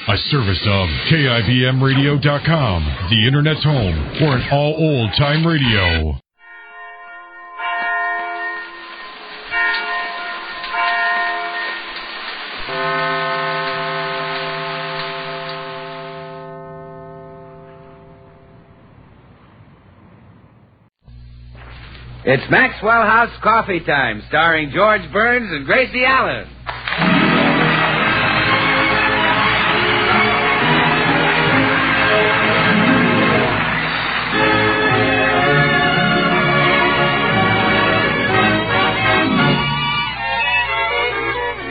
A service of KIBMradio.com, the Internet's home for an all old-time radio. It's Maxwell House Coffee Time, starring George Burns and Gracie Allen.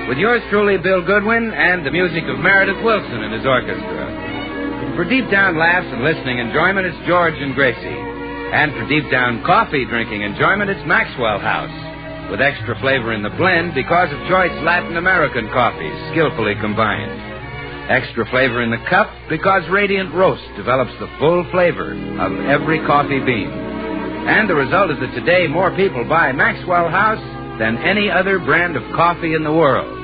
With yours truly, Bill Goodwin, and the music of Meredith Wilson and his orchestra. For deep down laughs and listening enjoyment, it's George and Gracie. And for deep down coffee drinking enjoyment, it's Maxwell House, with extra flavor in the blend because of choice Latin American coffees skillfully combined. Extra flavor in the cup because Radiant Roast develops the full flavor of every coffee bean. And the result is that today more people buy Maxwell House than any other brand of coffee in the world.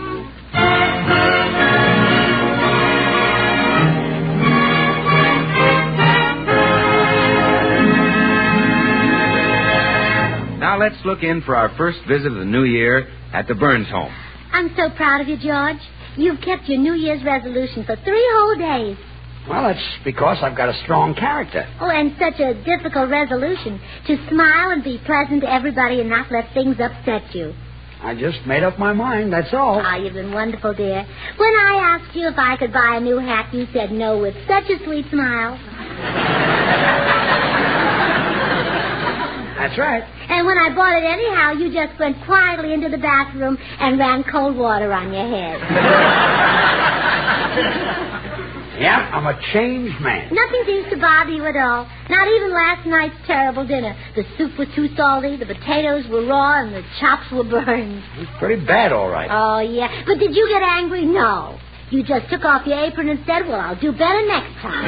Now let's look in for our first visit of the new year at the Burns home. I'm so proud of you, George. You've kept your New Year's resolution for 3 whole days. Well, it's because I've got a strong character. Oh, and such a difficult resolution, to smile and be pleasant to everybody and not let things upset you. I just made up my mind, that's all. Ah, you've been wonderful, dear. When I asked you if I could buy a new hat, you said no with such a sweet smile. That's right. And when I bought it anyhow, you just went quietly into the bathroom and ran cold water on your head. Yeah, I'm a changed man. Nothing seems to bother you at all. Not even last night's terrible dinner. The soup was too salty, the potatoes were raw, and the chops were burned. It's pretty bad, all right. Oh, yeah. But did you get angry? No. You just took off your apron and said, well, I'll do better next time.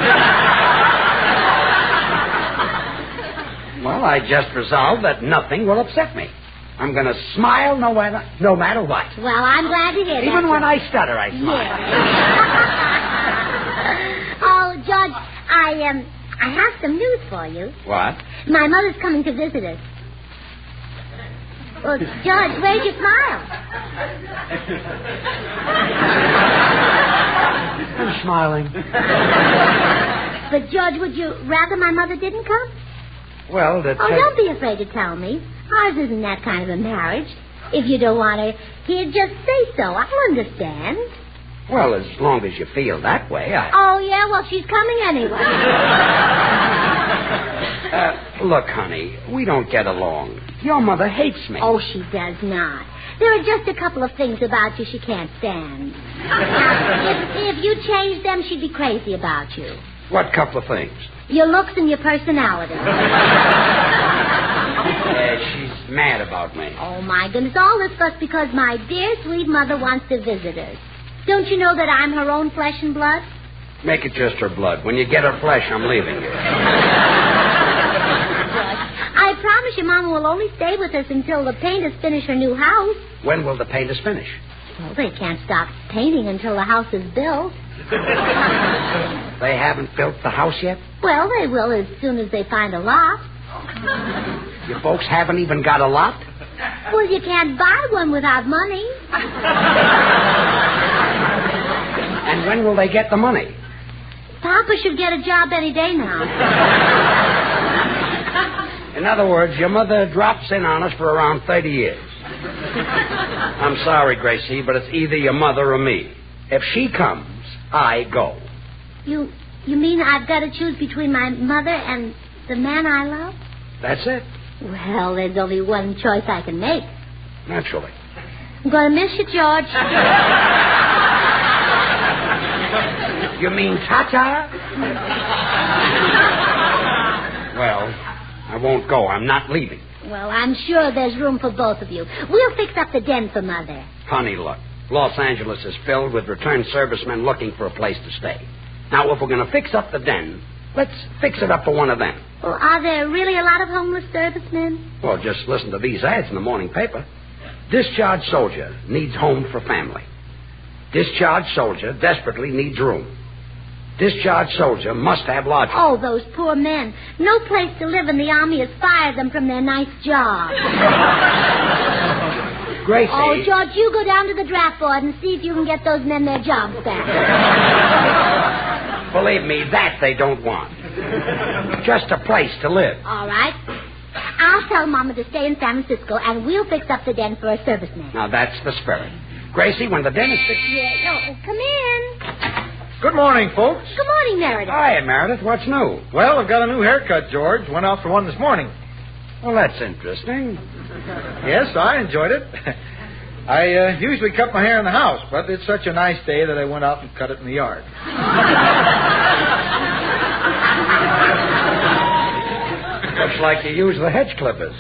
Well, I just resolved that nothing will upset me. I'm going to smile no matter what. Well, I'm glad to hear that. Even when I stutter, I smile. Yeah. Oh, George, I have some news for you. What? My mother's coming to visit us. Well, George, where's your smile? I'm smiling. But, George, would you rather my mother didn't come? Well, that's... Oh, don't be afraid to tell me. Ours isn't that kind of a marriage. If you don't want her here, just say so. I'll understand. Well, as long as you feel that way, Oh, yeah? Well, she's coming anyway. Look, honey, we don't get along. Your mother hates me. Oh, she does not. There are just a couple of things about you she can't stand. Now, if you changed them, she'd be crazy about you. What couple of things? Your looks and your personality. She's mad about me. Oh, my goodness. All this fuss because my dear, sweet mother wants to visit us. Don't you know that I'm her own flesh and blood? Make it just her blood. When you get her flesh, I'm leaving you. I promise you Mama will only stay with us until the painters finish her new house. When will the painters finish? Well, they can't stop painting until the house is built. They haven't built the house yet? Well, they will as soon as they find a lot. You folks haven't even got a lot? Well, you can't buy one without money. And when will they get the money? Papa should get a job any day now. In other words, your mother drops in on us for around 30 years. I'm sorry, Gracie, but it's either your mother or me. If she comes, I go. You mean I've got to choose between my mother and the man I love? That's it. Well, there's only one choice I can make. Naturally. I'm going to miss you, George. You mean Tata? Well, I won't go. I'm not leaving. Well, I'm sure there's room for both of you. We'll fix up the den for Mother. Honey, look. Los Angeles is filled with returned servicemen looking for a place to stay. Now, if we're going to fix up the den, let's fix it up for one of them. Well, are there really a lot of homeless servicemen? Well, just listen to these ads in the morning paper. Discharged soldier needs home for family. Discharged soldier desperately needs room. Discharged soldier must have lodging. Oh, those poor men. No place to live, and the Army has fired them from their nice jobs. Gracie. Oh, George, you go down to the draft board and see if you can get those men their jobs back. Believe me, that they don't want. Just a place to live. All right. I'll tell Mama to stay in San Francisco, and we'll fix up the den for a serviceman. Now, that's the spirit. Gracie, when the den is fixed... Yeah, no, come in. Good morning, folks. Good morning, Meredith. Hi, Meredith. What's new? Well, I've got a new haircut, George. Went out for one this morning. Well, that's interesting. Yes, I enjoyed it. I usually cut my hair in the house, but it's such a nice day that I went out and cut it in the yard. Looks like you use the hedge clippers.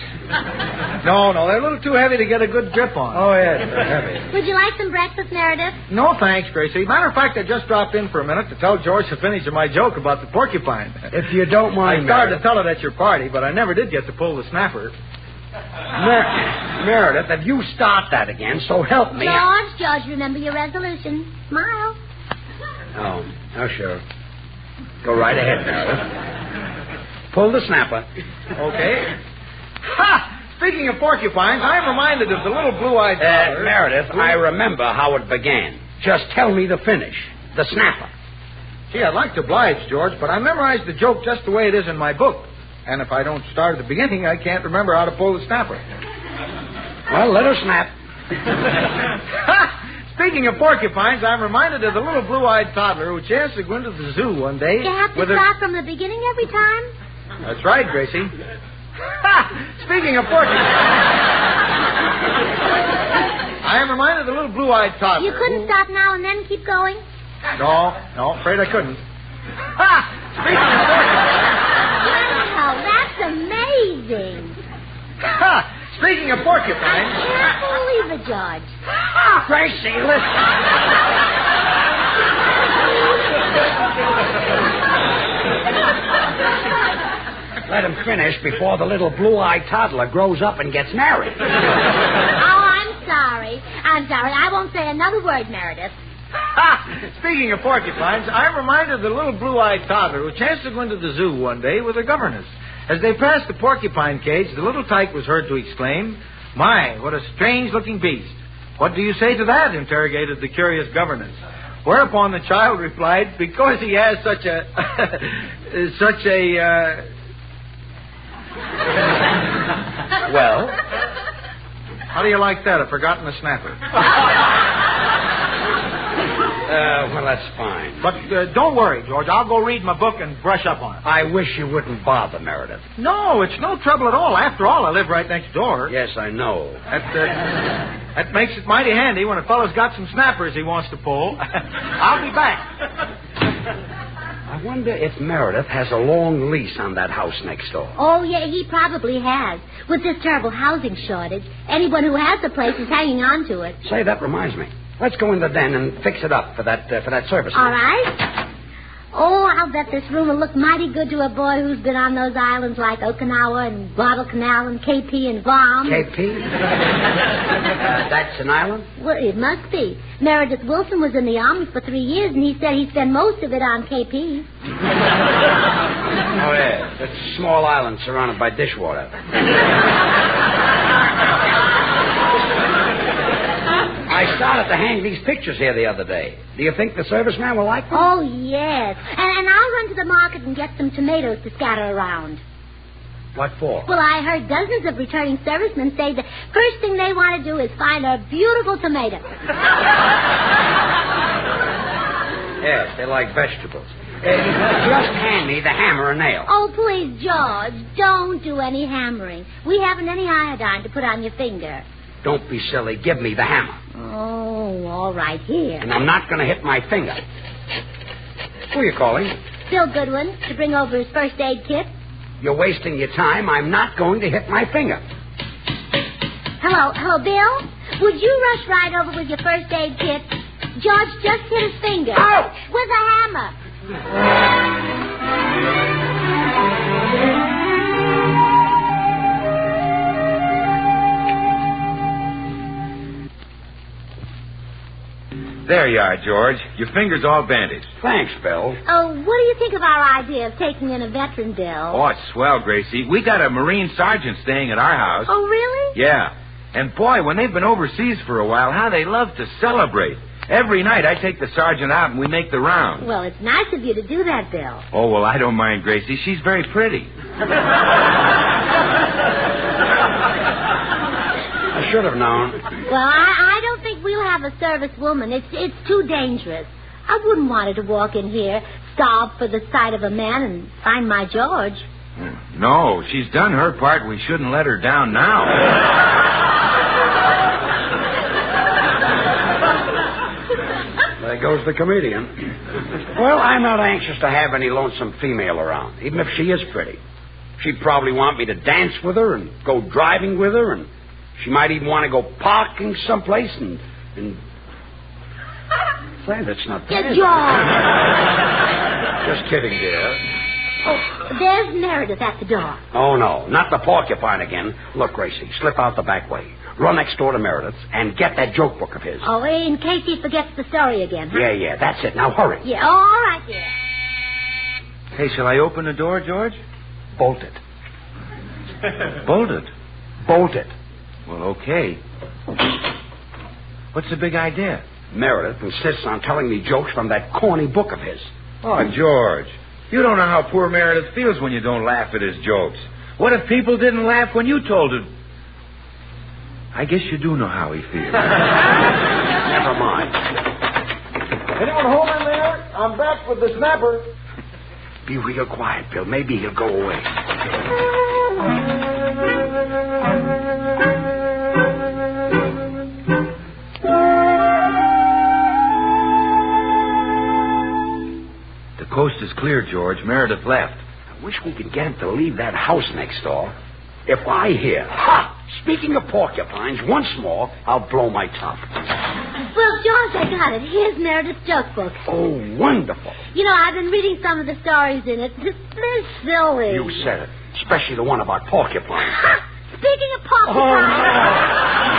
No, they're a little too heavy to get a good grip on. Oh, yes, they're heavy. Would you like some breakfast, Meredith? No, thanks, Gracie. Matter of fact, I just dropped in for a minute to tell George to finish my joke about the porcupine. If you don't mind, I started to tell it at your party, but I never did get to pull the snapper. Meredith, if you start that again, so help me. George, remember your resolution. Smile. Oh, sure. Go right ahead, Meredith. Pull the snapper. Okay. Ha! Speaking of porcupines, I'm reminded of the little blue-eyed toddler. Meredith, I remember how it began. Just tell me the finish. The snapper. Gee, I'd like to oblige, George, but I memorized the joke just the way it is in my book. And if I don't start at the beginning, I can't remember how to pull the snapper. Well, let her snap. Speaking of porcupines, I'm reminded of the little blue-eyed toddler who chanced to go into the zoo one day. You have to start from the beginning every time? That's right, Gracie. Speaking of porcupines, I am reminded of the little blue-eyed toddler. You couldn't stop now and then keep going? No, afraid I couldn't. Speaking of porcupines... Wow, that's amazing. Speaking of porcupines... I can't believe it, George. Gracie, listen. Let him finish before the little blue-eyed toddler grows up and gets married. Oh, I'm sorry. I won't say another word, Meredith. Speaking of porcupines, I'm reminded of the little blue-eyed toddler who chanced to go into the zoo one day with a governess. As they passed the porcupine cage, the little tyke was heard to exclaim, "My, what a strange-looking beast. What do you say to that?" interrogated the curious governess. Whereupon the child replied, "Because he has such a... Well? How do you like that? I've forgotten the snapper. Well, that's fine. But don't worry, George. I'll go read my book and brush up on it. I wish you wouldn't bother, Meredith. No, it's no trouble at all. After all, I live right next door. Yes, I know. That makes it mighty handy when a fellow's got some snappers he wants to pull. I'll be back. I wonder if Meredith has a long lease on that house next door. Oh, yeah, he probably has. With this terrible housing shortage, anyone who has the place is hanging on to it. Say, that reminds me. Let's go in the den and fix it up for that service. All right. Oh, I'll bet this room will look mighty good to a boy who's been on those islands like Okinawa and Guadalcanal and KP and Guam. KP? That's an island? Well, it must be. Meredith Wilson was in the Army for 3 years, and he said he spent most of it on KP. Oh, yeah. That's a small island surrounded by dishwater. I started to hang these pictures here the other day. Do you think the serviceman will like them? Oh, yes. And I'll run to the market and get some tomatoes to scatter around. What for? Well, I heard dozens of returning servicemen say the first thing they want to do is find a beautiful tomato. Yes, they like vegetables. Just hand me the hammer and nail. Oh, please, George, don't do any hammering. We haven't any iodine to put on your finger. Don't be silly. Give me the hammer. Oh, all right, here. And I'm not going to hit my finger. Who are you calling? Bill Goodwin, to bring over his first aid kit. You're wasting your time. I'm not going to hit my finger. Hello, Bill? Would you rush right over with your first aid kit? George just hit his finger. Ouch! With a hammer. There you are, George. Your finger's all bandaged. Thanks, Bill. Oh, what do you think of our idea of taking in a veteran, Bill? Oh, it's swell, Gracie. We got a Marine sergeant staying at our house. Oh, really? Yeah. And, boy, when they've been overseas for a while, how they love to celebrate. Every night I take the sergeant out and we make the round. Well, it's nice of you to do that, Bill. Oh, well, I don't mind, Gracie. She's very pretty. I should have known. Well, I don't think we'll have a service woman. It's too dangerous. I wouldn't want her to walk in here, starve for the sight of a man, and find my George. No, she's done her part. We shouldn't let her down now. There goes the comedian. Well, I'm not anxious to have any lonesome female around, even if she is pretty. She'd probably want me to dance with her and go driving with her, and she might even want to go parking someplace and... Say, that's not bad. Get George! Just kidding, dear. Oh, there's Meredith at the door. Oh, no, not the porcupine again. Look, Gracie, slip out the back way. Run next door to Meredith's and get that joke book of his. Oh, in case he forgets the story again, huh? Yeah, that's it. Now, hurry. Yeah, all right, dear. Hey, shall I open the door, George? Bolt it. Bolt it? Bolt it. Well, okay. What's the big idea? Meredith insists on telling me jokes from that corny book of his. Oh, George, you don't know how poor Meredith feels when you don't laugh at his jokes. What if people didn't laugh when you told it? I guess you do know how he feels. Never mind. Anyone home in there? I'm back with the snapper. Be real quiet, Bill. Maybe he'll go away. The coast is clear, George. Meredith left. I wish we could get him to leave that house next door. If I hear, ha! Speaking of porcupines, once more, I'll blow my top. Well, George, I got it. Here's Meredith's joke book. Oh, wonderful. You know, I've been reading some of the stories in it. They're silly. You said it. Especially the one about porcupines. Ha! Speaking of porcupines...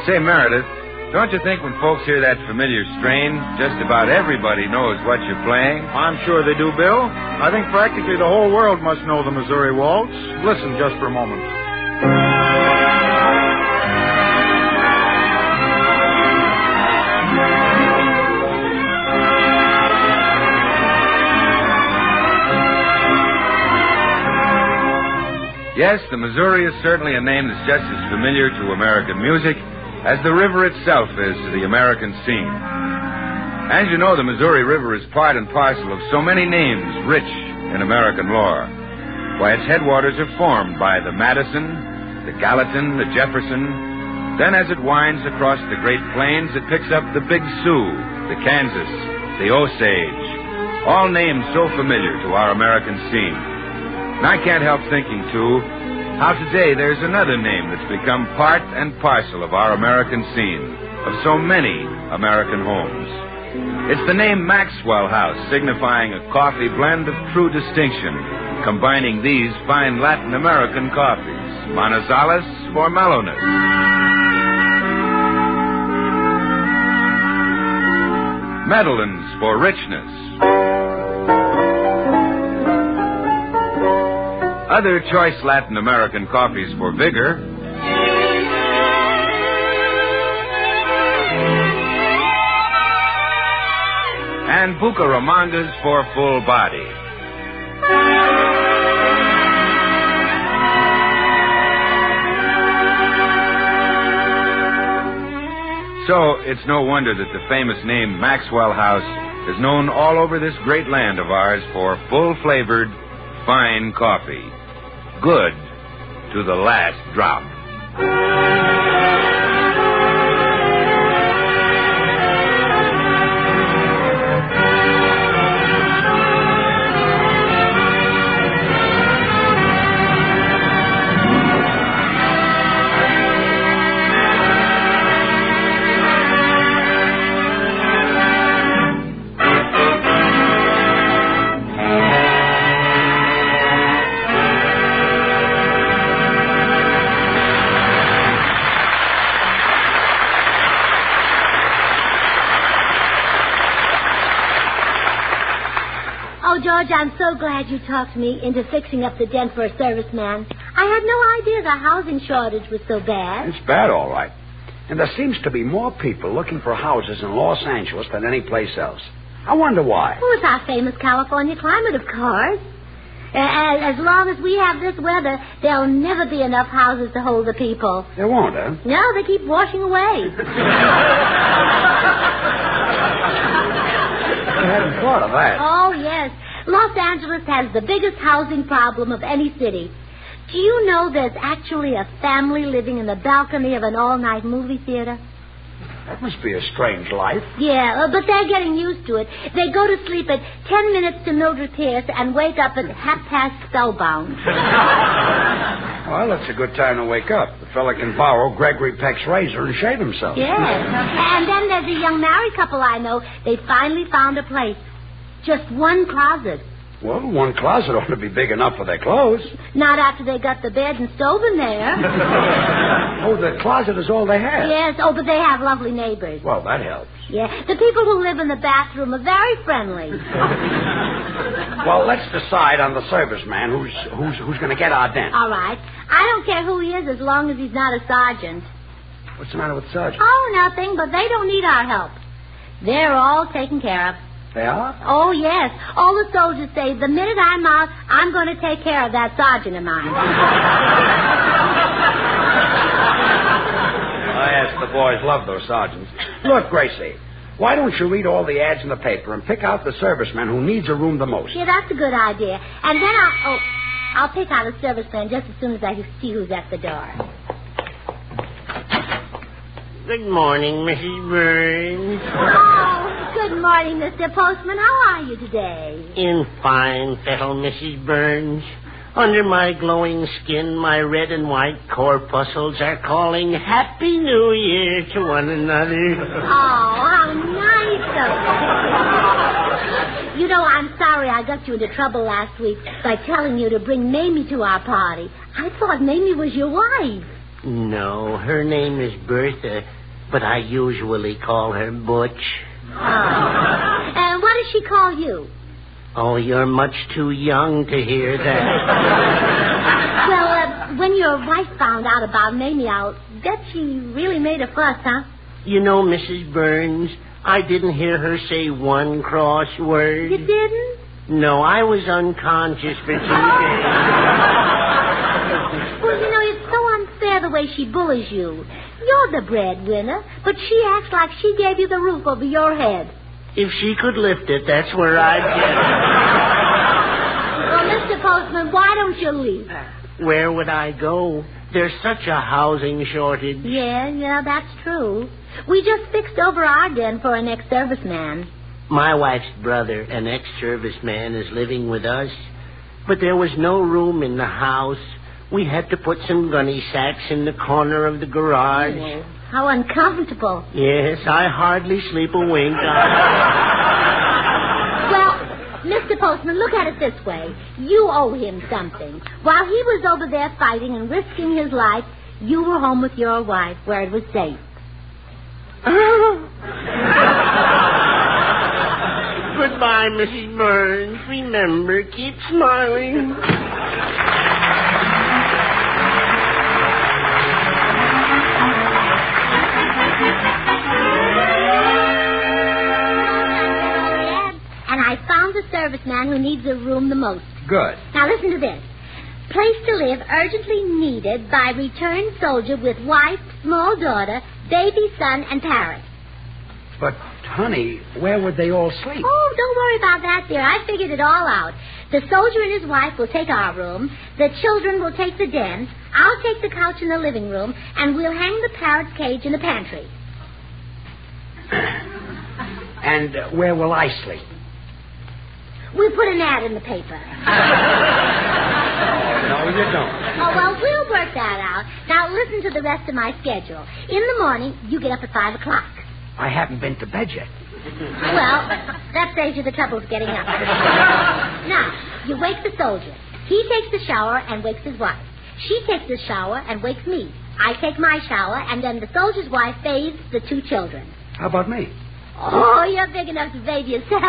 Say, Meredith, don't you think when folks hear that familiar strain, just about everybody knows what you're playing? I'm sure they do, Bill. I think practically the whole world must know the Missouri Waltz. Listen just for a moment. Yes, the Missouri is certainly a name that's just as familiar to American music as the river itself is to the American scene. And you know the Missouri River is part and parcel of so many names rich in American lore. Why, its headwaters are formed by the Madison, the Gallatin, the Jefferson. Then as it winds across the Great Plains, it picks up the Big Sioux, the Kansas, the Osage. All names so familiar to our American scene. And I can't help thinking, too, how today there's another name that's become part and parcel of our American scene, of so many American homes. It's the name Maxwell House, signifying a coffee blend of true distinction, combining these fine Latin American coffees, Manizales for mellowness, Medellins for richness, other choice Latin American coffees for vigor, and Bucaramangas for full body. So it's no wonder that the famous name Maxwell House is known all over this great land of ours for full-flavored, fine coffee. Good to the last drop. Oh, George, I'm so glad you talked me into fixing up the dent for a serviceman. I had no idea the housing shortage was so bad. It's bad, all right. And there seems to be more people looking for houses in Los Angeles than any place else. I wonder why. Well, it's our famous California climate, of course. As long as we have this weather, there'll never be enough houses to hold the people. There won't, huh? No, they keep washing away. I hadn't thought of that. Oh, yes. Los Angeles has the biggest housing problem of any city. Do you know there's actually a family living in the balcony of an all-night movie theater? That must be a strange life. Yeah, but they're getting used to it. They go to sleep at 10 minutes to Mildred Pierce and wake up at 1:30 spellbound. Well, that's a good time to wake up. The fella can borrow Gregory Peck's razor and shave himself. Yes. And then there's a young married couple I know. They finally found a place. Just one closet. Well, one closet ought to be big enough for their clothes. Not after they got the bed and stove in there. Oh, the closet is all they have? Yes. Oh, but they have lovely neighbors. Well, that helps. Yeah. The people who live in the bathroom are very friendly. Well, let's decide on the serviceman who's going to get our dent. All right. I don't care who he is as long as he's not a sergeant. What's the matter with Sergeant? Oh, nothing, but they don't need our help. They're all taken care of. They are? Oh, yes. All the soldiers say, the minute I'm out, I'm going to take care of that sergeant of mine. Yes, the boys love those sergeants. Look, Gracie, why don't you read all the ads in the paper and pick out the serviceman who needs a room the most? Yeah, that's a good idea. And then I'll pick out a serviceman just as soon as I see who's at the door. Good morning, Mrs. Burns. Oh, good morning, Mr. Postman. How are you today? In fine fettle, Mrs. Burns. Under my glowing skin, my red and white corpuscles are calling Happy New Year to one another. Oh, how nice of you. You know, I'm sorry I got you into trouble last week by telling you to bring Mamie to our party. I thought Mamie was your wife. No, her name is Bertha, but I usually call her Butch. Oh. And what does she call you? Oh, you're much too young to hear that. Well, when your wife found out about Mamie, I'll bet she really made a fuss, huh? You know, Mrs. Burns, I didn't hear her say one cross word. You didn't? No, I was unconscious for 2 days. Well, you know, it's so unfair the way she bullies you. You're the breadwinner, but she acts like she gave you the roof over your head. If she could lift it, that's where I'd Well, get Mr. Postman, why don't you leave? Where would I go? There's such a housing shortage. Yeah, that's true. We just fixed over our den for an ex-serviceman. My wife's brother, an ex-serviceman, is living with us. But there was no room in the house. We had to put some gunny sacks in the corner of the garage. Oh, how uncomfortable. Yes, I hardly sleep a wink. Well, Mr. Postman, look at it this way. You owe him something. While he was over there fighting and risking his life, you were home with your wife where it was safe. Goodbye, Mrs. Burns. Remember, keep smiling. And I found the serviceman who needs a room the most. Good. Now listen to this. Place to live urgently needed by returned soldier with wife, small daughter, baby son, and parrot. But honey, where would they all sleep? Oh, don't worry about that, dear. I figured it all out. The soldier and his wife will take our room. The children will take the den. I'll take the couch in the living room, and we'll hang the parrot's cage in the pantry. And where will I sleep? We'll put an ad in the paper. No, you don't. Oh, well, we'll work that out. Now, listen to the rest of my schedule. In the morning, you get up at 5 o'clock. I haven't been to bed yet. Well, that saves you the trouble of getting up. Now, you wake the soldier. He takes the shower and wakes his wife. She takes the shower and wakes me. I take my shower, and then the soldier's wife bathes the 2 children. How about me? Oh, you're big enough to bathe yourself.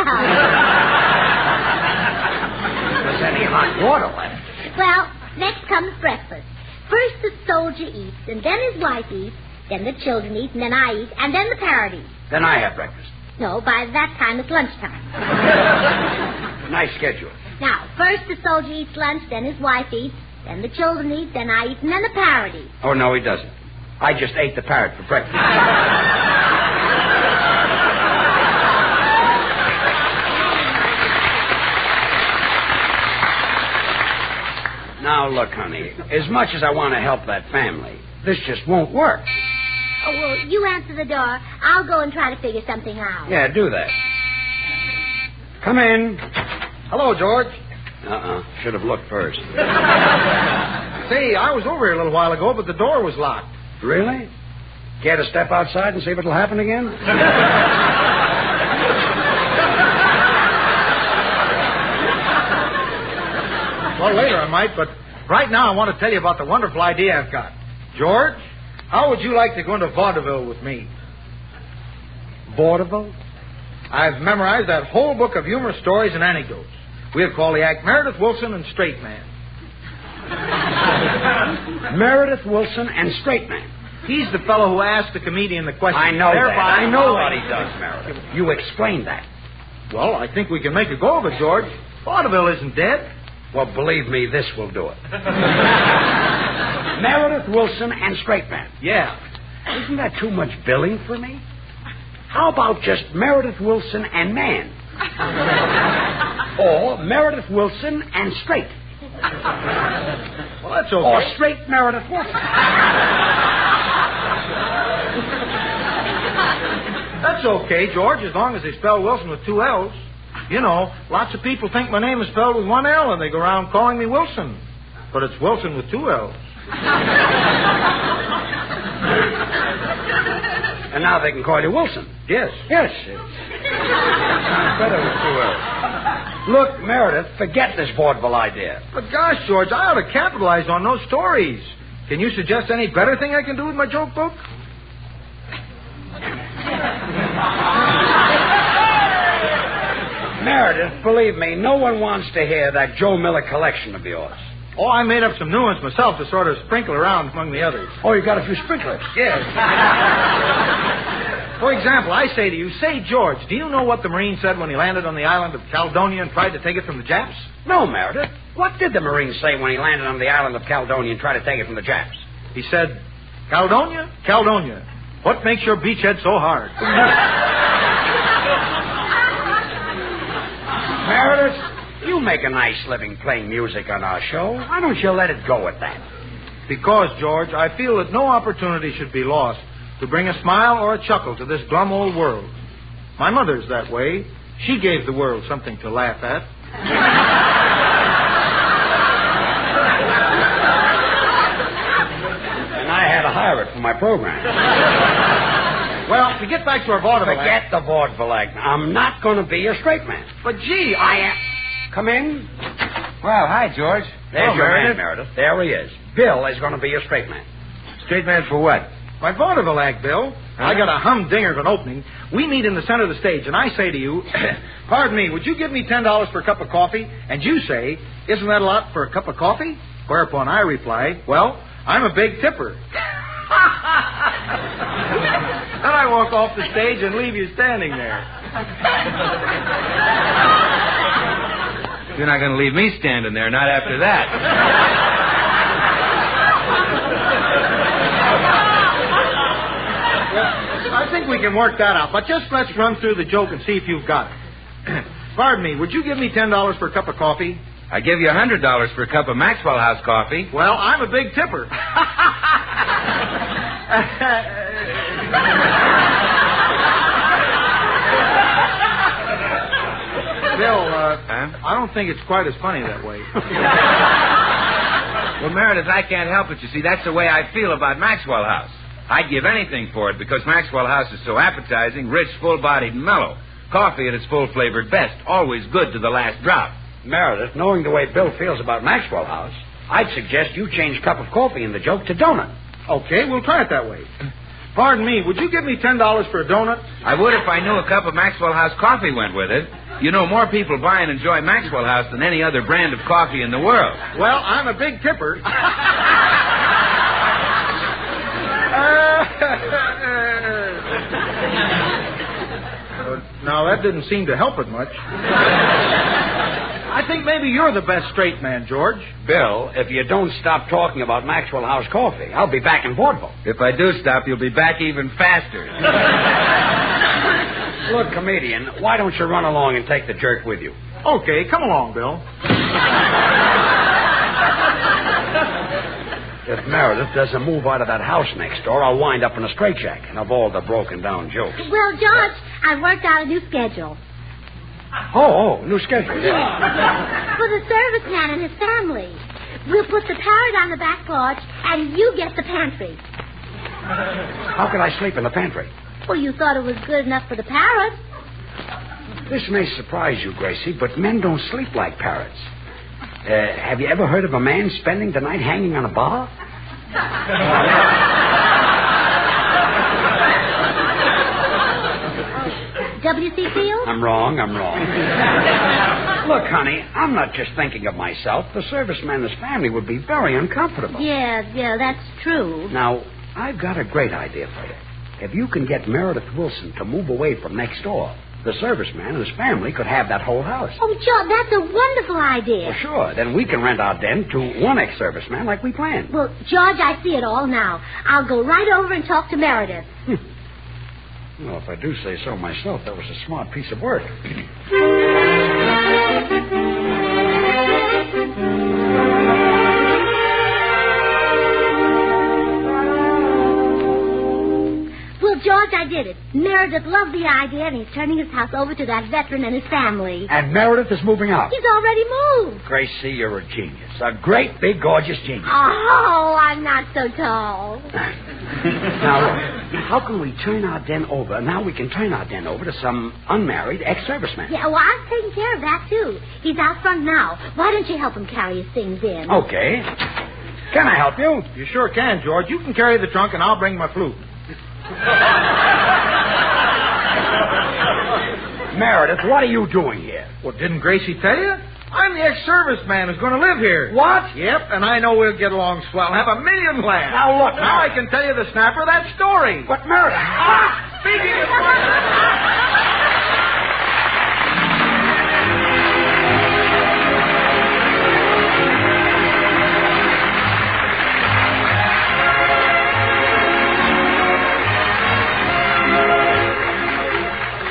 There's any hot water left. Well, next comes breakfast. First the soldier eats, and then his wife eats, then the children eat, and then I eat, and then the parrot eats. Then I have breakfast. No, by that time it's lunchtime. Nice schedule. Now, first the soldier eats lunch, then his wife eats, then the children eat, then I eat, and then the parrot eats. Oh, no, he doesn't. I just ate the parrot for breakfast. Now, look, honey, as much as I want to help that family, this just won't work. Oh, well, you answer the door. I'll go and try to figure something out. Yeah, do that. Come in. Hello, George. Should have looked first. Say, I was over here a little while ago, but the door was locked. Really? Care to step outside and see if it'll happen again? Well, later I might, but right now I want to tell you about the wonderful idea I've got. George, how would you like to go into vaudeville with me? Vaudeville? I've memorized that whole book of humorous stories and anecdotes. We'll call the act Meredith Wilson and Straight Man. Meredith Wilson and Straight Man. He's the fellow who asked the comedian the question. I know that. I know what he does, Meredith. You explain that. Well, I think we can make a go of it, George. Vaudeville isn't dead. Well, believe me, this will do it. Meredith Wilson and Straight Man. Yeah. Isn't that too much billing for me? How about just Meredith Wilson and Man? Or Meredith Wilson and Straight. Well, that's okay. Or Straight Meredith Wilson. That's okay, George, as long as they spell Wilson with 2 L's. You know, lots of people think my name is spelled with 1 L, and they go around calling me Wilson. But it's Wilson with 2 L's. And now they can call you Wilson. Yes. Yes. Sounds better with 2 L's. Look, Meredith, forget this vaudeville idea. But gosh, George, I ought to capitalize on those stories. Can you suggest any better thing I can do with my joke book? Meredith, believe me, no one wants to hear that Joe Miller collection of yours. Oh, I made up some new ones myself to sort of sprinkle around among the others. Oh, you got a few sprinklers? Yes. For example, I say to you, say, George, do you know what the Marine said when he landed on the island of Caledonia and tried to take it from the Japs? No, Meredith. What did the Marine say when he landed on the island of Caledonia and tried to take it from the Japs? He said, Caledonia, Caledonia, what makes your beachhead so hard? Meredith, you make a nice living playing music on our show. Why don't you let it go at that? Because, George, I feel that no opportunity should be lost to bring a smile or a chuckle to this glum old world. My mother's that way. She gave the world something to laugh at. And I had to hire it for my program. Well, to get back to our vaudeville Forget the vaudeville act. I'm not going to be a straight man. But, gee, I am. Come in. Well, hi, George. There's your man, Meredith. There he is. Bill is going to be a straight man. Straight man for what? My vaudeville act, Bill. I got a humdinger of an opening. We meet in the center of the stage, and I say to you, pardon me, would you give me $10 for a cup of coffee? And you say, isn't that a lot for a cup of coffee? Whereupon I reply, well, I'm a big tipper. Then I walk off the stage and leave you standing there. You're not going to leave me standing there, not after that. I think we can work that out. But just let's run through the joke and see if you've got it. Pardon me, would you give me $10 for a cup of coffee? I give you $100 for a cup of Maxwell House coffee. Well, I'm a big tipper. Bill, I don't think it's quite as funny that way. Well, Meredith, I can't help it. You see, that's the way I feel about Maxwell House. I'd give anything for it because Maxwell House is so appetizing, rich, full-bodied, and mellow. Coffee at its full-flavored best, always good to the last drop. Meredith, knowing the way Bill feels about Maxwell House, I'd suggest you change cup of coffee in the joke to donut. Okay, we'll try it that way. Pardon me, would you give me $10 for a donut? I would if I knew a cup of Maxwell House coffee went with it. You know, more people buy and enjoy Maxwell House than any other brand of coffee in the world. Well, I'm a big tipper. Now, that didn't seem to help it much. I think maybe you're the best straight man, George. Bill, if you don't stop talking about Maxwell House coffee, I'll be back in vaudeville. If I do stop, you'll be back even faster. Look, comedian, why don't you run along and take the jerk with you? Okay, come along, Bill. If Meredith doesn't move out of that house next door, I'll wind up in a straitjacket of all the broken-down jokes. Well, George, I worked out a new schedule. Oh, new schedule. For the serviceman and his family. We'll put the parrot on the back porch, and you get the pantry. How could I sleep in the pantry? Well, you thought it was good enough for the parrot. This may surprise you, Gracie, but men don't sleep like parrots. Have you ever heard of a man spending the night hanging on a bar? W.C. Field? I'm wrong. Look, honey, I'm not just thinking of myself. The serviceman and his family would be very uncomfortable. Yeah, that's true. Now, I've got a great idea for you. If you can get Meredith Wilson to move away from next door, the serviceman and his family could have that whole house. Oh, George, that's a wonderful idea. Well, sure. Then we can rent our den to one ex-serviceman like we planned. Well, George, I see it all now. I'll go right over and talk to Meredith. Well, if I do say so myself, that was a smart piece of work. Well, George, I did it. Meredith loved the idea, and he's turning his house over to that veteran and his family. And Meredith is moving out. He's already moved. Gracie, you're a genius. A great, big, gorgeous genius. Oh, I'm not so tall. Now, how can we turn our den over? Now we can turn our den over to some unmarried ex-serviceman. Yeah, well, I'm taking care of that, too. He's out front now. Why don't you help him carry his things in? Okay. Can I help you? You sure can, George. You can carry the trunk, and I'll bring my flute. Meredith, what are you doing here? Well, didn't Gracie tell you? I'm the ex-serviceman who's going to live here. What? Yep, and I know we'll get along swell and have a million laughs. Now, look, now I can tell you the snapper of that story. But, Meredith... Speaking of...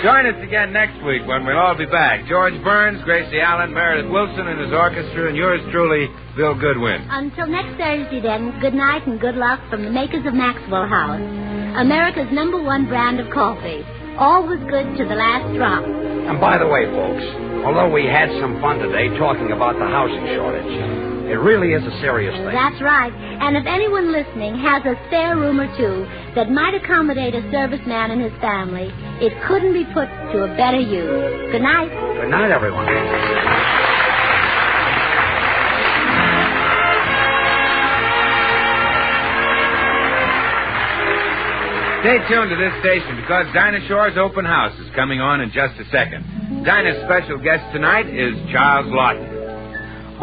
Join us again next week when we'll all be back. George Burns, Gracie Allen, Meredith Wilson and his orchestra, and yours truly, Bill Goodwin. Until next Thursday, then, good night and good luck from the makers of Maxwell House, America's #1 brand of coffee. Always good to the last drop. And by the way, folks, although we had some fun today talking about the housing shortage, it really is a serious thing. That's right. And if anyone listening has a spare room or two that might accommodate a serviceman and his family, it couldn't be put to a better use. Good night. Good night, everyone. Stay tuned to this station because Dinah Shore's open house is coming on in just a second. Dinah's special guest tonight is Charles Lawton.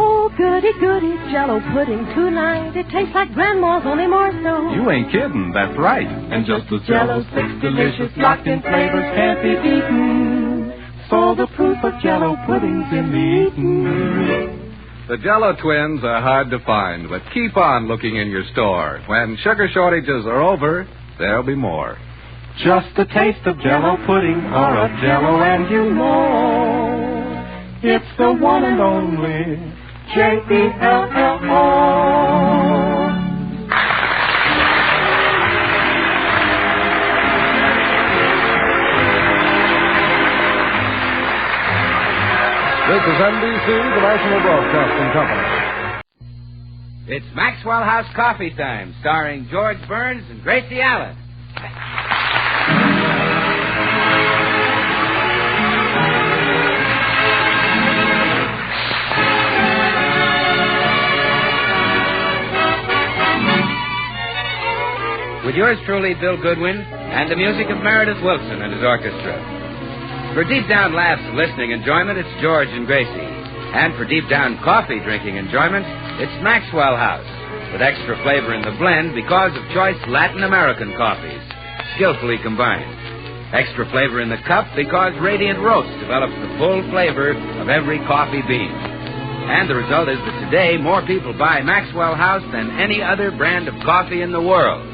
Oh, goody, goody, Jell-O pudding tonight. It tastes like Grandma's, only more so. You ain't kidding, that's right. And just as Jell-O sticks delicious, locked-in flavors can't be beaten. So the proof of Jell-O pudding's in the eating. The Jell-O twins are hard to find, but keep on looking in your store. When sugar shortages are over, there'll be more. Just a taste of Jell-O pudding or a Jell-O and you know it's the one and only J-E-L-L-O. This is NBC, the National Broadcasting Company. It's Maxwell House Coffee Time, starring George Burns and Gracie Allen. With yours truly, Bill Goodwin, and the music of Meredith Wilson and his orchestra. For deep down laughs and listening enjoyment, it's George and Gracie. And for deep down coffee drinking enjoyment, it's Maxwell House, with extra flavor in the blend because of choice Latin American coffees, skillfully combined. Extra flavor in the cup because Radiant Roast develops the full flavor of every coffee bean. And the result is that today more people buy Maxwell House than any other brand of coffee in the world.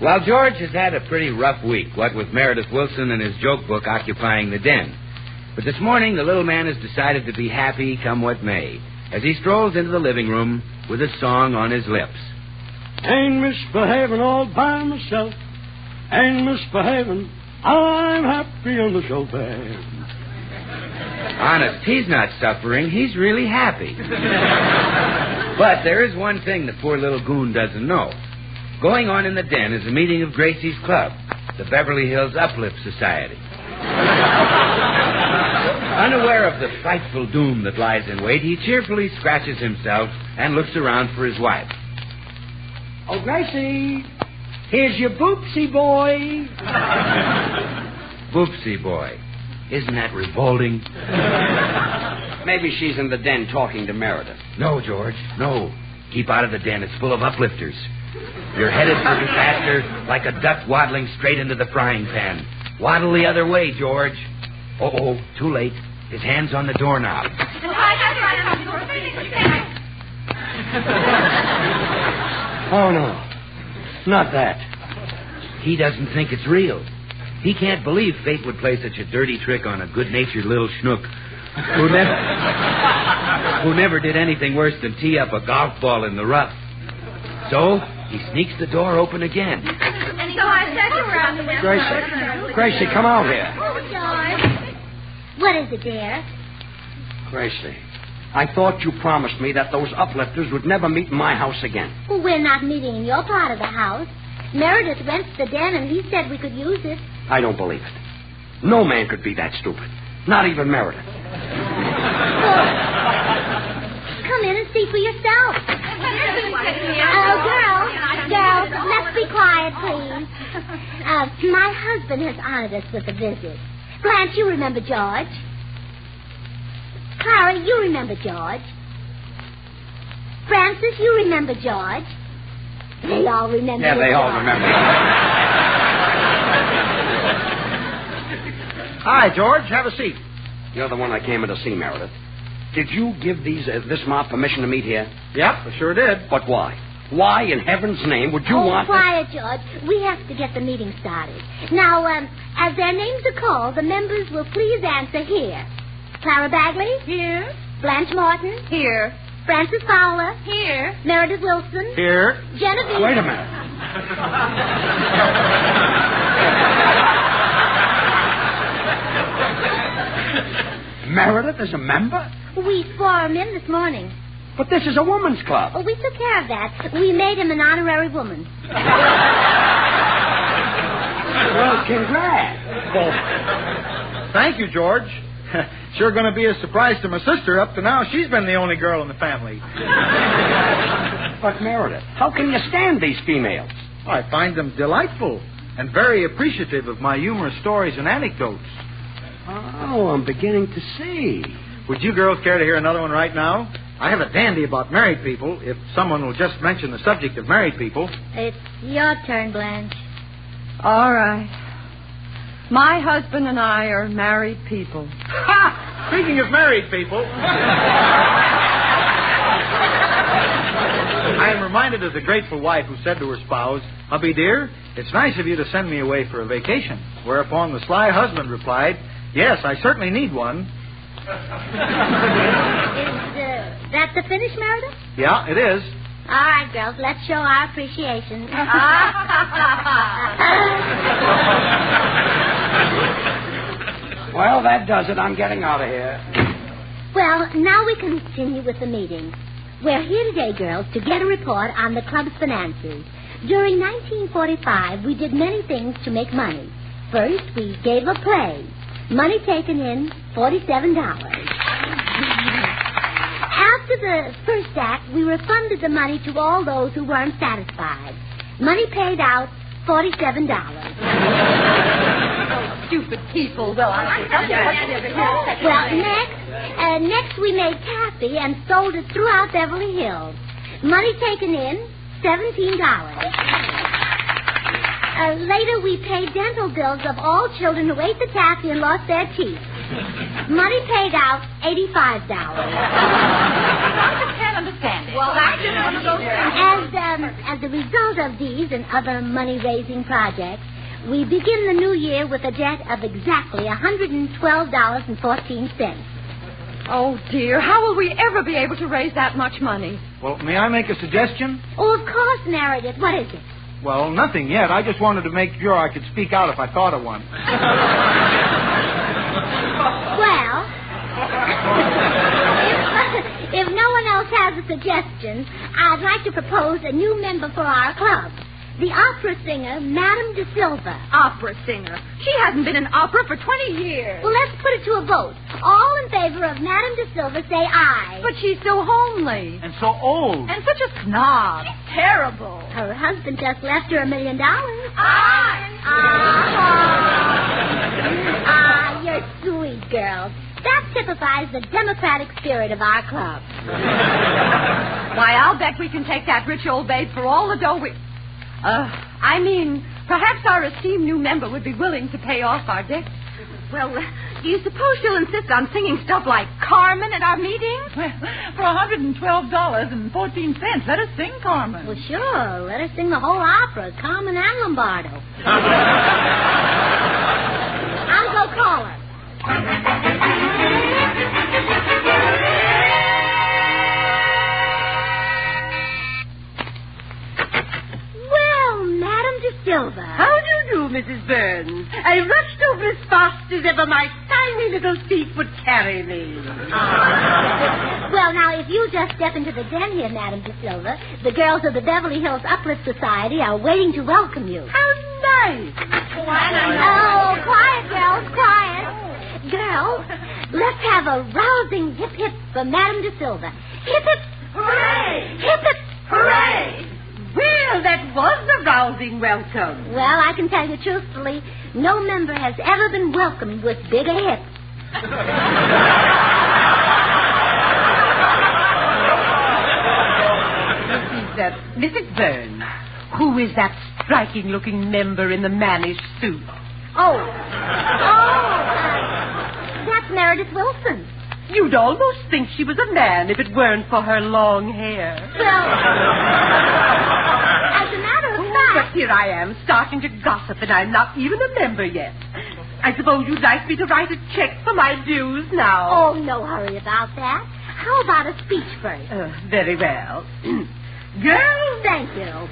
Well, George has had a pretty rough week, what with Meredith Wilson and his joke book occupying the den. But this morning, the little man has decided to be happy come what may, as he strolls into the living room with a song on his lips. Ain't misbehaving all by myself. Ain't misbehaving. I'm happy on the sofa. Honest, he's not suffering. He's really happy. But there is one thing the poor little goon doesn't know. Going on in the den is a meeting of Gracie's club, the Beverly Hills Uplift Society. Unaware of the frightful doom that lies in wait, he cheerfully scratches himself and looks around for his wife. Oh, Gracie, here's your boopsie boy. Boopsie boy. Isn't that revolting? Maybe she's in the den talking to Meredith. No, George, no. Keep out of the den. It's full of uplifters. You're headed for disaster like a duck waddling straight into the frying pan. Waddle the other way, George. Oh, too late. His hand's on the doorknob. Oh, no. Not that. He doesn't think it's real. He can't believe fate would play such a dirty trick on a good-natured little schnook who never did anything worse than tee up a golf ball in the rough. So he sneaks the door open again. And so I said you were on the Gracie, come out here. George. What is it, dear? Gracie, I thought you promised me that those uplifters would never meet in my house again. Well, we're not meeting in your part of the house. Meredith rents the den, and he said we could use it. I don't believe it. No man could be that stupid. Not even Meredith. Well, come in and see for yourself. Girls, let's be quiet, please. My husband has honored us with a visit. Blanche, you remember George. Clara, you remember George. Francis, you remember George. They all remember Yeah, they all remember. Hi, George. Have a seat. You're the one I came in to see, Meredith. Did you give this mob permission to meet here? Yep, I sure did. But why? Why in heaven's name would you want... quiet, George. We have to get the meeting started. Now, as their names are called, the members will please answer here. Clara Bagley? Here. Blanche Morton? Here. Francis Fowler? Here. Meredith Wilson? Here. Genevieve... Wait a minute. Meredith is a member? We swore him in this morning. But this is a woman's club. Oh, we took care of that. We made him an honorary woman. Well, congrats. Thank you, George. Sure going to be a surprise to my sister. Up to now, she's been the only girl in the family. But, Meredith, how can you stand these females? I find them delightful and very appreciative of my humorous stories and anecdotes. Oh, I'm beginning to see. Would you girls care to hear another one right now? I have a dandy about married people, if someone will just mention the subject of married people. It's your turn, Blanche. All right. My husband and I are married people. Ha! Speaking of married people, I am reminded of the grateful wife who said to her spouse, "Hubby dear, it's nice of you to send me away for a vacation." Whereupon the sly husband replied, "Yes, I certainly need one." Is that the finish, Meredith? Yeah, it is. All right, girls, let's show our appreciation. Well, that does it. I'm getting out of here. Well, now we continue with the meeting. We're here today, girls, to get a report on the club's finances. During 1945, we did many things to make money. First, we gave a play. Money taken in, $47. After the first act, we refunded the money to all those who weren't satisfied. Money paid out, $47. Stupid people. Well, next we made taffy and sold it throughout Beverly Hills. Money taken in, $17. Later, we paid dental bills of all children who ate the taffy and lost their teeth. Money paid out, $85. I just can't understand it. Well, that's just one of those things. As a result of these and other money-raising projects, we begin the new year with a debt of exactly $112.14. Oh, dear. How will we ever be able to raise that much money? Well, may I make a suggestion? Oh, of course, Meredith. What is it? Well, nothing yet. I just wanted to make sure I could speak out if I thought of one. Well, if no one else has a suggestion, I'd like to propose a new member for our club. The opera singer, Madame de Silva. Opera singer? She hasn't been in opera for 20 years. Well, let's put it to a vote. All in favor of Madame de Silva, say aye. But she's so homely. And so old. And such a snob. She's terrible. Her husband just left her $1 million. You're sweet, girls. That typifies the democratic spirit of our club. Why, I'll bet we can take that rich old babe for all the dough we... perhaps our esteemed new member would be willing to pay off our debt. Well, do you suppose she'll insist on singing stuff like Carmen at our meetings? Well, for $112.14, let us sing Carmen. Well, sure. Let us sing the whole opera, Carmen and Lombardo. I'll go call her. Silva. How do you do, Mrs. Burns? I rushed over as fast as ever my tiny little feet would carry me. Well, now, if you just step into the den here, Madame de Silva, the girls of the Beverly Hills Uplifters Society are waiting to welcome you. How nice. Oh, quiet, girls, quiet. Girls, let's have a rousing hip-hip for Madame de Silva. Hip-hip. Hooray! Hip-hip. Hooray! Well, that was a rousing welcome. Well, I can tell you truthfully, no member has ever been welcomed with bigger hips. Mrs. Burns, who is that striking-looking member in the mannish suit? That's Meredith Wilson. You'd almost think she was a man if it weren't for her long hair. Well, as a matter of fact... But here I am, starting to gossip, and I'm not even a member yet. I suppose you'd like me to write a check for my dues now. Oh, no hurry about that. How about a speech first? Very well. Girls, thank you.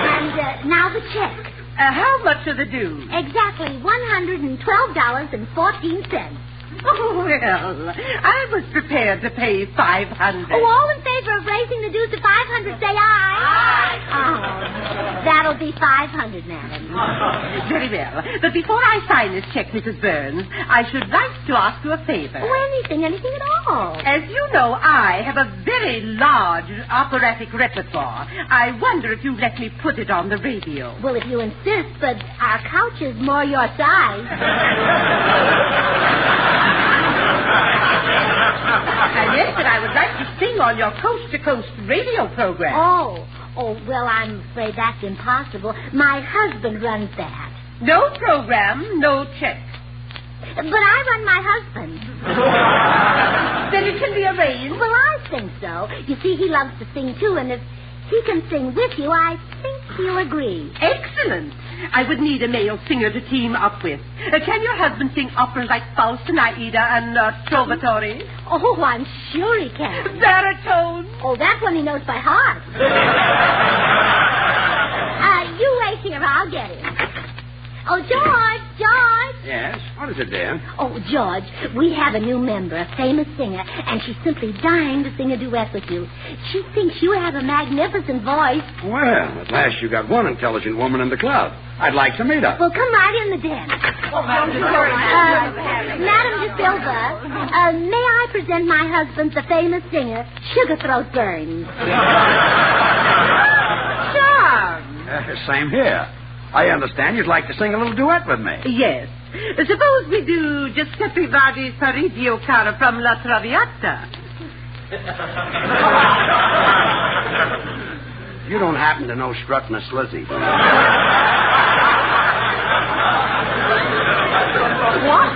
And now the check. How much are the dues? Exactly $112.14. Oh, well, I was prepared to pay $500. Oh, all in favor of raising the dues to $500, say aye. Aye. Oh, that'll be $500, madam. Very well. But before I sign this check, Mrs. Burns, I should like to ask you a favor. Oh, anything at all. As you know, I have a very large operatic repertoire. I wonder if you'd let me put it on the radio. Well, if you insist, but our couch is more your size. Yes, but I would like to sing on your coast-to-coast radio program. Oh, well, I'm afraid that's impossible. My husband runs that. No program, no check. But I run my husband. Then it can be arranged. Well, I think so. You see, he loves to sing, too, and if he can sing with you, I think he'll agree. Excellent. I would need a male singer to team up with. Can your husband sing operas like Faust and Aida and Trovatore? Oh, I'm sure he can. Baritone? Oh, that one he knows by heart. You wait here. I'll get him. Oh, George! Yes? What is it, dear? Oh, George, we have a new member, a famous singer, and she's simply dying to sing a duet with you. She thinks you have a magnificent voice. Well, at last you got one intelligent woman in the club. I'd like to meet her. Well, come right in the den. Madam De Silva, may I present my husband, the famous singer, Sugarthroat Burns? Charm. Same here. I understand you'd like to sing a little duet with me. Yes. Suppose we do Giuseppe Verdi's Parigi Cara from La Traviata. You don't happen to know Strut Miss Lizzie. What?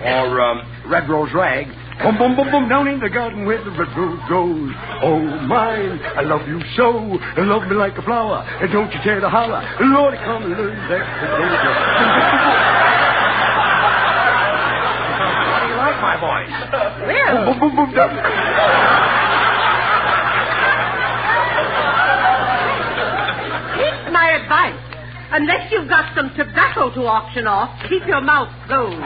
Or Red Rose Rag. Boom, boom, boom, boom, down in the garden where the red rose grows. Oh, mine, I love you so. Love me like a flower. And don't you dare to holler. Lord, come and learn that. How do you like my voice? Well. Boom, boom, boom, boom, down. Take my advice. Unless you've got some tobacco to auction off, keep your mouth closed.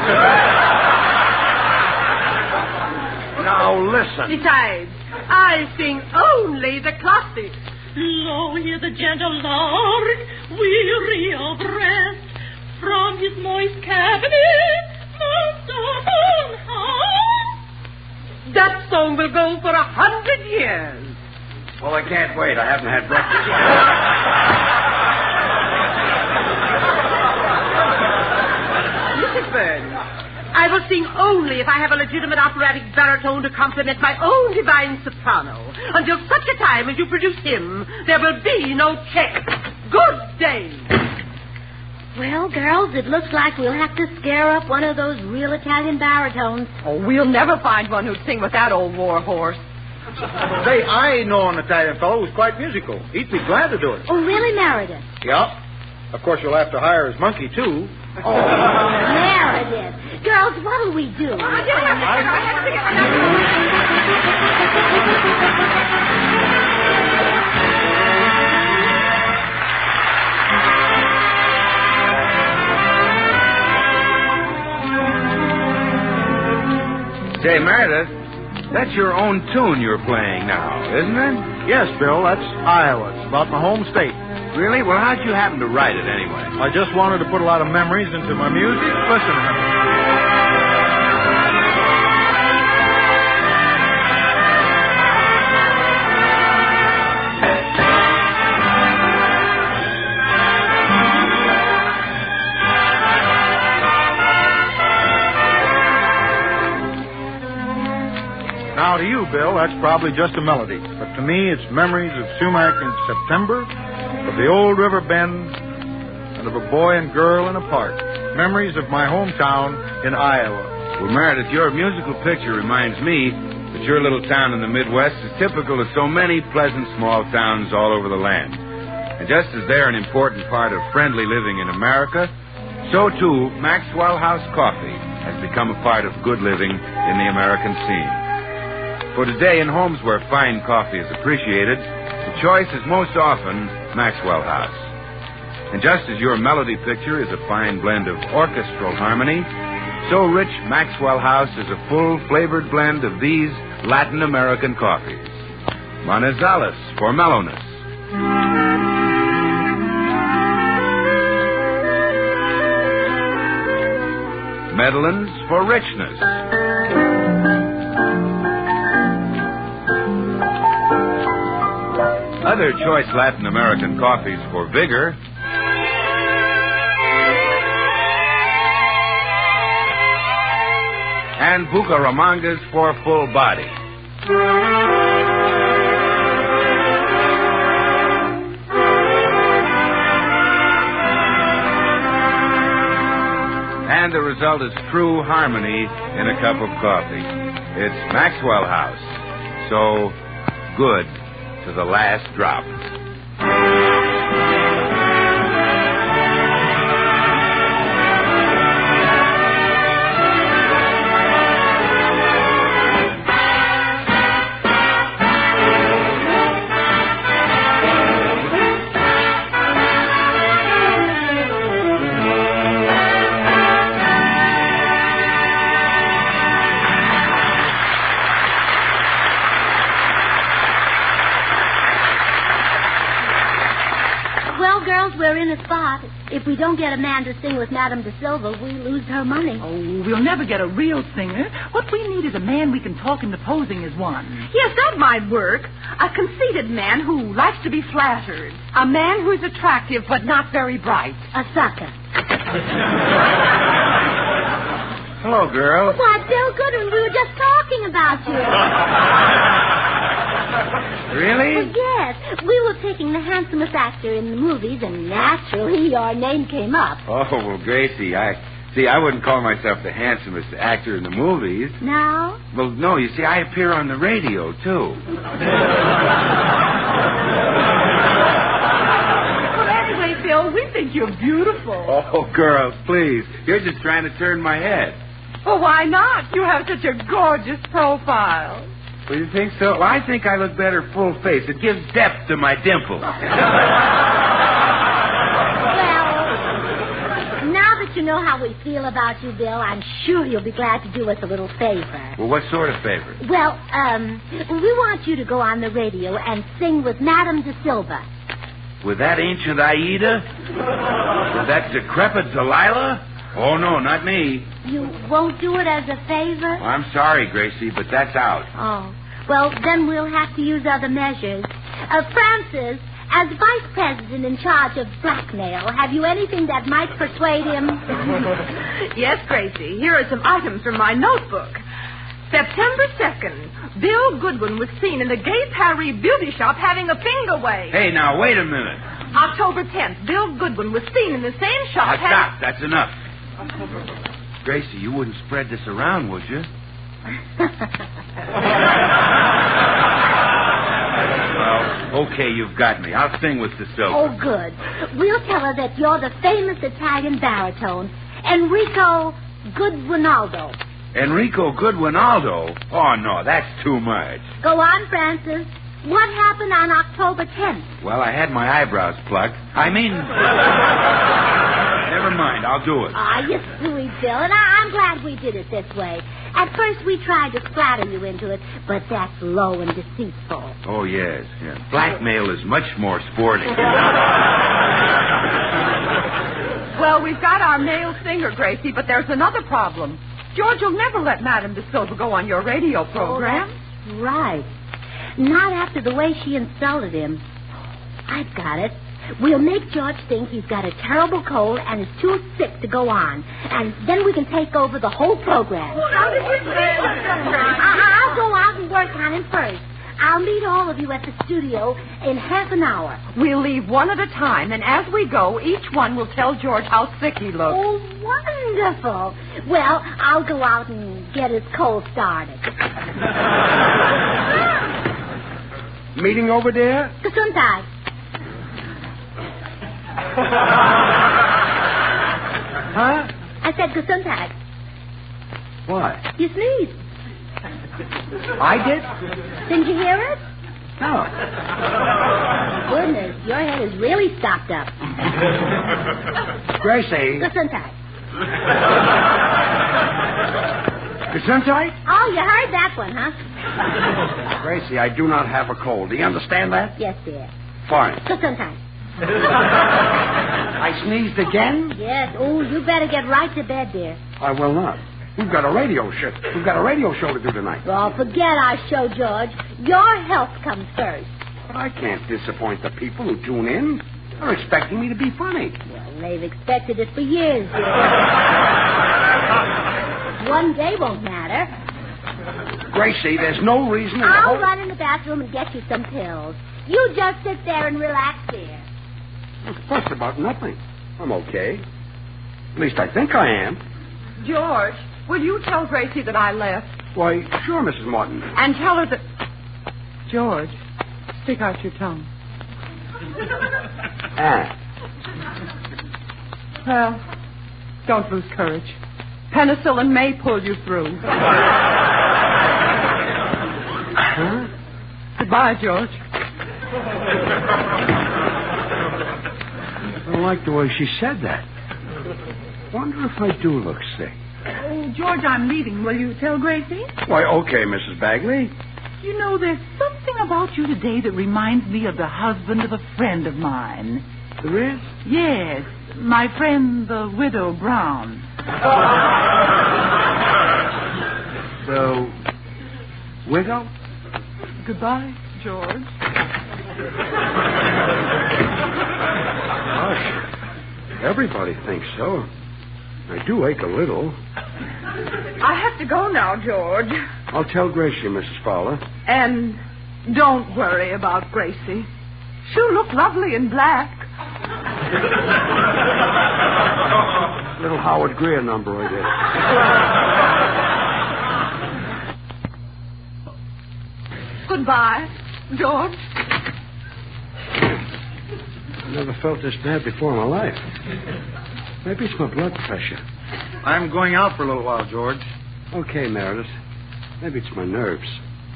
Now, listen. Besides, I sing only the classics. Lo, hear the gentle lark, weary of rest, from his moist cabinet, most open house. That song will go for 100 years. Well, I can't wait. I haven't had breakfast yet. Mrs. Burns, I will sing only if I have a legitimate operatic baritone to complement my own divine soprano. Until such a time as you produce him, there will be no check. Good day. Well, girls, it looks like we'll have to scare up one of those real Italian baritones. Oh, we'll never find one who'd sing with that old war horse. Say, I know an Italian fellow who's quite musical. He'd be glad to do it. Oh, really, Meredith? Yeah. Of course, you'll have to hire his monkey, too. Oh, Meredith. Girls, what'll we do? Say, Meredith, that's your own tune you're playing now, isn't it? Yes, Bill, that's Iowa. It's about my home state. Really? Well, how'd you happen to write it anyway? I just wanted to put a lot of memories into my music. Listen to me. Now, to you, Bill, that's probably just a melody. But to me, it's memories of sumac in September, of the old river bend, and of a boy and girl in a park. Memories of my hometown in Iowa. Well, Meredith, your musical picture reminds me that your little town in the Midwest is typical of so many pleasant small towns all over the land. And just as they're an important part of friendly living in America, so too Maxwell House Coffee has become a part of good living in the American scene. For today, in homes where fine coffee is appreciated, the choice is most often Maxwell House. And just as your melody picture is a fine blend of orchestral harmony, so rich Maxwell House is a full flavored blend of these Latin American coffees. Manizales for mellowness. Medellins for richness. Other choice Latin American coffees for vigor. And Bucaramangas for full body. And the result is true harmony in a cup of coffee. It's Maxwell House. So good to the last drop. We're in a spot. If we don't get a man to sing with Madame de Silva, we lose her money. Oh, we'll never get a real singer. What we need is a man we can talk into posing as one. Yes, that might work. A conceited man who likes to be flattered. A man who's attractive but not very bright. A sucker. Hello, girl. Why, Bill Goodwin, we were just talking about you. Really? Well, yes. We were picking the handsomest actor in the movies, and naturally your name came up. Oh, well, Gracie, I wouldn't call myself the handsomest actor in the movies. No? Well, no, you see, I appear on the radio, too. Well, anyway, Bill, we think you're beautiful. Oh, girls, please. You're just trying to turn my head. Well, why not? You have such a gorgeous profile. Well, you think so? Well, I think I look better full face. It gives depth to my dimple. Well, now that you know how we feel about you, Bill, I'm sure you'll be glad to do us a little favor. Well, what sort of favor? Well, we want you to go on the radio and sing with Madame de Silva. With that ancient Aida? With that decrepit Delilah? Oh, no, not me. You won't do it as a favor? Well, I'm sorry, Gracie, but that's out. Oh. Well, then we'll have to use other measures. Francis, as vice president in charge of blackmail, have you anything that might persuade him? Yes, Gracie. Here are some items from my notebook. September 2nd, Bill Goodwin was seen in the Gay Paris beauty shop having a finger wave. Hey, now, wait a minute. October 10th, Bill Goodwin was seen in the same shop Now, stop. That's enough. Gracie, you wouldn't spread this around, would you? Well, okay, you've got me. I'll sing with the Silva. Oh, good. We'll tell her that you're the famous Italian baritone, Enrico Goodwinaldo. Enrico Goodwinaldo? Oh, no, that's too much. Go on, Francis. What happened on October 10th? Well, I had my eyebrows plucked. Never mind, I'll do it. Ah, you sweet Bill, and I'm glad we did it this way. At first, we tried to flatter you into it, but that's low and deceitful. Oh, yes. Blackmail is much more sporting. Well, we've got our male singer, Gracie, but there's another problem. George will never let Madame de Silva go on your radio program. Oh, right. Not after the way she insulted him. I've got it. We'll make George think he's got a terrible cold and is too sick to go on. And then we can take over the whole program. How did you say that? I'll go out and work on him first. I'll meet all of you at the studio in half an hour. We'll leave one at a time, and as we go, each one will tell George how sick he looks. Oh, wonderful. Well, I'll go out and get his cold started. Meeting over there? Gesundheit. Huh? I said Gesundheit. What? You sneezed. I did? Didn't you hear it? No. Goodness, your head is really stopped up. Gracie. Gesundheit. Gesundheit? Oh, you heard that one, huh? Gracie, I do not have a cold. Do you understand that? Yes, dear. Fine. Gesundheit. I sneezed again? Yes. Oh, you better get right to bed, dear. I will not. We've got a radio show. We've got a radio show to do tonight. Well, forget our show, George. Your health comes first. But I can't disappoint the people who tune in. They're expecting me to be funny. Well, they've expected it for years, dear. One day won't matter. Gracie, there's no reason... I'll run in the bathroom and get you some pills. You just sit there and relax, dear. Fuss about nothing. I'm okay. At least I think I am. George, will you tell Gracie that I left? Why, sure, Mrs. Martin. And tell her that... George, stick out your tongue. Well, don't lose courage. Penicillin may pull you through. Huh? Goodbye, George. I don't like the way she said that. Wonder if I do look sick. Oh, George, I'm leaving. Will you tell Gracie? Why, okay, Mrs. Bagley. You know, there's something about you today that reminds me of the husband of a friend of mine. There is? Yes, my friend, the widow Brown. The widow? Goodbye, George. Gosh, everybody thinks so. I do ache a little. I have to go now, George. I'll tell Gracie, Mrs. Fowler. And don't worry about Gracie. She'll look lovely in black. Little Howard Greer number, I guess. Goodbye, George. I never felt this bad before in my life. Maybe it's my blood pressure. I'm going out for a little while, George. Okay, Meredith. Maybe it's my nerves.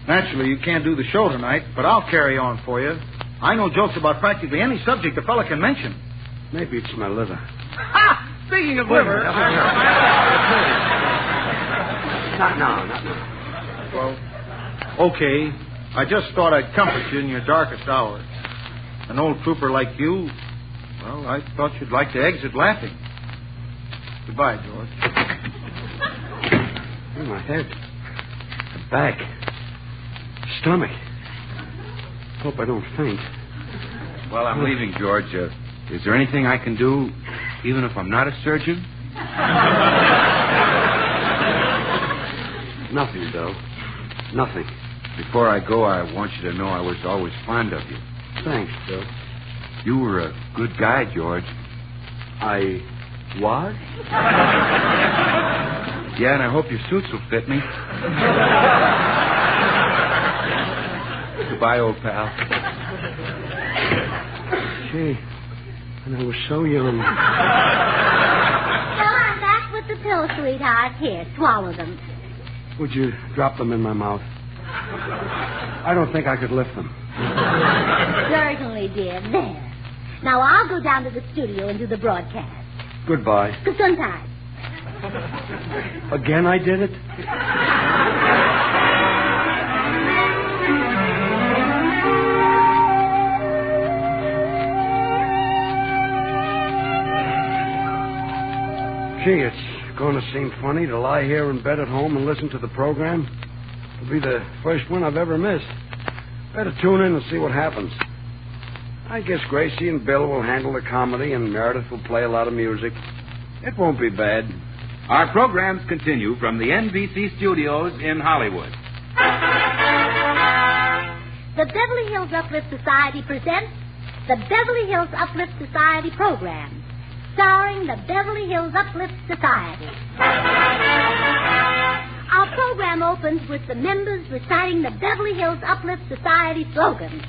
Naturally, you can't do the show tonight, but I'll carry on for you. I know jokes about practically any subject a fella can mention. Maybe it's my liver. Ha! Speaking of liver... Not now. Well, okay. I just thought I'd comfort you in your darkest hour. An old trooper like you, well, I thought you'd like to exit laughing. Goodbye, George. In my head. The back. Stomach. Hope I don't faint. Well, I'm leaving, George. Is there anything I can do, even if I'm not a surgeon? Nothing, Bill. Nothing. Before I go, I want you to know I was always fond of you. Thanks, Bill. You were a good guy, George. I was? Yeah, and I hope your suits will fit me. Goodbye, old pal. Gee, and I was so young. Well, I'm back with the pills, sweetheart. Here, swallow them. Would you drop them in my mouth? I don't think I could lift them. Certainly, dear. There. Now, I'll go down to the studio and do the broadcast. Goodbye. Gesundheit. Again I did it? Gee, it's going to seem funny to lie here in bed at home and listen to the program. It'll be the first one I've ever missed. Better tune in and see what happens. I guess Gracie and Bill will handle the comedy and Meredith will play a lot of music. It won't be bad. Our programs continue from the NBC studios in Hollywood. The Beverly Hills Uplift Society presents the Beverly Hills Uplift Society program, starring the Beverly Hills Uplift Society. Our program opens with the members reciting the Beverly Hills Uplift Society slogan.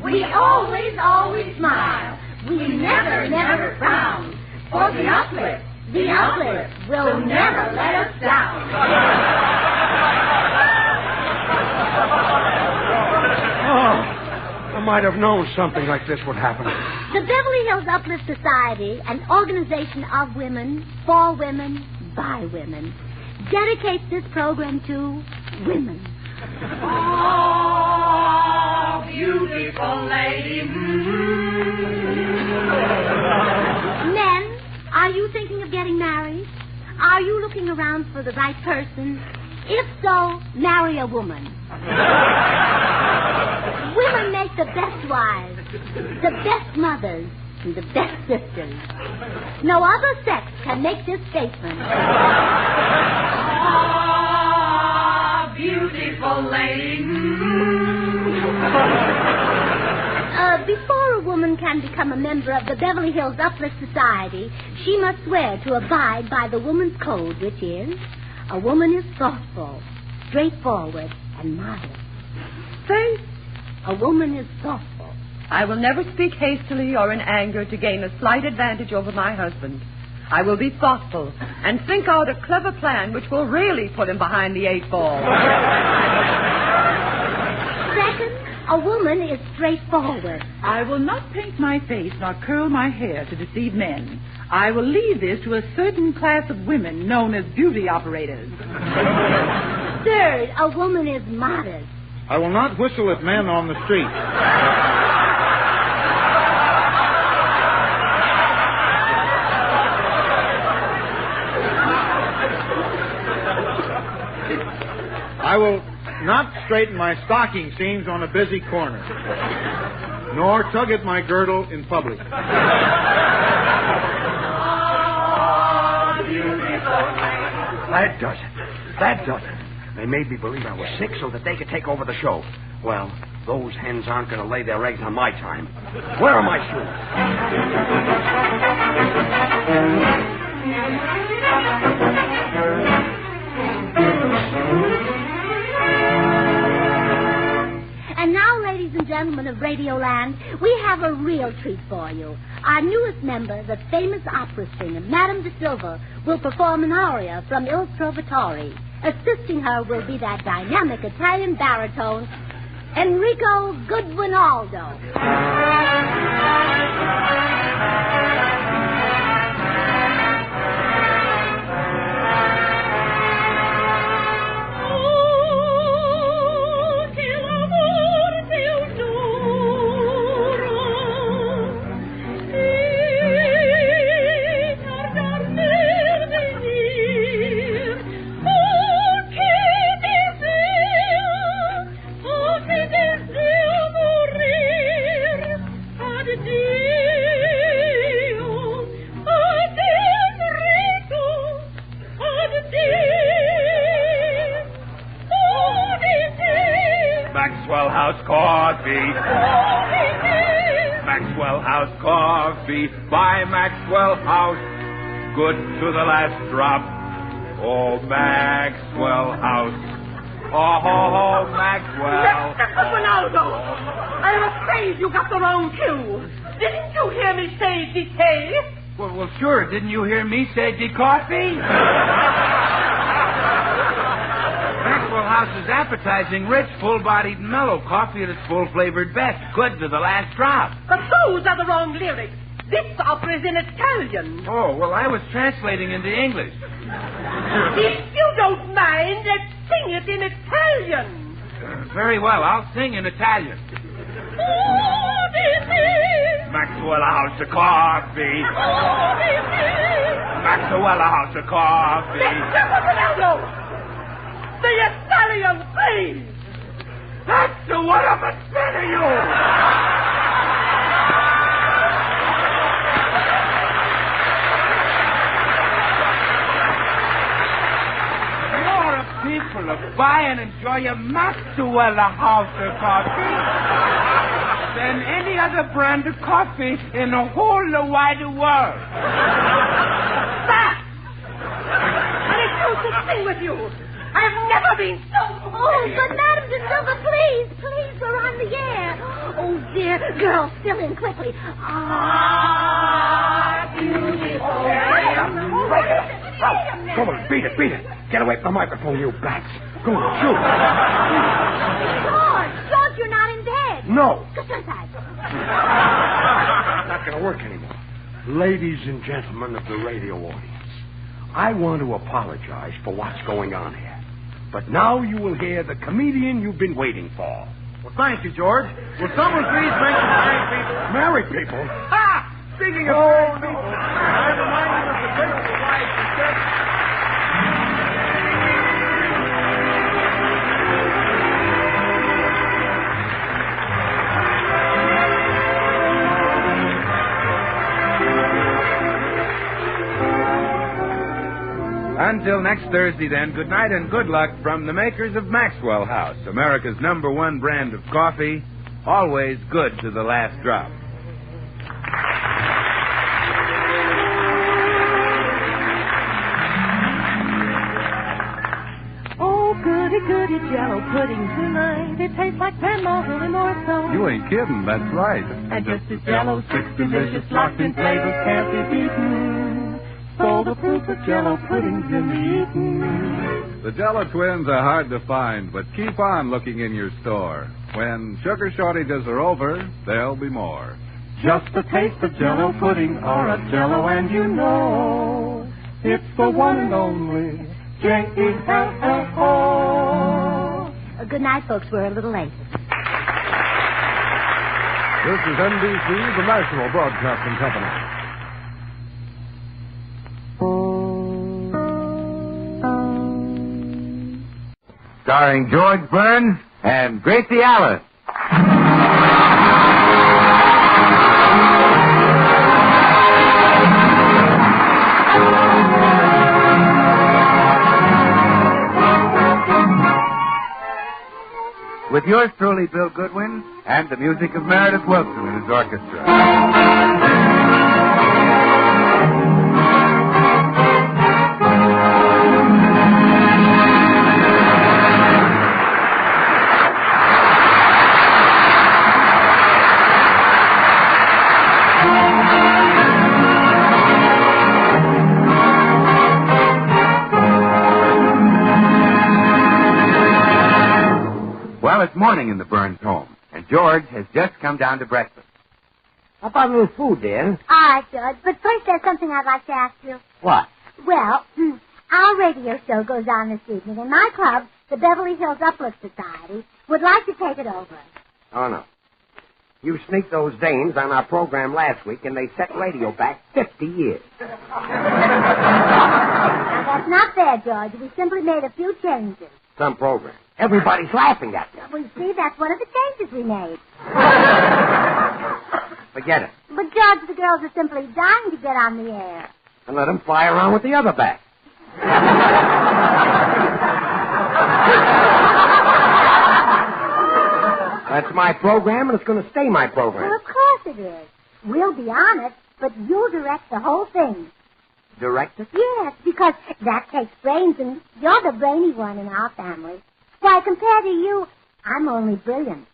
We always, always smile. We never, never frown. For the Uplift will never let us down. Oh, I might have known something like this would happen. The Beverly Hills Uplift Society, an organization of women, for women, by women, dedicates this program to women. Oh, beautiful lady. Men, are you thinking of getting married? Are you looking around for the right person? If so, marry a woman. Women make the best wives, the best mothers, and the best sisters. No other sex can make this statement. Oh, beautiful lady. Before a woman woman can become a member of the Beverly Hills Uplifters Society, she must swear to abide by the woman's code, which is, a woman is thoughtful, straightforward, and modest. First, a woman is thoughtful. I will never speak hastily or in anger to gain a slight advantage over my husband. I will be thoughtful and think out a clever plan which will really put him behind the 8 ball. Second, a woman is straightforward. I will not paint my face nor curl my hair to deceive men. I will leave this to a certain class of women known as beauty operators. Third, a woman is modest. I will not whistle at men on the street. I will not straighten my stocking seams on a busy corner, nor tug at my girdle in public. That does it. That does it. They made me believe I was sick so that they could take over the show. Well, those hens aren't going to lay their eggs on my time. Where are my shoes? And now, ladies and gentlemen of Radioland, we have a real treat for you. Our newest member, the famous opera singer, Madame de Silva, will perform an aria from Il Trovatore. Assisting her will be that dynamic Italian baritone, Enrico Goodwinaldo. Maxwell House Coffee by Maxwell House. Good to the last drop. Oh, Maxwell House. Oh, Maxwell. Mr. Ronaldo, I am afraid you got the wrong cue. Didn't you hear me say decay? Well, sure. Didn't you hear me say de-coffee? Maxwell House is appetizing, rich, full-bodied, and mellow coffee at its full-flavored best. Good to the last drop. But those are the wrong lyrics. This opera is in Italian. Oh, well, I was translating into English. If you don't mind, let's sing it in Italian. Very well. I'll sing in Italian. Maxwell House of Coffee. Maxwell House of Coffee. Mr. Ronaldo! The Italian, please! That's the one of a spin of you! People buy and enjoy a Maxwell House of Coffee than any other brand of coffee in the whole wide world. Stop! I refuse to sing with you. I have never been so... Oh, but Madame de Silva, please, we're on the air. Oh, dear. Girls, fill in quickly. Ah, beautiful. Come on, beat it. Get away from the microphone, you bats. Go on, shoot. George, you're not in bed. No. Go inside. It's not going to work anymore. Ladies and gentlemen of the radio audience, I want to apologize for what's going on here. But now you will hear the comedian you've been waiting for. Well, thank you, George. Will someone please bring some married people? Married people? Ah! Speaking of married people, I remind you of the beautiful wife and children. Until next Thursday, then, good night and good luck from the makers of Maxwell House, America's #1 brand of coffee, always good to the last drop. goody Jello pudding tonight. It tastes like Grandma really more so. You ain't kidding, that's right. And just as Jello, 6 delicious locked-in flavors can't be beaten. So the proof of Jello pudding's in the eating. The Jello twins are hard to find, but keep on looking in your store. When sugar shortages are over, there'll be more. Just a taste of Jello pudding or a Jello and you know it's the one and only Jello. Good night, folks. We're a little late. This is NBC, the National Broadcasting Company. Starring George Burns and Gracie Alice. With yours truly, Bill Goodwin, and the music of Meredith Wilson and his orchestra. Well, it's morning in the Burns home, and George has just come down to breakfast. How about a little food, dear? All right, George, but first there's something I'd like to ask you. What? Well, our radio show goes on this evening, and my club, the Beverly Hills Uplifters Society, would like to take it over. Oh, no. You sneaked those dames on our program last week, and they set radio back 50 years. Now, that's not fair, George. We simply made a few changes. Some program. Everybody's laughing at them. Well, you see, that's one of the changes we made. Forget it. But, George, the girls are simply dying to get on the air. And let them fly around with the other bat. That's my program, and it's going to stay my program. Well, of course it is. We'll be on it, but you'll direct the whole thing. Direct it? Yes, because that takes brains, and you're the brainy one in our family. Why, compared to you, I'm only brilliant.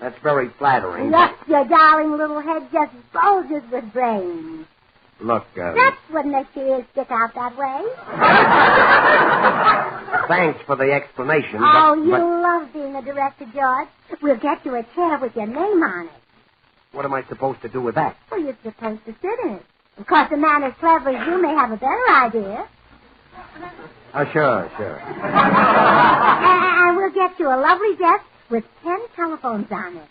That's very flattering. Yes, your darling little head just bulges with brains. Look, That's what makes your ears stick out that way. Thanks for the explanation. Oh, but you love being a director, George. We'll get you a chair with your name on it. What am I supposed to do with that? Well, you're supposed to sit in it. Of course, a man as clever as you may have a better idea. Oh, sure. And we'll get you a lovely desk with 10 telephones on it.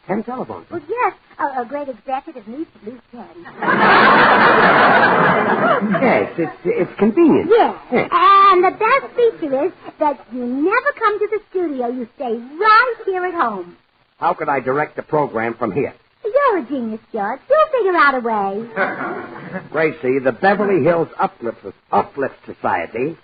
10 telephones? Well, yes. A great executive needs at least 10. Yes, it's convenient. Yes. And the best feature is that you never come to the studio. You stay right here at home. How could I direct the program from here? You're a genius, George. You'll figure out a way. Gracie, the Beverly Hills Uplift Society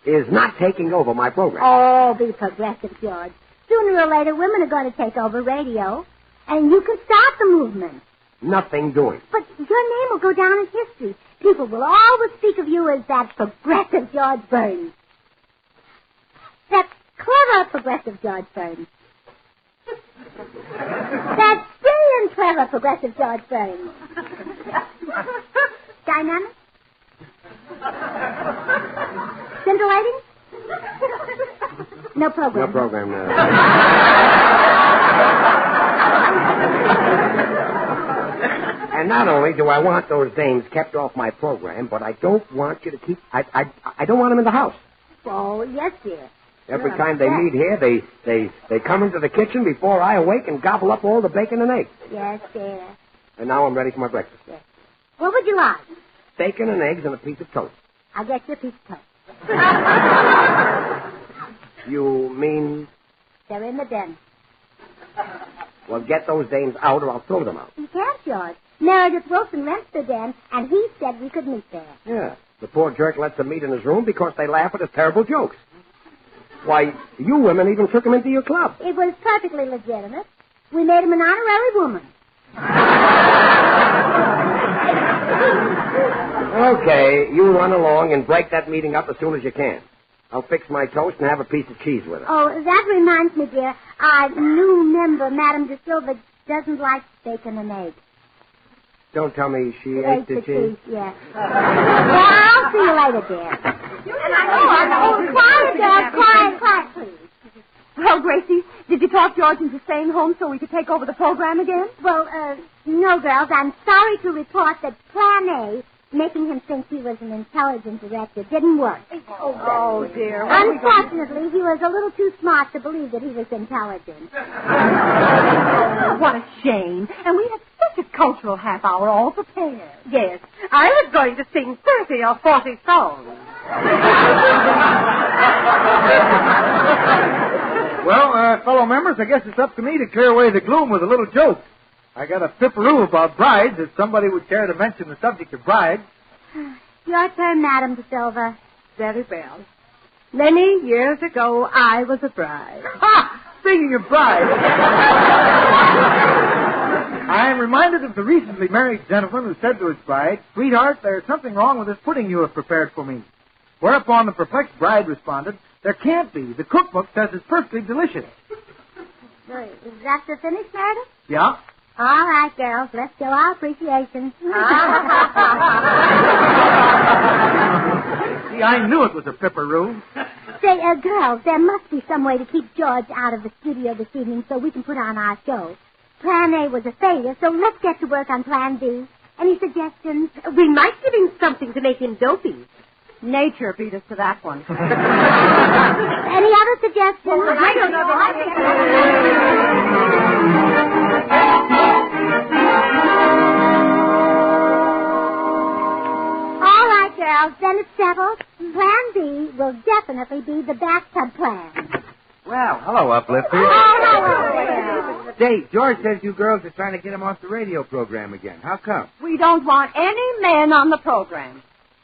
is not taking over my program. Oh, be progressive, George. Sooner or later, women are going to take over radio. And you can start the movement. Nothing doing. But your name will go down in history. People will always speak of you as that progressive George Burns. That clever progressive George Burns. That brilliant, clever progressive George Burns. Dynamic? Scintillating? No program. No program, no. And not only do I want those dames kept off my program, but I don't want you to keep... I don't want them in the house. Oh, yes, dear. Every time they meet here, they come into the kitchen before I awake and gobble up all the bacon and eggs. Yes, dear. And now I'm ready for my breakfast. Yes. What would you like? Bacon and eggs and a piece of toast. I'll get you a piece of toast. You mean... They're in the den. Well, get those dames out or I'll throw them out. You can't, George. Meredith Wilson rents the den, and he said we could meet there. Yeah. The poor jerk lets them meet in his room because they laugh at his terrible jokes. Why, you women even took him into your club. It was perfectly legitimate. We made him an honorary woman. Okay, you run along and break that meeting up as soon as you can. I'll fix my toast and have a piece of cheese with it. Oh, that reminds me, dear. Our new member, Madame De Silva, doesn't like bacon and eggs. Don't tell me she ate the cheese. Yeah. Well, I'll see you later, dear. Quiet, dear. Quiet, please. Well, Gracie, did you talk George into staying home so we could take over the program again? Well, no, girls. I'm sorry to report that Plan A, making him think he was an intelligent director, didn't work. Oh, dear. Unfortunately, he was a little too smart to believe that he was intelligent. What a shame. And we had such a cultural half hour all prepared. Yes, I was going to sing 30 or 40 songs. Well, fellow members, I guess it's up to me to clear away the gloom with a little joke. I got a pipperoo about brides, if somebody would care to mention the subject of brides. Your turn, Madame De Silva. Very well. Many years ago, I was a bride. Ha! Speaking of brides, I am reminded of the recently married gentleman who said to his bride, "Sweetheart, there's something wrong with this pudding you have prepared for me." Whereupon the perplexed bride responded, "There can't be. The cookbook says it's perfectly delicious." Is that the finish, Meredith? Yeah? All right, girls, let's show our appreciation. See, I knew it was a pipperoo. Say, girls, there must be some way to keep George out of the studio this evening so we can put on our show. Plan A was a failure, so let's get to work on Plan B. Any suggestions? We might give him something to make him dopey. Nature beat us to that one. Any other suggestions? I don't know. All right, girls, then it's settled. Plan B will definitely be the bathtub plan. Well, hello, Uplifters. Hello. Say, George says you girls are trying to get him off the radio program again. How come? We don't want any men on the program.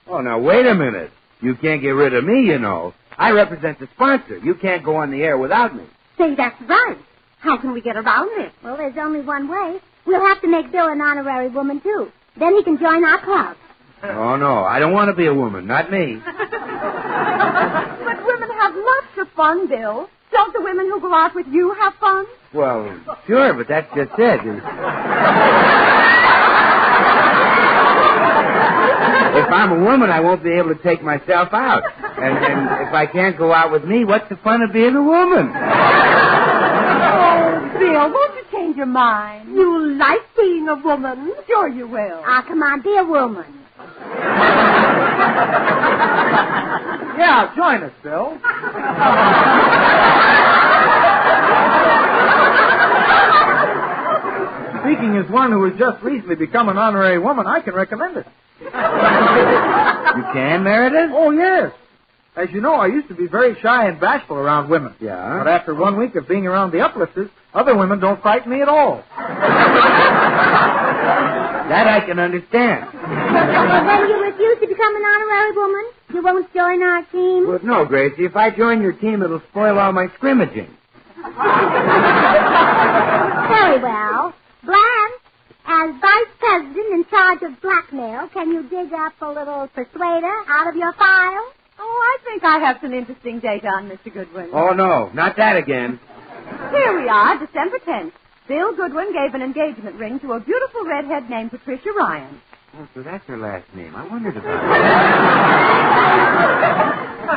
Oh, now, wait a minute. You can't get rid of me, you know. I represent the sponsor. You can't go on the air without me. Say, that's right. How can we get around this? Well, there's only one way. We'll have to make Bill an honorary woman, too. Then he can join our club. Oh, no. I don't want to be a woman. Not me. But women have lots of fun, Bill. Don't the women who go out with you have fun? Well, sure, but that's just it. If I'm a woman, I won't be able to take myself out. And if I can't go out with me, what's the fun of being a woman? Oh, Bill, won't you change your mind? You like being a woman? Sure you will. Ah, come on, be a woman. Yeah, join us, Bill. Speaking as one who has just recently become an honorary woman, I can recommend it. You can, Meredith? Oh, yes. As you know, I used to be very shy and bashful around women. Yeah? But after 1 week of being around the Uplifters, other women don't frighten me at all. That I can understand. When you refuse to become an honorary woman, you won't join our team? Well, no, Gracie. If I join your team, it'll spoil all my scrimmaging. Very well. Blanche, as vice president in charge of blackmail, can you dig up a little persuader out of your file? Oh, I think I have some interesting data on Mr. Goodwin. Oh, no. Not that again. Here we are, December 10th. Bill Goodwin gave an engagement ring to a beautiful redhead named Patricia Ryan. Oh, so that's her last name. I wondered about that.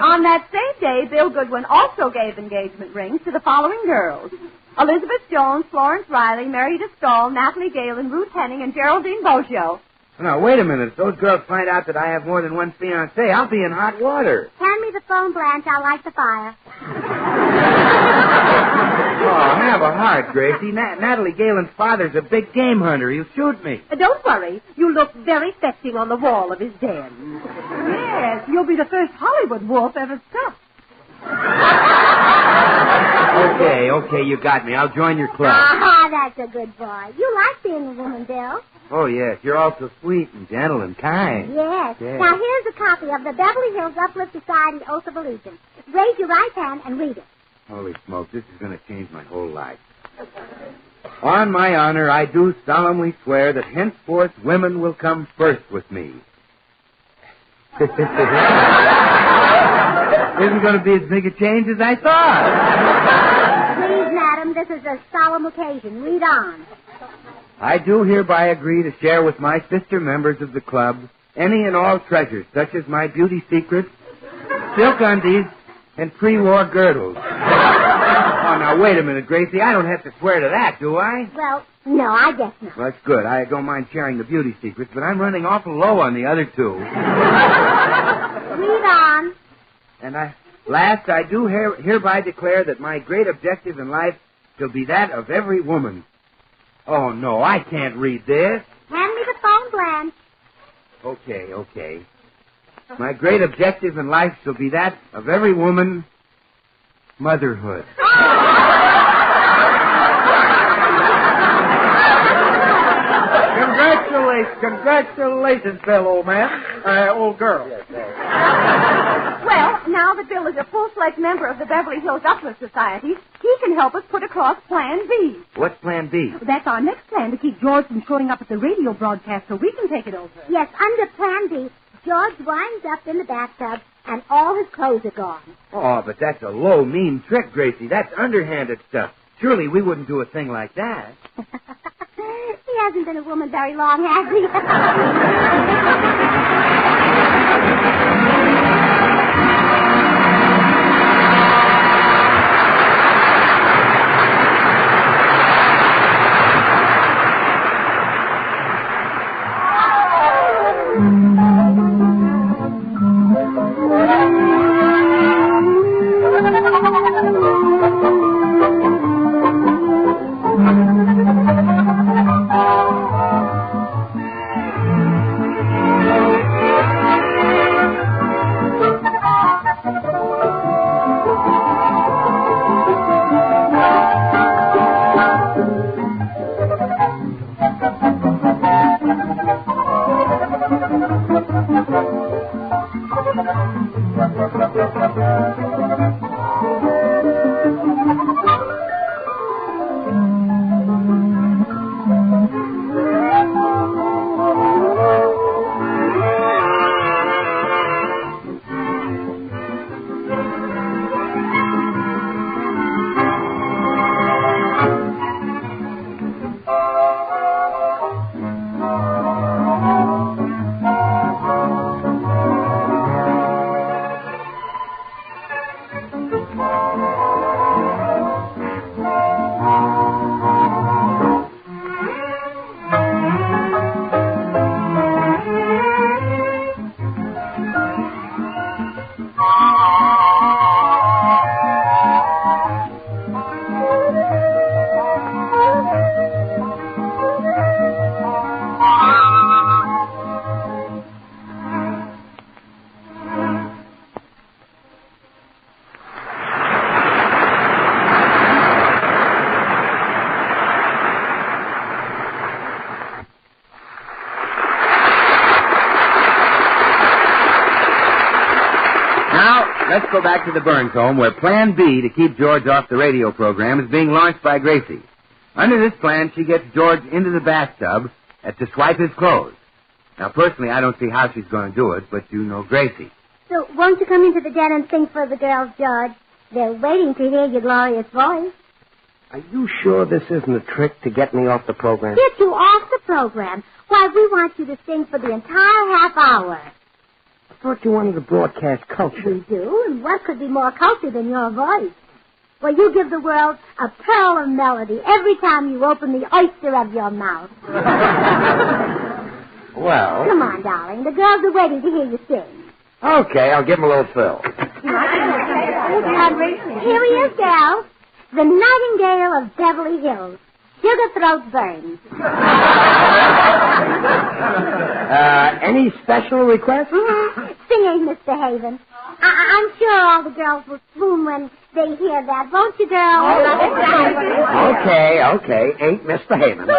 On that same day, Bill Goodwin also gave engagement rings to the following girls: Elizabeth Jones, Florence Riley, Merida Stahl, Natalie Galen, Ruth Henning, and Geraldine Boggio. Now, wait a minute. If those girls find out that I have more than one fiancé, I'll be in hot water. Hand me the phone, Blanche. I'll light the fire. Oh, have a heart, Gracie. Natalie Galen's father's a big game hunter. He'll shoot me. Don't worry. You look very fetching on the wall of his den. Yes, you'll be the first Hollywood wolf ever struck. Okay, you got me. I'll join your club. Ah, that's a good boy. You like being a woman, Bill. Oh, yes. You're also sweet and gentle and kind. Yes. Now, here's a copy of the Beverly Hills Uplifters Society Oath of Allegiance. Raise your right hand and read it. Holy smoke, this is going to change my whole life. On my honor, I do solemnly swear that henceforth women will come first with me. Isn't going to be as big a change as I thought. Please, madam, this is a solemn occasion. Read on. I do hereby agree to share with my sister members of the club any and all treasures, such as my beauty secrets, silk undies, and pre-war girdles. Oh, now, wait a minute, Gracie. I don't have to swear to that, do I? Well, no, I guess not. Well, that's good. I don't mind sharing the beauty secrets, but I'm running awful low on the other two. Read on. And last, I do hereby declare that my great objective in life shall be that of every woman. Oh, no, I can't read this. Hand me the phone, Blanche. Okay. My great objective in life shall be that of every woman, motherhood. Congratulations, Bill, old man. Old girl. Well, now that Bill is a full-fledged member of the Beverly Hills Uplifters Society, he can help us put across Plan B. What's Plan B? That's our next plan to keep George from showing up at the radio broadcast so we can take it over. Yes, under Plan B, George winds up in the bathtub and all his clothes are gone. Oh, but that's a low, mean trick, Gracie. That's underhanded stuff. Surely we wouldn't do a thing like that. He hasn't been a woman very long, has he? Let's go back to the Burns home where Plan B to keep George off the radio program is being launched by Gracie. Under this plan, she gets George into the bathtub to swipe his clothes. Now, personally, I don't see how she's going to do it, but you know Gracie. So, won't you come into the den and sing for the girls, George? They're waiting to hear your glorious voice. Are you sure this isn't a trick to get me off the program? Get you off the program? Why, we want you to sing for the entire half hour. I thought you wanted to broadcast culture. We do, and what could be more culture than your voice? Well, you give the world a pearl of melody every time you open the oyster of your mouth. Well... Come on, darling. The girls are waiting to hear you sing. Okay, I'll give them a little fill. Here he is, gal. The Nightingale of Beverly Hills. Sugar Throat Burns. Any special requests? Sing Ain't Misbehavin'. I'm sure all the girls will swoon when they hear that, won't you, girls? Okay. Ain't misbehaving. Wait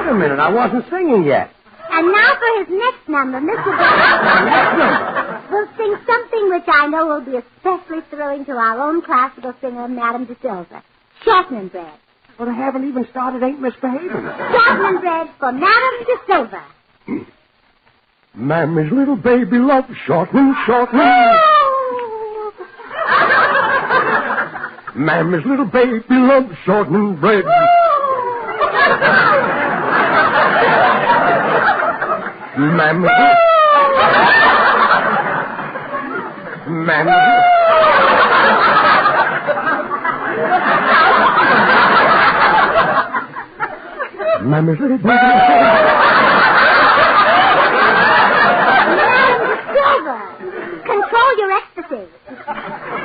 a minute, I wasn't singing yet. And now for his next number, Mr. Burns will sing something which I know will be especially thrilling to our own classical singer, Madame de Silva. Shortening bread. Well, I haven't even started Ain't Misbehaving. Shorten and bread for Madame de Silva. Mammy's little baby loves shortening. Mammy's little baby loves shortening bread. Mammy's little baby. Control your ecstasy.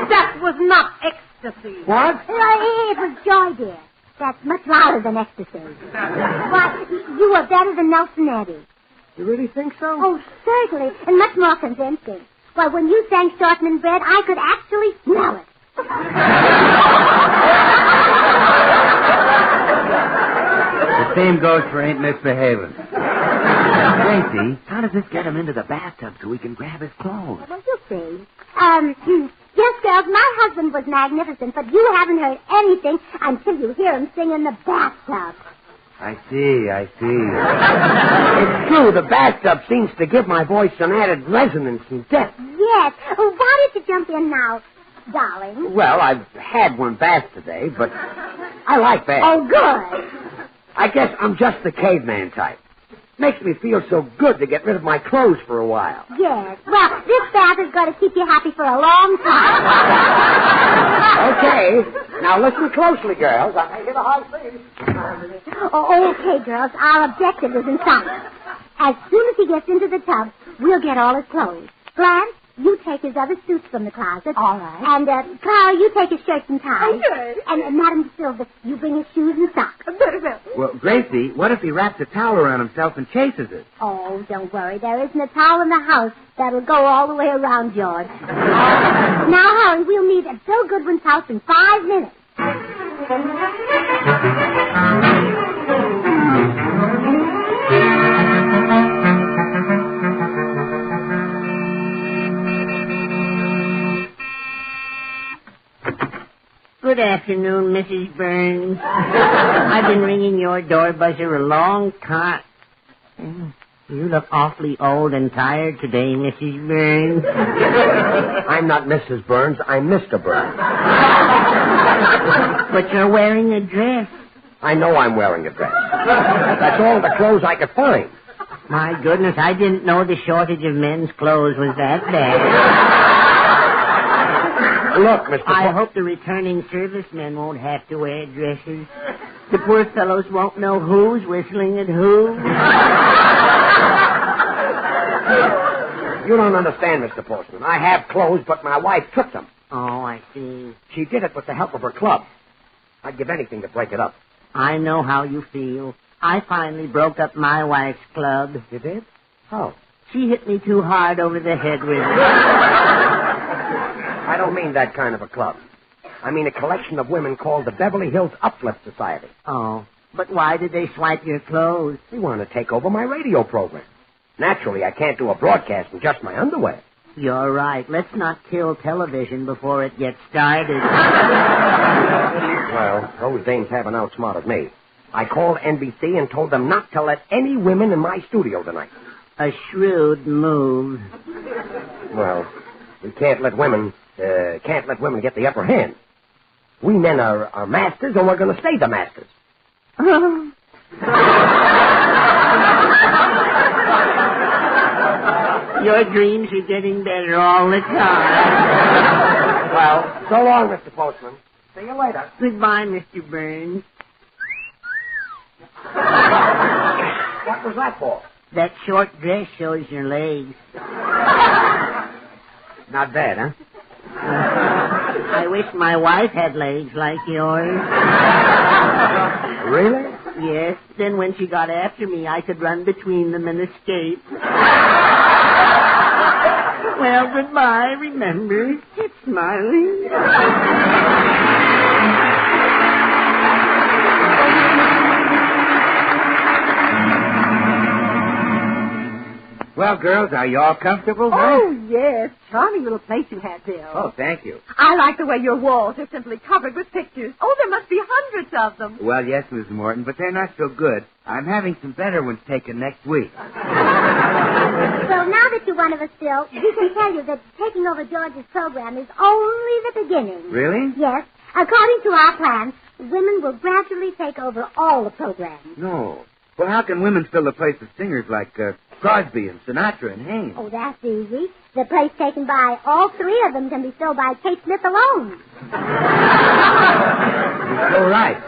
That was not ecstasy. What? It was joy, dear. That's much louder than ecstasy. But you were better than Nelson Eddy. You really think so? Oh, certainly. And much more convincing. Why, when you sang Shortening Bread, I could actually smell it. The same goes for Ain't Misbehaving. Gracie, how does this get him into the bathtub so we can grab his clothes? Well, you see. Yes, girls, my husband was magnificent, but you haven't heard anything until you hear him sing in the bathtub. I see. It's true, the bathtub seems to give my voice some added resonance and depth. Yes. Oh, why did you jump in now, darling? Well, I've had one bath today, but I like baths. Oh, good. I guess I'm just the caveman type. Makes me feel so good to get rid of my clothes for a while. Yes. Well, this bath is going to keep you happy for a long time. Okay. Now listen closely, girls. I may hit a high speed. Oh, okay, girls. Our objective is in sight. As soon as he gets into the tub, we'll get all his clothes. Blanche, you take his other suits from the closet. All right. And, Clara, you take his shirts and ties. Oh, good. And, Madame de Silva, you bring his shoes and socks. Very well. Well, Gracie, what if he wraps a towel around himself and chases it? Oh, don't worry. There isn't a towel in the house that'll go all the way around George. Now, hurry. We'll meet at Bill Goodwin's house in 5 minutes. Good afternoon, Mrs. Burns. I've been ringing your door buzzer a long time. You look awfully old and tired today, Mrs. Burns. I'm not Mrs. Burns. I'm Mr. Burns. But you're wearing a dress. I know I'm wearing a dress. That's all the clothes I could find. My goodness, I didn't know the shortage of men's clothes was that bad. Look, Mr. I hope the returning servicemen won't have to wear dresses. The poor fellows won't know who's whistling at who. You don't understand, Mr. Postman. I have clothes, but my wife took them. Oh, I see. She did it with the help of her club. I'd give anything to break it up. I know how you feel. I finally broke up my wife's club. You did? How? She hit me too hard over the head with it. I don't mean that kind of a club. I mean a collection of women called the Beverly Hills Uplifters Society. Oh, but why did they swipe your clothes? They want to take over my radio program. Naturally, I can't do a broadcast in just my underwear. You're right. Let's not kill television before it gets started. Well, those dames haven't outsmarted me. I called NBC and told them not to let any women in my studio tonight. A shrewd move. Well, we can't let women get the upper hand. We men are masters, and we're going to stay the masters. Your dreams are getting better all the time. Well, so long, Mr. Postman. See you later. Goodbye, Mr. Burns. What was that for? That short dress shows your legs. Not bad, huh? I wish my wife had legs like yours. Really? Yes. Then when she got after me, I could run between them and escape. Well, goodbye. Remember, keep smiling. Well, girls, are you all comfortable? Oh, yes. Charming little place you had, Bill. Oh, thank you. I like the way your walls are simply covered with pictures. Oh, there must be hundreds of them. Well, yes, Miss Morton, but they're not so good. I'm having some better ones taken next week. Well, now that you're one of us, Bill, we can tell you that taking over George's program is only the beginning. Really? Yes. According to our plan, women will gradually take over all the programs. No. Well, how can women fill the place of singers like Crosby and Sinatra and Haynes? Oh, that's easy. The place taken by all three of them can be filled by Kate Smith alone. You're so right.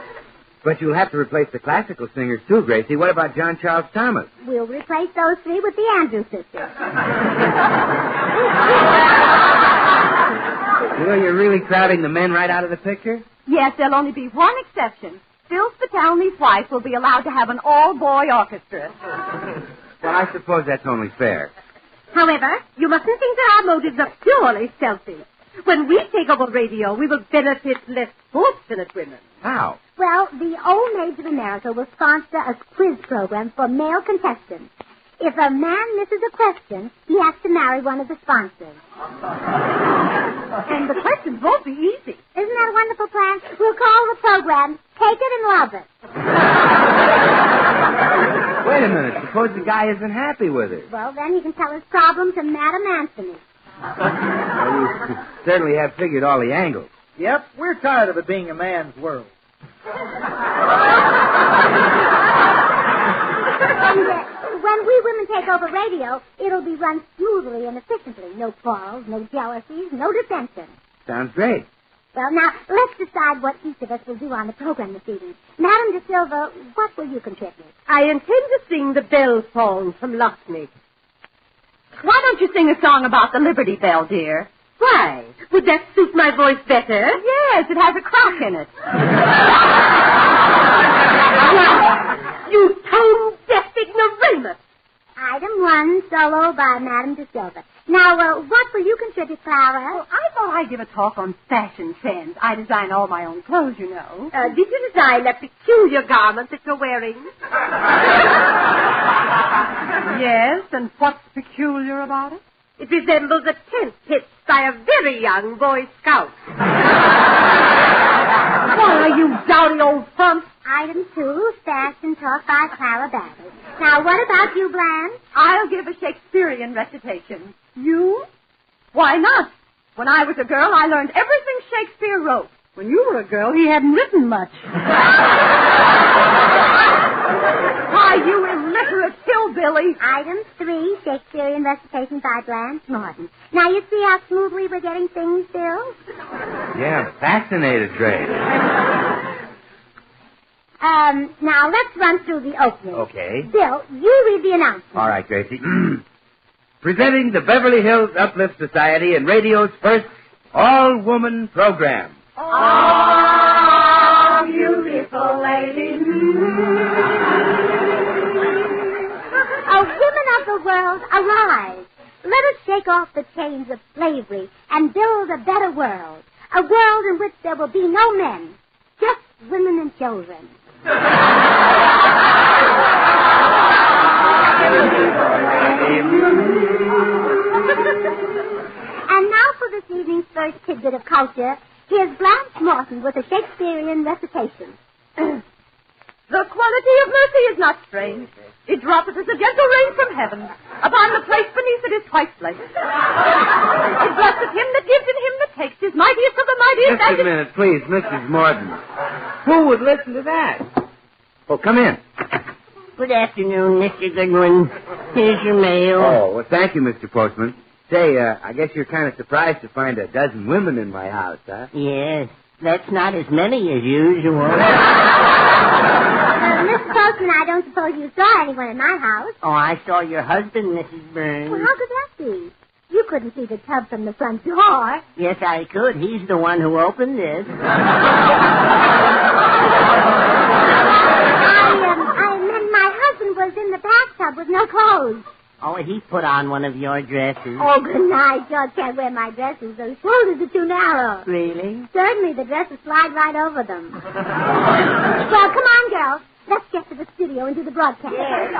But you'll have to replace the classical singers, too, Gracie. What about John Charles Thomas? We'll replace those three with the Andrews sisters. Well, you're really crowding the men right out of the picture? Yes, there'll only be one exception. Phil Spitalny's wife will be allowed to have an all-boy orchestra. Well, I suppose that's only fair. However, you mustn't think that our motives are purely selfish. When we take over radio, we will benefit less fortunate women. How? Well, the Old Maids of America will sponsor a quiz program for male contestants. If a man misses a question, he has to marry one of the sponsors. And the questions won't be easy. Isn't that a wonderful plan? We'll call the program Take It and Love It. Wait a minute. Suppose the guy isn't happy with it. Well, then he can tell his problem to Madam Anthony. Well, you certainly have figured all the angles. Yep, we're tired of it being a man's world. And when we women take over radio, it'll be run smoothly and efficiently. No quarrels, no jealousies, no dissension. Sounds great. Well, now, let's decide what each of us will do on the program this evening. Madam De Silva, what will you contribute? I intend to sing the bell song from Lakshmi. Why don't you sing a song about the Liberty Bell, dear? Why? Would that suit my voice better? Yes, it has a clock in it. You tone-deaf ignoramus. Item 1, solo by Madam De Silva. Now, what will you contribute, Clara? Well, I thought I'd give a talk on fashion trends. I design all my own clothes, you know. Did you design that peculiar garment that you're wearing? Yes, and what's peculiar about it? It resembles a tent pitched by a very young Boy Scout. Why, you dowdy old frump. Item 2, fashion talk by Clara Babbitt. Now, what about you, Blanche? I'll give a Shakespearean recitation. You? Why not? When I was a girl, I learned everything Shakespeare wrote. When you were a girl, he hadn't written much. Why, you illiterate hillbilly. Item 3, Shakespearean recitation by Blanche Morton. Now, you see how smoothly we're getting things, Bill? Yeah, fascinated, Grace. Now, let's run through the opening. Okay. Bill, you read the announcement. All right, Gracie. Presenting the Beverly Hills Uplift Society and radio's first all-woman program. Oh, beautiful lady. Women of the world, arise. Let us shake off the chains of slavery and build a better world. A world in which there will be no men, just women and children. And now for this evening's first tidbit of culture, here's Blanche Morton with a Shakespearean recitation. The quality of mercy is not strange. It droppeth as a gentle rain from heaven. Upon the place beneath it is twice blessed. It blesseth him that gives and him that takes. Is mightiest of the mightiest. Just a minute, please, Mrs. Morton. Who would listen to that? Oh, come in. Good afternoon, Mr. Goodwin. Here's your mail. Oh, well, thank you, Mr. Postman. Say, I guess you're kind of surprised to find a dozen women in my house, huh? Yes, that's not as many as usual. Mr. Postman, I don't suppose you saw anyone in my house. Oh, I saw your husband, Mrs. Burns. Well, how could that be? You couldn't see the tub from the front door. Yes, I could. He's the one who opened this. I meant my husband was in the bathtub with no clothes. Oh, he put on one of your dresses. Oh, good night. George can't wear my dresses. Those shoulders are too narrow. Really? Certainly, the dresses slide right over them. Well, come on, girls. Let's get to the studio and do the broadcast. Yes.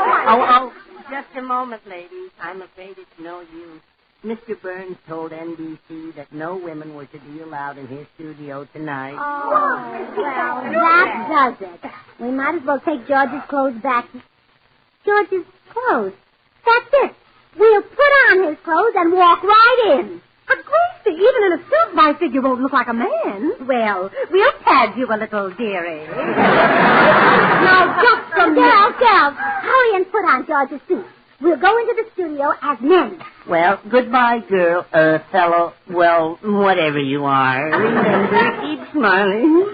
Just a moment, ladies. I'm afraid it's no use. Mr. Burns told NBC that no women were to be allowed in his studio tonight. Oh, well, that does it. We might as well take George's clothes back. George's clothes? That's it. We'll put on his clothes and walk right in. But, Gracie, even in a suit, my figure won't look like a man. Well, we'll pad you a little, dearie. Now, just a minute. Girls, hurry and put on George's suit. We'll go into the studio as men. Well, goodbye, fellow, well, whatever you are. Remember, keep smiling.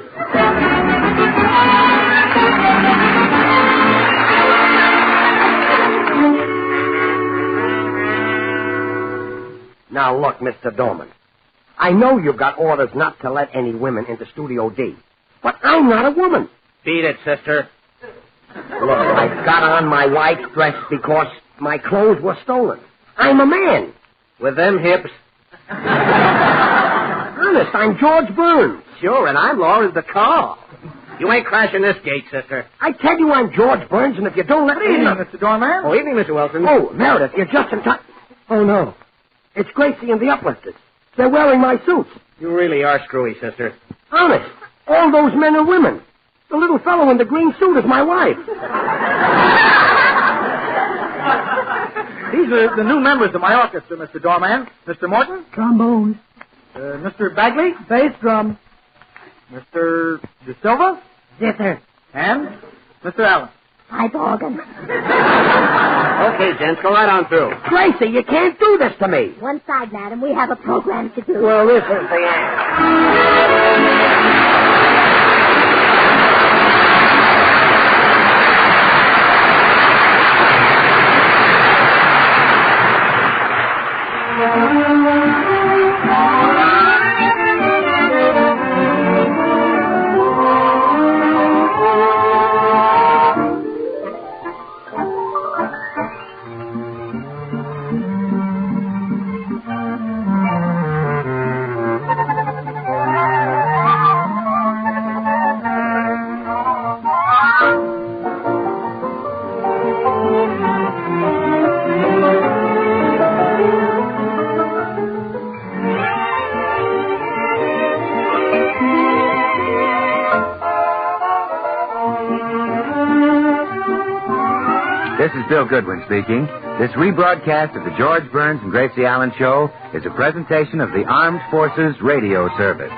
Now, look, Mr. Dorman. I know you've got orders not to let any women into Studio D, but I'm not a woman. Beat it, sister. Look, I got on my wife's dress because my clothes were stolen. I'm a man. With them hips. Honest, I'm George Burns. Sure, and I'm Lawrence the car. You ain't crashing this gate, sister. I tell you I'm George Burns, and if you don't let me... Good evening, Mr. Doorman. Oh, evening, Mr. Wilson. Oh, Meredith, you're just in time. Oh, no. It's Gracie and the Uplifters. They're wearing my suits. You really are screwy, sister. Honest, all those men are women. The little fellow in the green suit is my wife. These are the new members of my orchestra, Mr. Doorman. Mr. Morton? Trombone. Mr. Bagley? Bass drum. Mr. De Silva? Zither. And Mr. Allen. Pipe organ. Okay, gents, go right on through. Gracie, you can't do this to me. One side, madam. We have a program to do. Well, this is the end. This is Bill Goodwin speaking. This rebroadcast of the George Burns and Gracie Allen Show is a presentation of the Armed Forces Radio Service.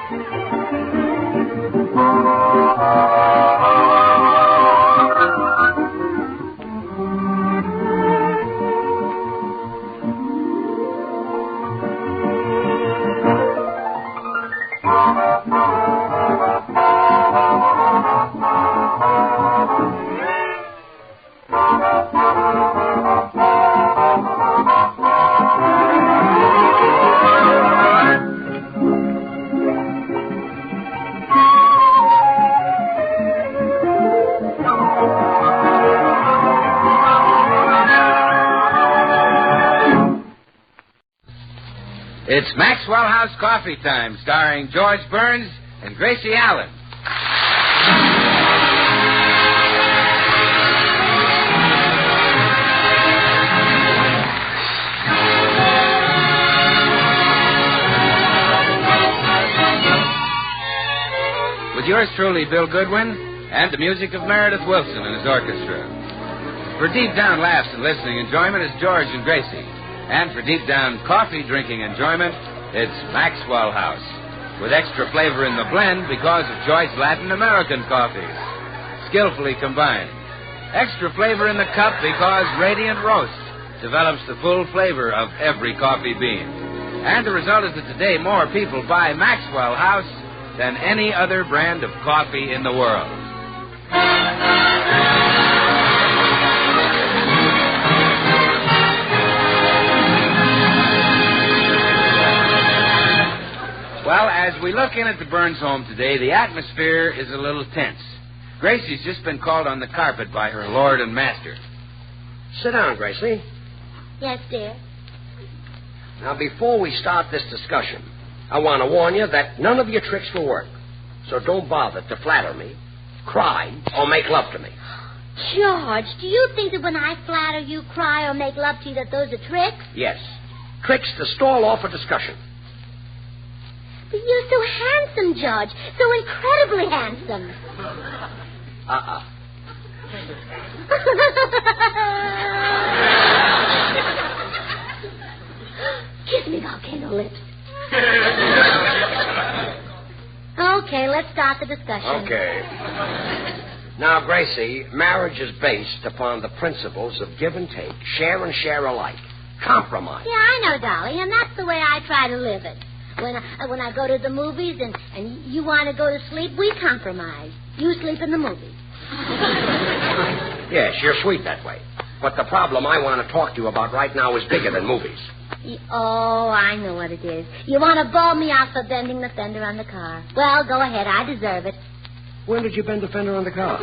It's Maxwell House Coffee Time, starring George Burns and Gracie Allen. With yours truly, Bill Goodwin, and the music of Meredith Wilson and his orchestra. For deep down laughs and listening enjoyment is George and Gracie. And for deep down coffee drinking enjoyment, it's Maxwell House. With extra flavor in the blend because of choice Latin American coffees. Skillfully combined. Extra flavor in the cup because Radiant Roast develops the full flavor of every coffee bean. And the result is that today more people buy Maxwell House than any other brand of coffee in the world. Well, as we look in at the Burns home today, the atmosphere is a little tense. Gracie's just been called on the carpet by her lord and master. Sit down, Gracie. Yes, dear. Now, before we start this discussion, I want to warn you that none of your tricks will work. So don't bother to flatter me, cry, or make love to me. George, do you think that when I flatter you, cry, or make love to you, that those are tricks? Yes. Tricks to stall off a discussion. But you're so handsome, George. So incredibly handsome. Kiss me, volcano lips. Okay, let's start the discussion. Okay. Now, Gracie, marriage is based upon the principles of give and take, share and share alike, compromise. Yeah, I know, Dolly, and that's the way I try to live it. When I go to the movies and you want to go to sleep, we compromise. You sleep in the movies. Yes, you're sweet that way. But the problem I want to talk to you about right now is bigger than movies. Oh, I know what it is. You want to ball me out for bending the fender on the car. Well, go ahead. I deserve it. When did you bend the fender on the car?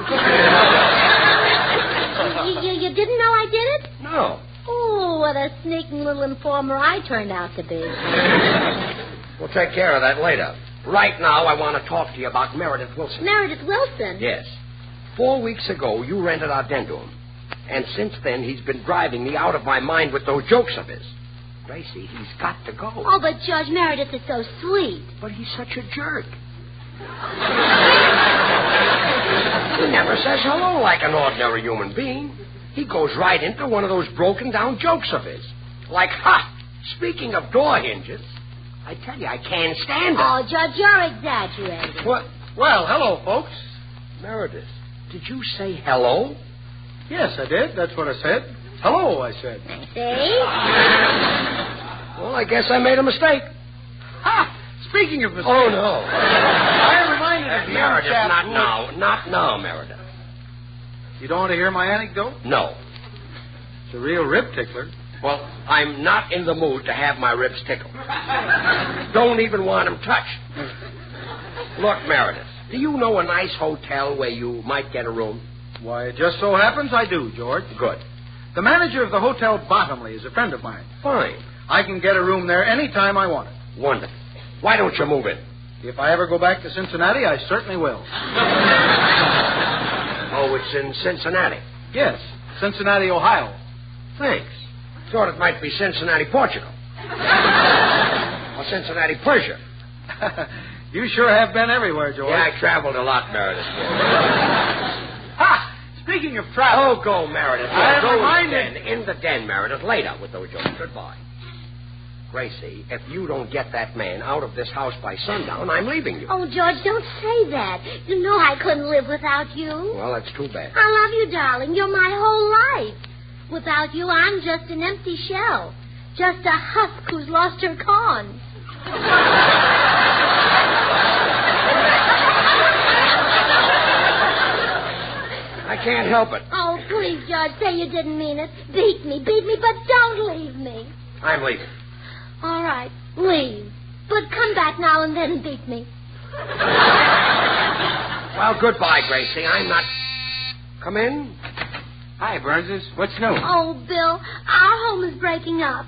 You didn't know I did it? No. Oh, what a sneaking little informer I turned out to be. We'll take care of that later. Right now, I want to talk to you about Meredith Wilson. Meredith Wilson? Yes. 4 weeks ago, you rented our den to him. And since then, he's been driving me out of my mind with those jokes of his. Gracie, he's got to go. Oh, but Judge, Meredith is so sweet. But he's such a jerk. He never says hello like an ordinary human being. He goes right into one of those broken-down jokes of his. Like, speaking of door hinges, I tell you, I can't stand it. Oh, Judge, you're exaggerating. What? Well, hello, folks. Meredith, did you say hello? Yes, I did. That's what I said. Hello, I said. See? Well, I guess I made a mistake. Speaking of mistakes. Oh, no. I reminded of the Meredith, young chap not who- now. Not now, Meredith. You don't want to hear my anecdote? No. It's a real rib tickler. Well, I'm not in the mood to have my ribs tickled. Don't even want them touched. Look, Meredith, do you know a nice hotel where you might get a room? Why, it just so happens I do, George. Good. The manager of the Hotel Bottomley is a friend of mine. Fine. I can get a room there any time I want it. Wonderful. Why don't you move in? If I ever go back to Cincinnati, I certainly will. Oh, it's in Cincinnati. Yes, Cincinnati, Ohio. Thanks. Thought it might be Cincinnati, Portugal. Or Cincinnati, Persia. You sure have been everywhere, George. Yeah, I traveled a lot, Meredith. Speaking of travel. Oh, go, Meredith. I am Go reminded. in the den, Meredith. Later with those jokes. Goodbye. Gracie, if you don't get that man out of this house by sundown, I'm leaving you. Oh, George, don't say that. You know I couldn't live without you. Well, that's too bad. I love you, darling. You're my whole life. Without you, I'm just an empty shell. Just a husk who's lost her corn. I can't help it. Oh, please, George, say you didn't mean it. Beat me, but don't leave me. I'm leaving. All right, leave. But come back now and then and beat me. Well, goodbye, Gracie. I'm not... Come in. Hi, Burnses. What's new? Oh, Bill, our home is breaking up.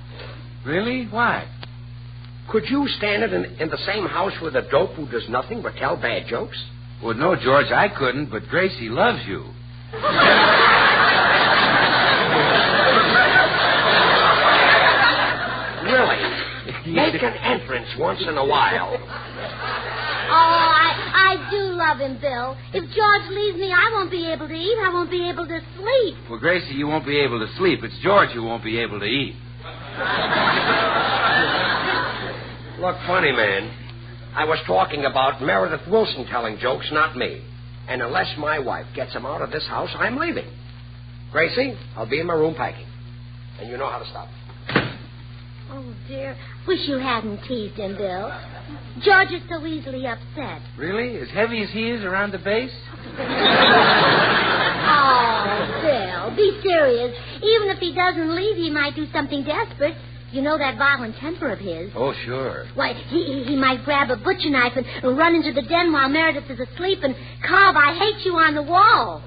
Really? Why? Could you stand it in the same house with a dope who does nothing but tell bad jokes? Well, no, George, I couldn't, but Gracie loves you. Really? Make an entrance once in a while. Oh, I do love him, Bill. If George leaves me, I won't be able to eat. I won't be able to sleep. Well, Gracie, you won't be able to sleep. It's George who won't be able to eat. Look, funny, man. I was talking about Meredith Wilson telling jokes, not me. And unless my wife gets him out of this house, I'm leaving. Gracie, I'll be in my room packing. And you know how to stop. Oh, dear. Wish you hadn't teased him, Bill. George is so easily upset. Really? As heavy as he is around the base? Oh, Bill, be serious. Even if he doesn't leave, he might do something desperate. You know that violent temper of his. Oh, sure. Why, he might grab a butcher knife and run into the den while Meredith is asleep and carve "I hate you" on the wall.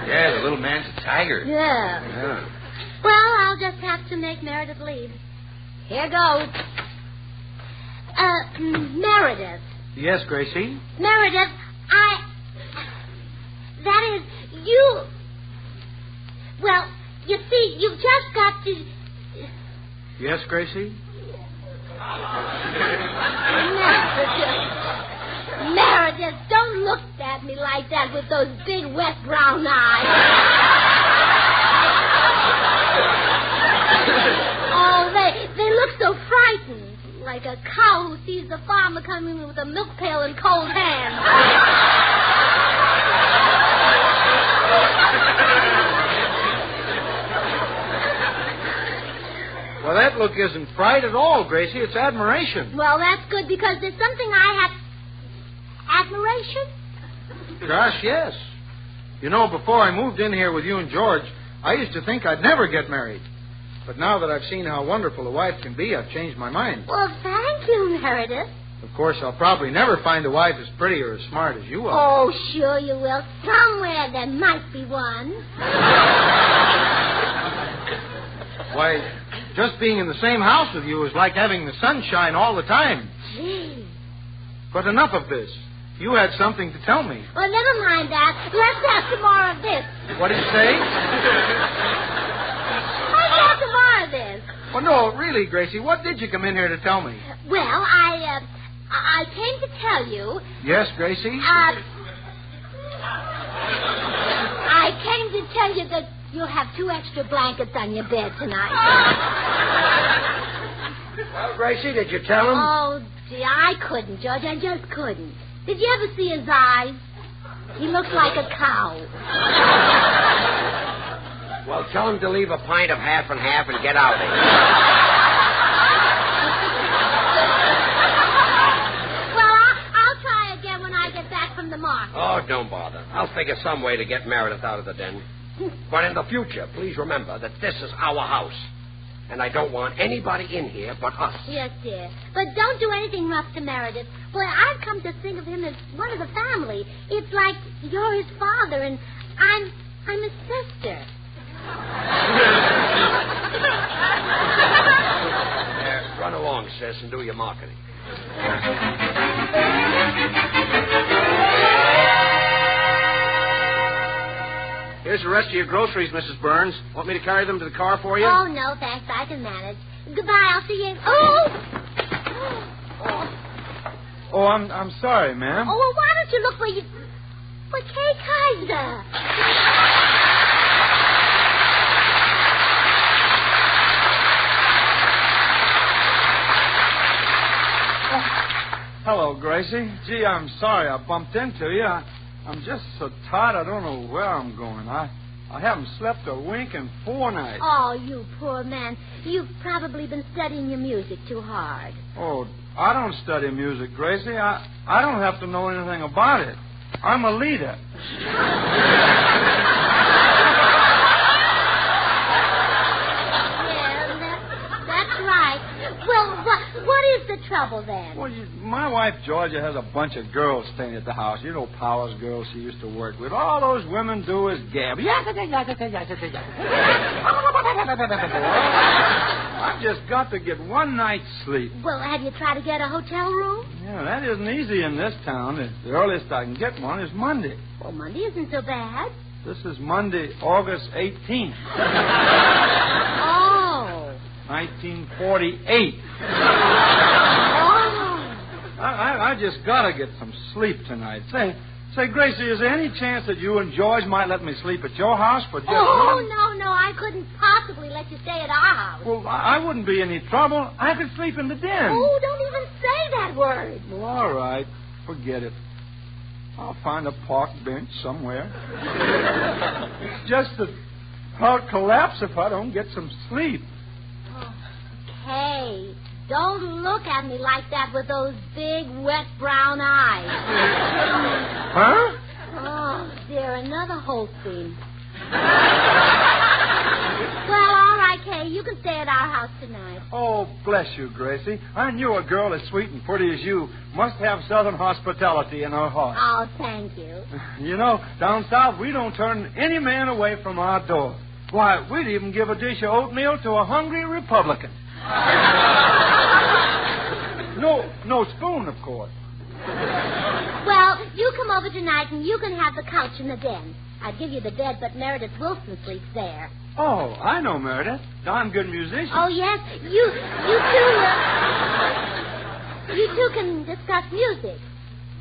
Yeah, the little man's a tiger. Yeah. Well, I'll just have to make Meredith leave. Here goes. Meredith. Yes, Gracie? Meredith, That is, you... Well, you see, you've just got to... Yes, Gracie? Meredith, don't look at me like that with those big, wet, brown eyes. Oh, they look so frightened, like a cow who sees the farmer coming in with a milk pail and cold hands. Well, that look isn't fright at all, Gracie. It's admiration. Well, that's good, because there's something I have... Admiration? Gosh, yes. You know, before I moved in here with you and George, I used to think I'd never get married. But now that I've seen how wonderful a wife can be, I've changed my mind. Well, thank you, Meredith. Of course, I'll probably never find a wife as pretty or as smart as you are. Oh, sure you will. Somewhere there might be one. Why, just being in the same house with you is like having the sunshine all the time. Gee. But enough of this. You had something to tell me. Well, never mind that. Let's have some more of this. What did you say? Let's have some more of this. Well, no, really, Gracie, what did you come in here to tell me? Well, I came to tell you... Yes, Gracie? I came to tell you that you'll have 2 extra blankets on your bed tonight. Well, Gracie, did you tell him? Oh, gee, I couldn't, George. I just couldn't. Did you ever see his eyes? He looks like a cow. Well, tell him to leave a pint of half and half and get out of here. Well, I'll try again when I get back from the market. Oh, don't bother. I'll figure some way to get Meredith out of the den. But in the future, please remember that this is our house. And I don't want anybody in here but us. Yes, dear. But don't do anything rough to Meredith. Boy, I've come to think of him as one of the family. It's like you're his father and I'm his sister. Run along, sis, and do your marketing. Here's the rest of your groceries, Mrs. Burns. Want me to carry them to the car for you? Oh, no, thanks. I can manage. Goodbye. I'll see you. Oh! Oh, I'm sorry, ma'am. Oh, well, why don't you look for Kay Kyser? Hello, Gracie. Gee, I'm sorry I bumped into you. I'm just so tired I don't know where I'm going. I haven't slept a wink in 4 nights. Oh, you poor man. You've probably been studying your music too hard. Oh, I don't study music, Gracie. I don't have to know anything about it. I'm a leader. That's right. Well, what is the trouble then? Well, my wife, Georgia, has a bunch of girls staying at the house. You know, Powers girls she used to work with. All those women do is gab. I've just got to get one night's sleep. Well, have you tried to get a hotel room? Yeah, that isn't easy in this town. The earliest I can get one is Monday. Well, Monday isn't so bad. This is Monday, August 18th. Oh. 1948. I just gotta get some sleep tonight. Say, Gracie, is there any chance that you and George might let me sleep at your house for just one? No, I couldn't possibly let you stay at our house. Well, I wouldn't be any trouble. I could sleep in the den. Oh, don't even say that word. Well, all right. Forget it. I'll find a park bench somewhere. It's just that I'll collapse if I don't get some sleep. Hey, don't look at me like that with those big, wet, brown eyes. Huh? Oh, dear, another whole scene. Well, all right, Kay, you can stay at our house tonight. Oh, bless you, Gracie. I knew a girl as sweet and pretty as you must have Southern hospitality in her heart. Oh, thank you. You know, down south, we don't turn any man away from our door. Why, we'd even give a dish of oatmeal to a hungry Republican. No spoon, of course. Well, you come over tonight and you can have the couch in the den. I'd give you the bed, but Meredith Wilson sleeps there. Oh, I know Meredith. Darn good musician. Oh, yes? You two can discuss music.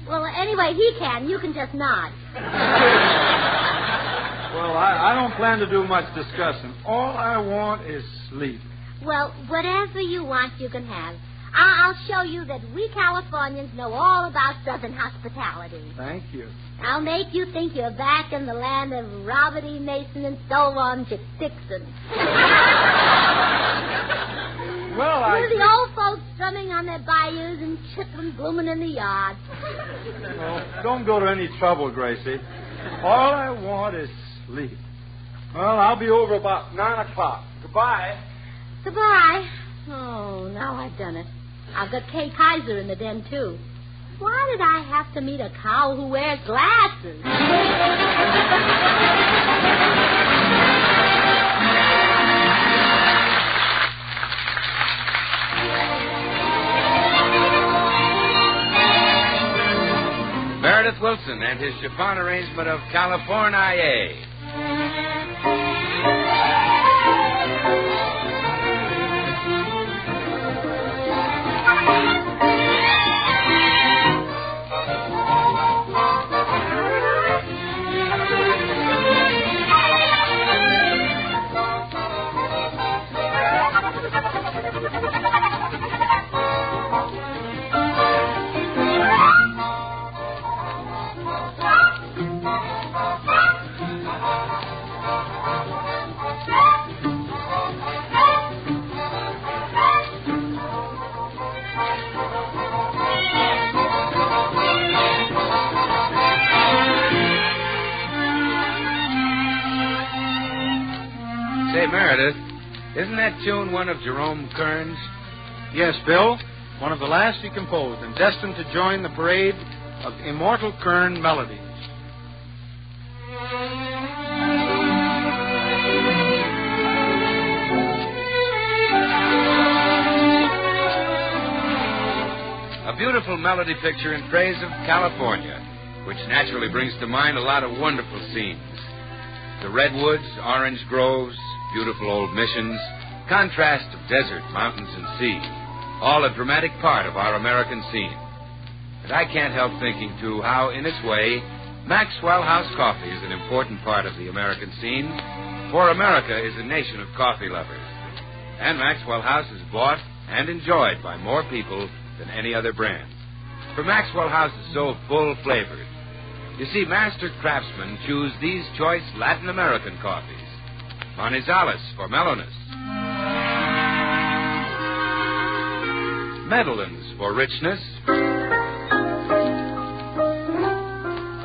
Well, anyway, he can. You can just nod. Well, I don't plan to do much discussing. All I want is sleep. Well, whatever you want, you can have. I'll show you that we Californians know all about Southern hospitality. Thank you. I'll make you think you're back in the land of Robert E. Mason and Stonewall Dixon. Well, With the old folks strumming on their bayous and chitlin blooming in the yard. Well, don't go to any trouble, Gracie. All I want is sleep. Well, I'll be over about 9 o'clock. Goodbye. Goodbye. Oh, now I've done it. I've got Kay Kyser in the den, too. Why did I have to meet a cow who wears glasses? Meredith Wilson and his chiffon arrangement of California. Say, Meredith, isn't that tune one of Jerome Kern's? Yes, Bill. One of the last he composed and destined to join the parade of immortal Kern melodies. A beautiful melody picture in praise of California, which naturally brings to mind a lot of wonderful scenes. The redwoods, orange groves, beautiful old missions, contrast of desert, mountains, and sea, all a dramatic part of our American scene. And I can't help thinking, too, how, in its way, Maxwell House coffee is an important part of the American scene, for America is a nation of coffee lovers. And Maxwell House is bought and enjoyed by more people than any other brand. For Maxwell House is so full-flavored. You see, master craftsmen choose these choice Latin American coffees. Manizales for mellowness. Medellins for richness.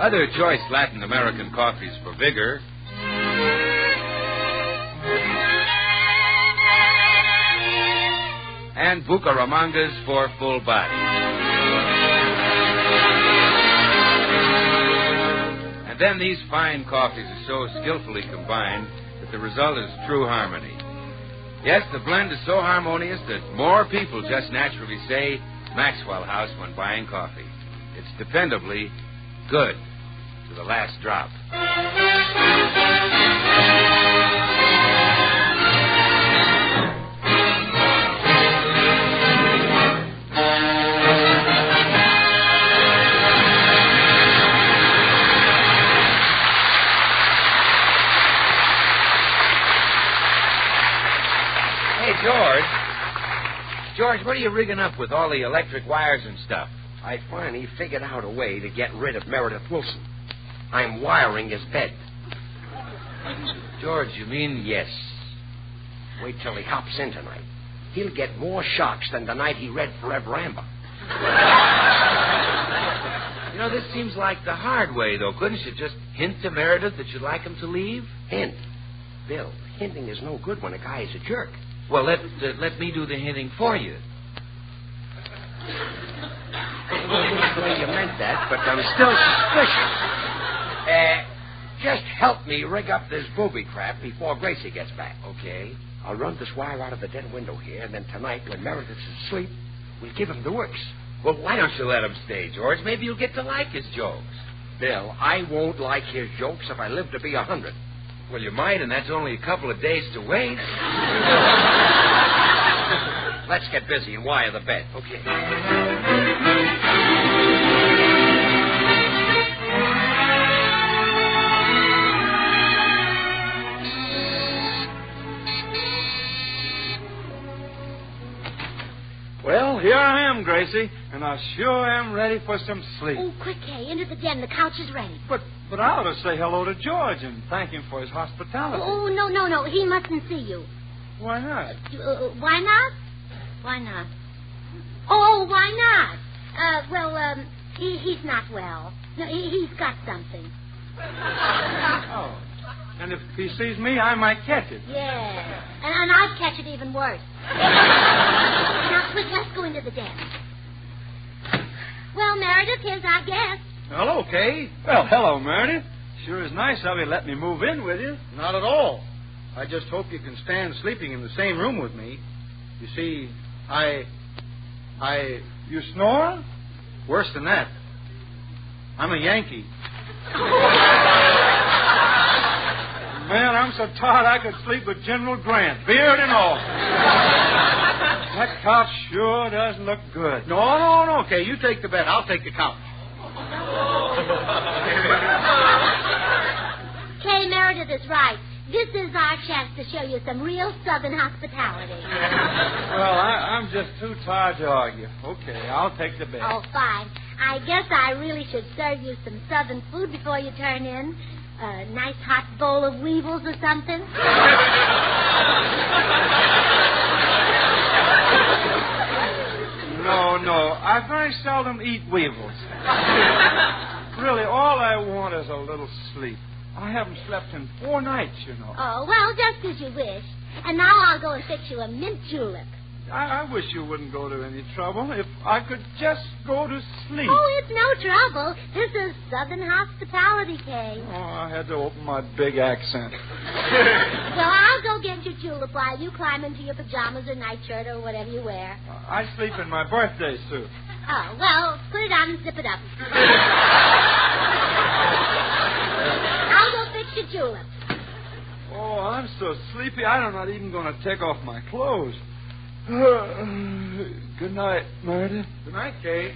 Other choice Latin American coffees for vigor. And Bucaramangas for full body. And then these fine coffees are so skillfully combined that the result is true harmony. Yes, the blend is so harmonious that more people just naturally say Maxwell House when buying coffee. It's dependably good to the last drop. George, what are you rigging up with all the electric wires and stuff? I finally figured out a way to get rid of Meredith Wilson. I'm wiring his bed. George, you mean? Yes. Wait till he hops in tonight. He'll get more shocks than the night he read Forever Amber. You know, this seems like the hard way, though. Couldn't you just hint to Meredith that you'd like him to leave? Hint? Bill, hinting is no good when a guy is a jerk. Well, let me do the hinting for you. I don't know the way you meant that, but I'm still suspicious. Just help me rig up this booby trap before Gracie gets back. Okay. I'll run this wire out of the den window here, and then tonight, when Meredith's asleep, we'll give him the works. Well, why don't you let him stay, George? Maybe you'll get to like his jokes. Bill, I won't like his jokes if I live to be 100. Well, you might, and that's only a couple of days to wait. Let's get busy and wire the bed. Okay. Well, here I am, Gracie, and I sure am ready for some sleep. Oh, quick, Kay, into the den. The couch is ready. But I ought to say hello to George and thank him for his hospitality. Oh, no. He mustn't see you. Why not? Why not? Why not? Oh, why not? He's not well. No, he's got something. Oh. And if he sees me, I might catch it. Yeah. And I'd catch it even worse. Now, quick, let's go into the den. Well, Meredith, here's our guest. Hello, Kay. Well, hello, Meredith. Sure is nice of you to let me move in with you. Not at all. I just hope you can stand sleeping in the same room with me. You see, You snore? Worse than that. I'm a Yankee. Man, I'm so tired I could sleep with General Grant, beard and all. That couch sure doesn't look good. No, Kay. You take the bed. I'll take the couch. Kay, Meredith is right. This is our chance to show you some real Southern hospitality. Well, I'm just too tired to argue. Okay, I'll take the bed. Oh, fine. I guess I really should serve you some Southern food before you turn in. A nice hot bowl of weevils or something. No. I very seldom eat weevils. Really, all I want is a little sleep. I haven't slept in 4 nights, you know. Oh, well, just as you wish. And now I'll go and fix you a mint julep. I wish you wouldn't go to any trouble. If I could just go to sleep. Oh, it's no trouble. This is Southern hospitality, Kay. Oh, I had to open my big accent. Well, I'll go get your julep while you climb into your pajamas or nightshirt or whatever you wear. I sleep in my birthday suit. Oh, well, put it on and zip it up. I'll go fix your julep. Oh, I'm so sleepy, I'm not even going to take off my clothes. Good night, Meredith. Good night, Kay.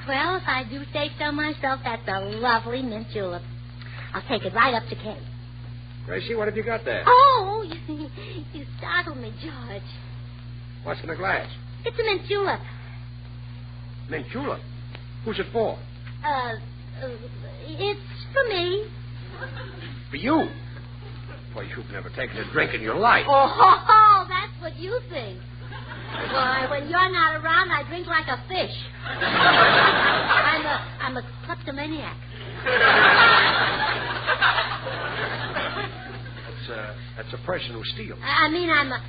Well, if I do say so myself, that's a lovely mint julep. I'll take it right up to Kay. Gracie, what have you got there? Oh, you startled me, George. What's in the glass? It's a mint julep. Mint julep? Who's it for? It's for me. For you? Boy, you've never taken a drink in your life. Oh, that's what you think. Why, when you're not around, I drink like a fish. I'm a kleptomaniac. That's a person who steals. I mean, I'm a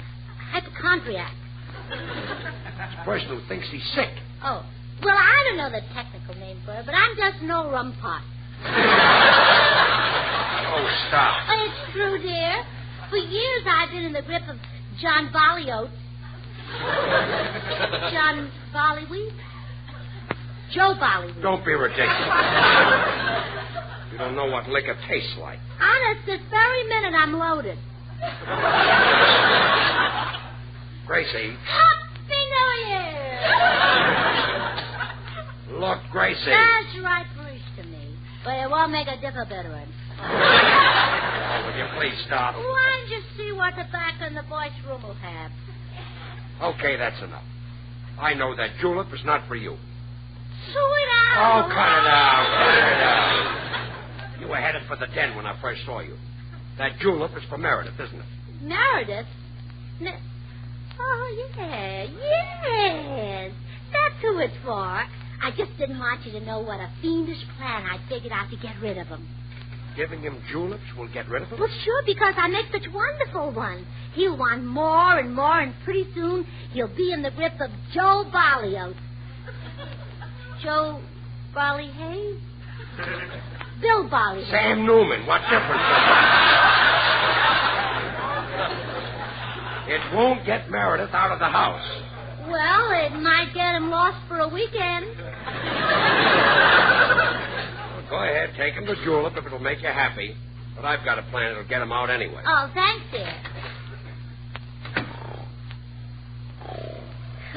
hypochondriac. It's a person who thinks he's sick. Oh. Well, I don't know the technical name for it, but I'm just no rum pot. Oh, stop. Oh, it's true, dear. For years I've been in the grip of John Bollyoat. John Bollyweed? Joe Bollyweed. Don't be ridiculous. You don't know what liquor tastes like. Honest, this very minute I'm loaded. Gracie. Happy New Year! Look, Gracie. That's right, preach to me. But it won't make a difference. Oh, will you please stop? Why don't you see what the back in the boys' room will have? Okay, that's enough. I know that julep is not for you. Sweet Oh, out. cut it out. You were headed for the den when I first saw you. That julep is for Meredith, isn't it? Meredith? Oh, yes. That's who it's for. I just didn't want you to know what a fiendish plan I figured out to get rid of him. Giving him juleps will get rid of him? Well, sure, because I make such wonderful ones. He'll want more and more, and pretty soon he'll be in the grip of Joe Bollyoat. Joe Bollyhay? Bill Bolly. Sam Newman. What difference? It won't get Meredith out of the house. Well, it might get him lost for a weekend. Well, go ahead, take him to Julep if it'll make you happy. But I've got a plan that'll get him out anyway. Oh, thanks, dear.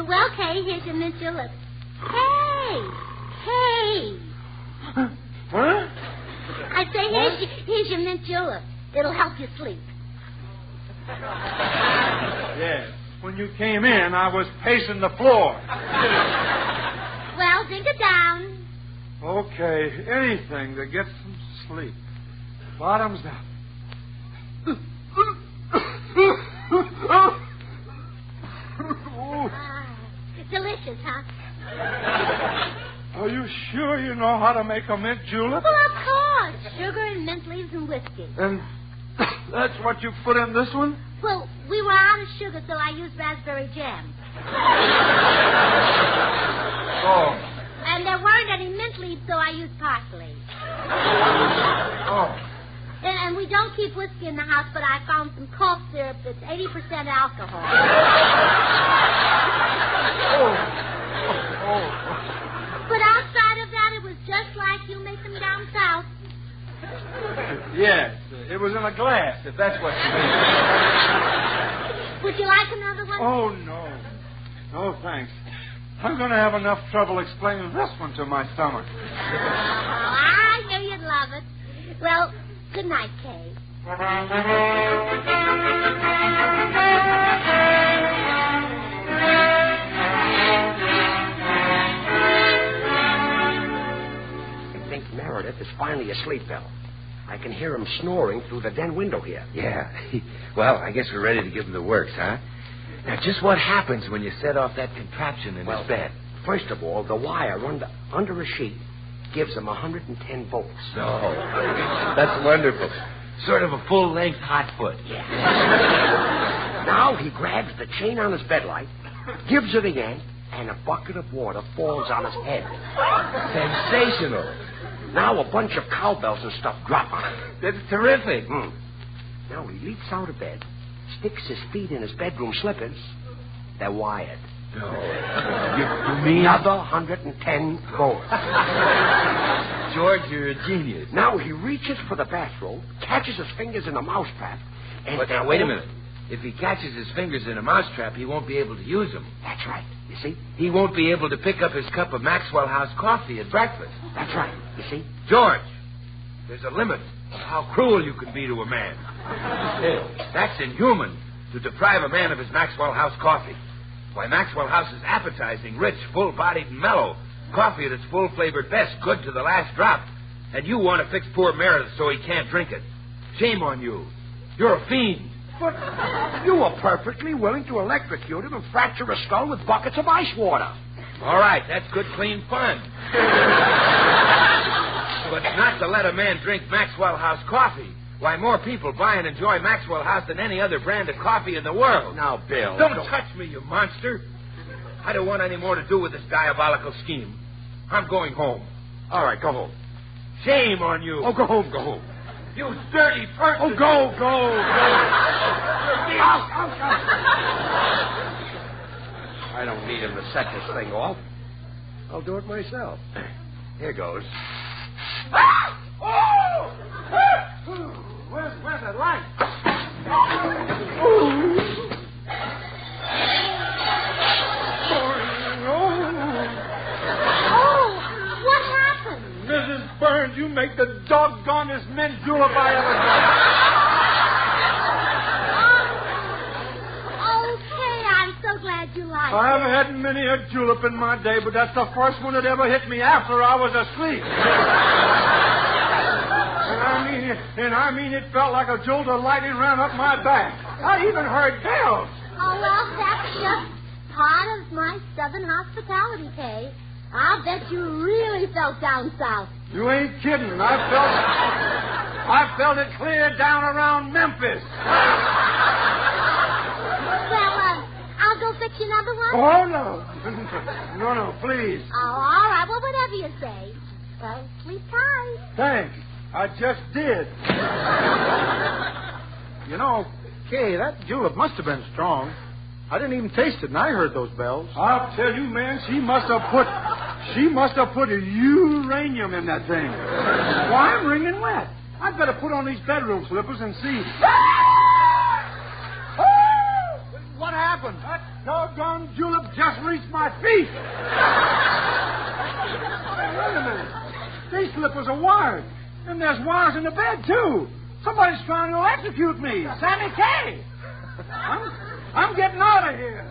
Well, Kay, here's your mint julep. Hey! Huh? I say, here's your mint julep. It'll help you sleep. Yes. When you came in, I was pacing the floor. Well, drink it down. Okay, anything to get some sleep. Bottoms up. Delicious, huh? Are you sure you know how to make a mint julep? Well, of course. Sugar and mint leaves and whiskey. And that's what you put in this one? Well, we were out of sugar, so I used raspberry jam. Oh. And there weren't any mint leaves, so I used parsley. Oh. And we don't keep whiskey in the house, but I found some cough syrup that's 80% alcohol. But outside of that, it was just like you make them down south. Yes, it was in a glass, if that's what you mean. Would you like another one? Oh, no. No, thanks. I'm going to have enough trouble explaining this one to my stomach. Oh, I knew you'd love it. Well, good night, Kay. I think Meredith is finally asleep, Bill. I can hear him snoring through the den window here. Yeah. Well, I guess we're ready to give him the works, huh? Now, just what happens when you set off that contraption in his bed? First of all, the wire under a sheet gives him 110 volts. Oh, that's wonderful. Sort of a full-length hot foot. Yeah. Now he grabs the chain on his bed light, gives it a yank, and a bucket of water falls on his head. Sensational. Now a bunch of cowbells and stuff drop on him. That's terrific. Now he leaps out of bed, sticks his feet in his bedroom slippers. They're wired. No. You mean? Another 110 volts. George, you're a genius. Now he reaches for the bathrobe, catches his fingers in a mousetrap, and... But now, wait a minute. If he catches his fingers in a mousetrap, he won't be able to use them. That's right. You see? He won't be able to pick up his cup of Maxwell House coffee at breakfast. That's right. You see? George, there's a limit of how cruel you can be to a man. That's inhuman, to deprive a man of his Maxwell House coffee. Why, Maxwell House is appetizing, rich, full-bodied, and mellow. Coffee at its full-flavored best, good to the last drop. And you want to fix poor Meredith so he can't drink it. Shame on you. You're a fiend. But you were perfectly willing to electrocute him and fracture a skull with buckets of ice water. All right, that's good, clean fun. But not to let a man drink Maxwell House coffee. Why, more people buy and enjoy Maxwell House than any other brand of coffee in the world. Now, Bill... Don't touch me, you monster. I don't want any more to do with this diabolical scheme. I'm going home. All right, go home. Shame on you. Oh, go home, go home. You dirty person. Oh, go. I don't need him to set this thing off. I'll do it myself. Here goes. Where's the light? What happened? Mrs. Burns, you make the doggonest mint julep I ever got. Okay, I'm so glad you liked it. I've had many a julep in my day, but that's the first one that ever hit me after I was asleep. And I mean, it felt like a jolt of lightning ran up my back. I even heard bells. Oh, well, that's just part of my southern hospitality, Kay. I'll bet you really felt down south. You ain't kidding. I felt it clear down around Memphis. Well, I'll go fix you another one. Oh, no. No, please. Oh, all right. Well, whatever you say. Well, sleep tight. Thanks. I just did. You know, Kay, that julep must have been strong. I didn't even taste it, and I heard those bells. I'll tell you, man, she must have put a uranium in that thing. Why, I'm wringing wet. I'd better put on these bedroom slippers and see. What happened? That doggone julep just reached my feet. Hey, wait a minute. These slippers are wired. And there's wires in the bed, too. Somebody's trying to electrocute me. Sammy K. I'm getting out of here.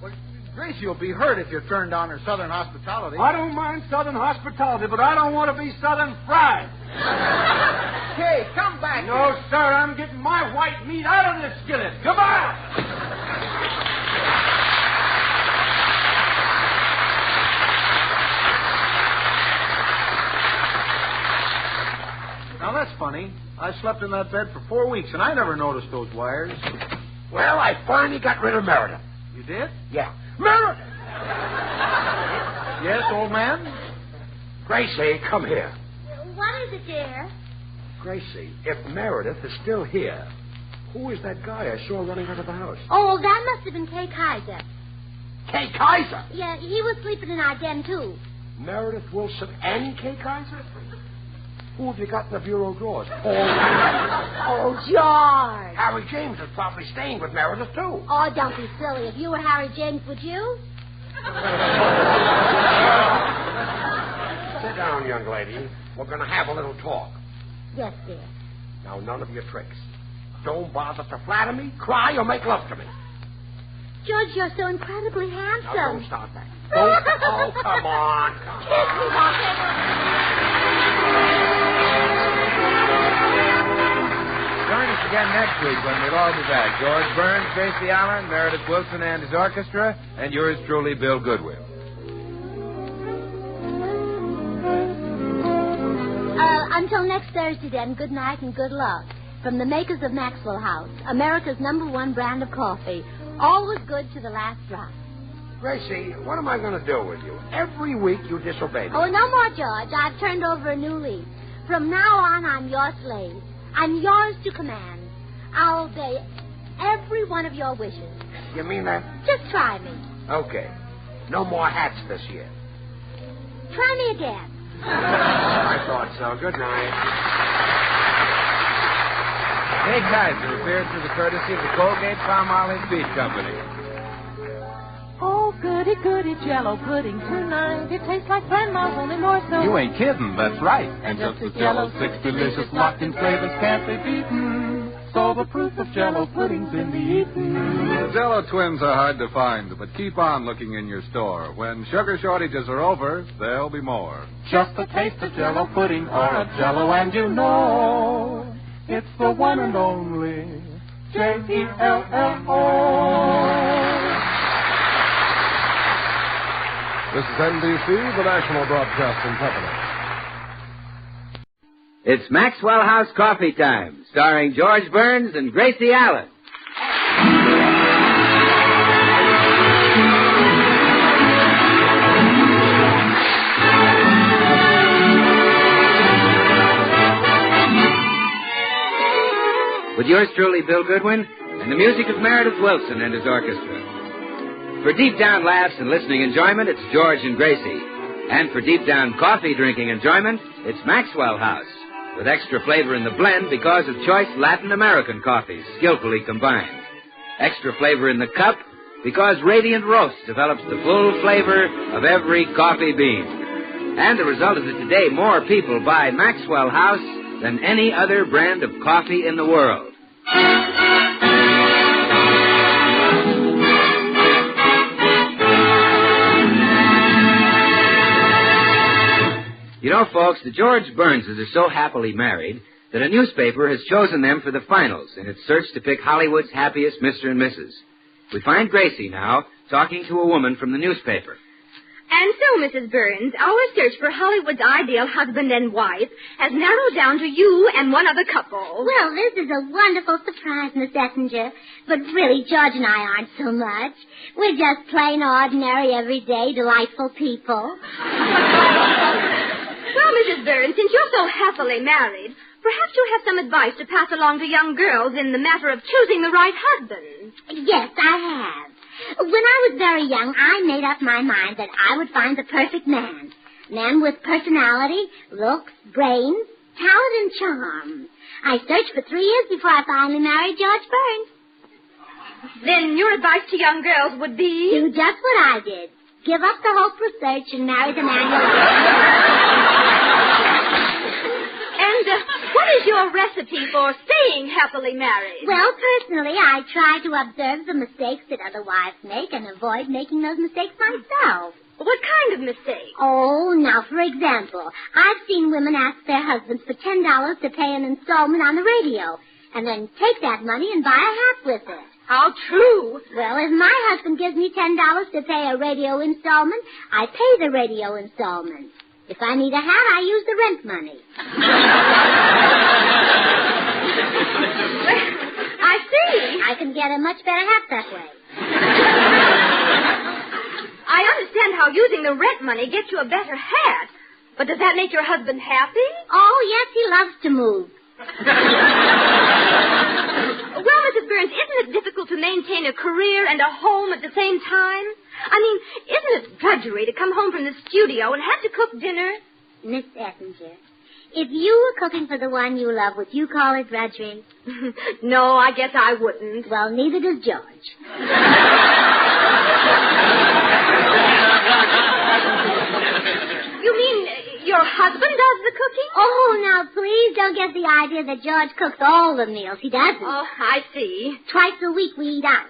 Well, Gracie will be hurt if you're turned down her Southern hospitality. I don't mind Southern hospitality, but I don't want to be Southern fried. Kay, come back. No, sir. I'm getting my white meat out of this skillet. Goodbye. Now, that's funny. I slept in that bed for 4 weeks, and I never noticed those wires. Well, I finally got rid of Meredith. You did? Yeah. Meredith! Yes, old man? Gracie, come here. What is it, dear? Gracie, if Meredith is still here, who is that guy I saw running out of the house? Oh, that must have been Kay Kyser. Kay Kyser? Yeah, he was sleeping in our den, too. Meredith Wilson and Kay Kyser? Who have you got in the bureau drawers? Oh, George. Harry James is probably staying with Meredith, too. Oh, don't be silly. If you were Harry James, would you? Sit down, young lady. We're going to have a little talk. Yes, dear. Now, none of your tricks. Don't bother to flatter me, cry, or make love to me. George, you're so incredibly handsome. Now, don't start that. Don't. Oh, come on. Kiss me, whatever. Join us again next week when we'll all be back. George Burns, Gracie Allen, Meredith Wilson and his orchestra, and yours truly, Bill Goodwin. Until next Thursday, then, good night and good luck. From the makers of Maxwell House, America's #1 brand of coffee. Always good to the last drop. Gracie, what am I going to do with you? Every week you disobey me. Oh, no more, George. I've turned over a new leaf. From now on, I'm your slave. I'm yours to command. I'll obey every one of your wishes. You mean that? Just try me. Okay. No more hats this year. Try me again. I thought so. Good night. Kay Kyser appeared through the courtesy of the Colgate-Palmolive Beef Company. Oh, goody, goody, Jello pudding tonight. It tastes like Grandma's, only more so. You ain't kidding, that's right. And just as Jello's 6 delicious locked-in flavors can't be beaten. So the proof of Jello pudding's in the eating. The Jello twins are hard to find, but keep on looking in your store. When sugar shortages are over, there'll be more. Just a taste of Jello pudding or a Jello and you know it's the one and only Jello. This is NBC, the National Broadcasting Company. It's Maxwell House Coffee Time, starring George Burns and Gracie Allen. With yours truly, Bill Goodwin, and the music of Meredith Wilson and his orchestra. For deep down laughs and listening enjoyment, it's George and Gracie. And for deep down coffee drinking enjoyment, it's Maxwell House, with extra flavor in the blend because of choice Latin American coffees skillfully combined. Extra flavor in the cup because Radiant Roast develops the full flavor of every coffee bean. And the result is that today more people buy Maxwell House than any other brand of coffee in the world. You know, folks, the George Burnses are so happily married that a newspaper has chosen them for the finals in its search to pick Hollywood's happiest Mr. and Mrs. We find Gracie now talking to a woman from the newspaper. And so, Mrs. Burns, our search for Hollywood's ideal husband and wife has narrowed down to you and one other couple. Well, this is a wonderful surprise, Miss Essinger. But really, George and I aren't so much. We're just plain, ordinary, everyday, delightful people. Well, Mrs. Burns, since you're so happily married, perhaps you have some advice to pass along to young girls in the matter of choosing the right husband. Yes, I have. When I was very young, I made up my mind that I would find the perfect man. Man with personality, looks, brains, talent, and charm. I searched for 3 years before I finally married George Burns. Then your advice to young girls would be? Do just what I did. Give up the hope for search and marry the man you love. And what is your recipe for staying happily married? Well, personally, I try to observe the mistakes that other wives make and avoid making those mistakes myself. What kind of mistake? Oh, now, for example, I've seen women ask their husbands for $10 to pay an installment on the radio, and then take that money and buy a hat with it. How true. Well, if my husband gives me $10 to pay a radio installment, I pay the radio installment. If I need a hat, I use the rent money. I see. I can get a much better hat that way. I understand how using the rent money gets you a better hat. But does that make your husband happy? Oh, yes, he loves to move. Well, Mrs. Burns, isn't it difficult to maintain a career and a home at the same time? I mean, isn't it drudgery to come home from the studio and have to cook dinner? Miss Ettinger, if you were cooking for the one you love, would you call it drudgery? No, I guess I wouldn't. Well, neither does George. You mean your husband does the cooking? Oh, now, please don't get the idea that George cooks all the meals. He doesn't. Oh, I see. Twice a week we eat out.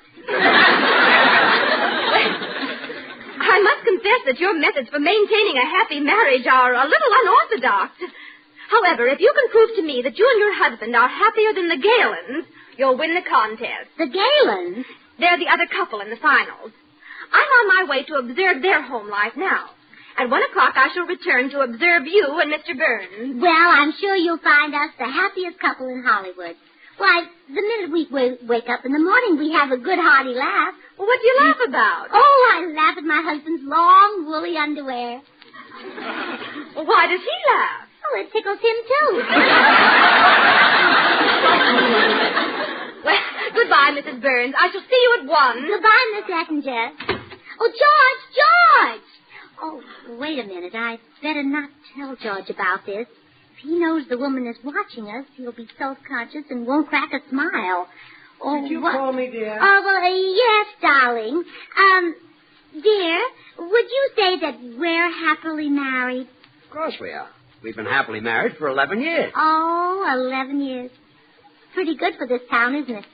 I must confess that your methods for maintaining a happy marriage are a little unorthodox. However, if you can prove to me that you and your husband are happier than the Galens, you'll win the contest. The Galens? They're the other couple in the finals. I'm on my way to observe their home life now. At 1 o'clock, I shall return to observe you and Mr. Burns. Well, I'm sure you'll find us the happiest couple in Hollywood. Why, the minute we wake up in the morning, we have a good, hearty laugh. Well, what do you laugh about? Oh, I laugh at my husband's long, woolly underwear. Well, why does he laugh? Oh, it tickles him, too. Well, goodbye, Mrs. Burns. I shall see you at 1. Goodbye, Miss Ettinger. Oh, George! George! Oh, wait a minute. I'd better not tell George about this. If he knows the woman is watching us, he'll be self-conscious and won't crack a smile. Oh, Did you call me, dear? Oh, well, yes, darling. Dear, would you say that we're happily married? Of course we are. We've been happily married for 11 years. Oh, 11 years. Pretty good for this town, isn't it?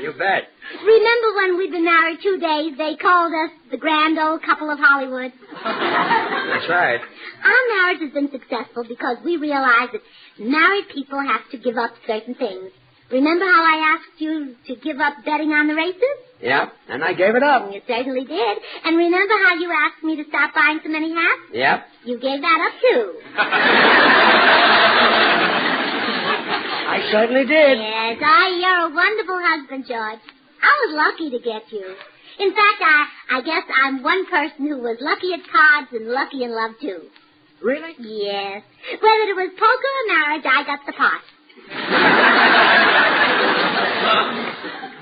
You bet. Remember when we'd been married 2 days, they called us the grand old couple of Hollywood? That's right. Our marriage has been successful because we realized that married people have to give up certain things. Remember how I asked you to give up betting on the races? Yep, and I gave it up. You certainly did. And remember how you asked me to stop buying so many hats? Yep. You gave that up, too. I certainly did. Yes, you're a wonderful husband, George. I was lucky to get you. In fact, I guess I'm one person who was lucky at cards and lucky in love, too. Really? Yes. Whether it was poker or marriage, I got the pot.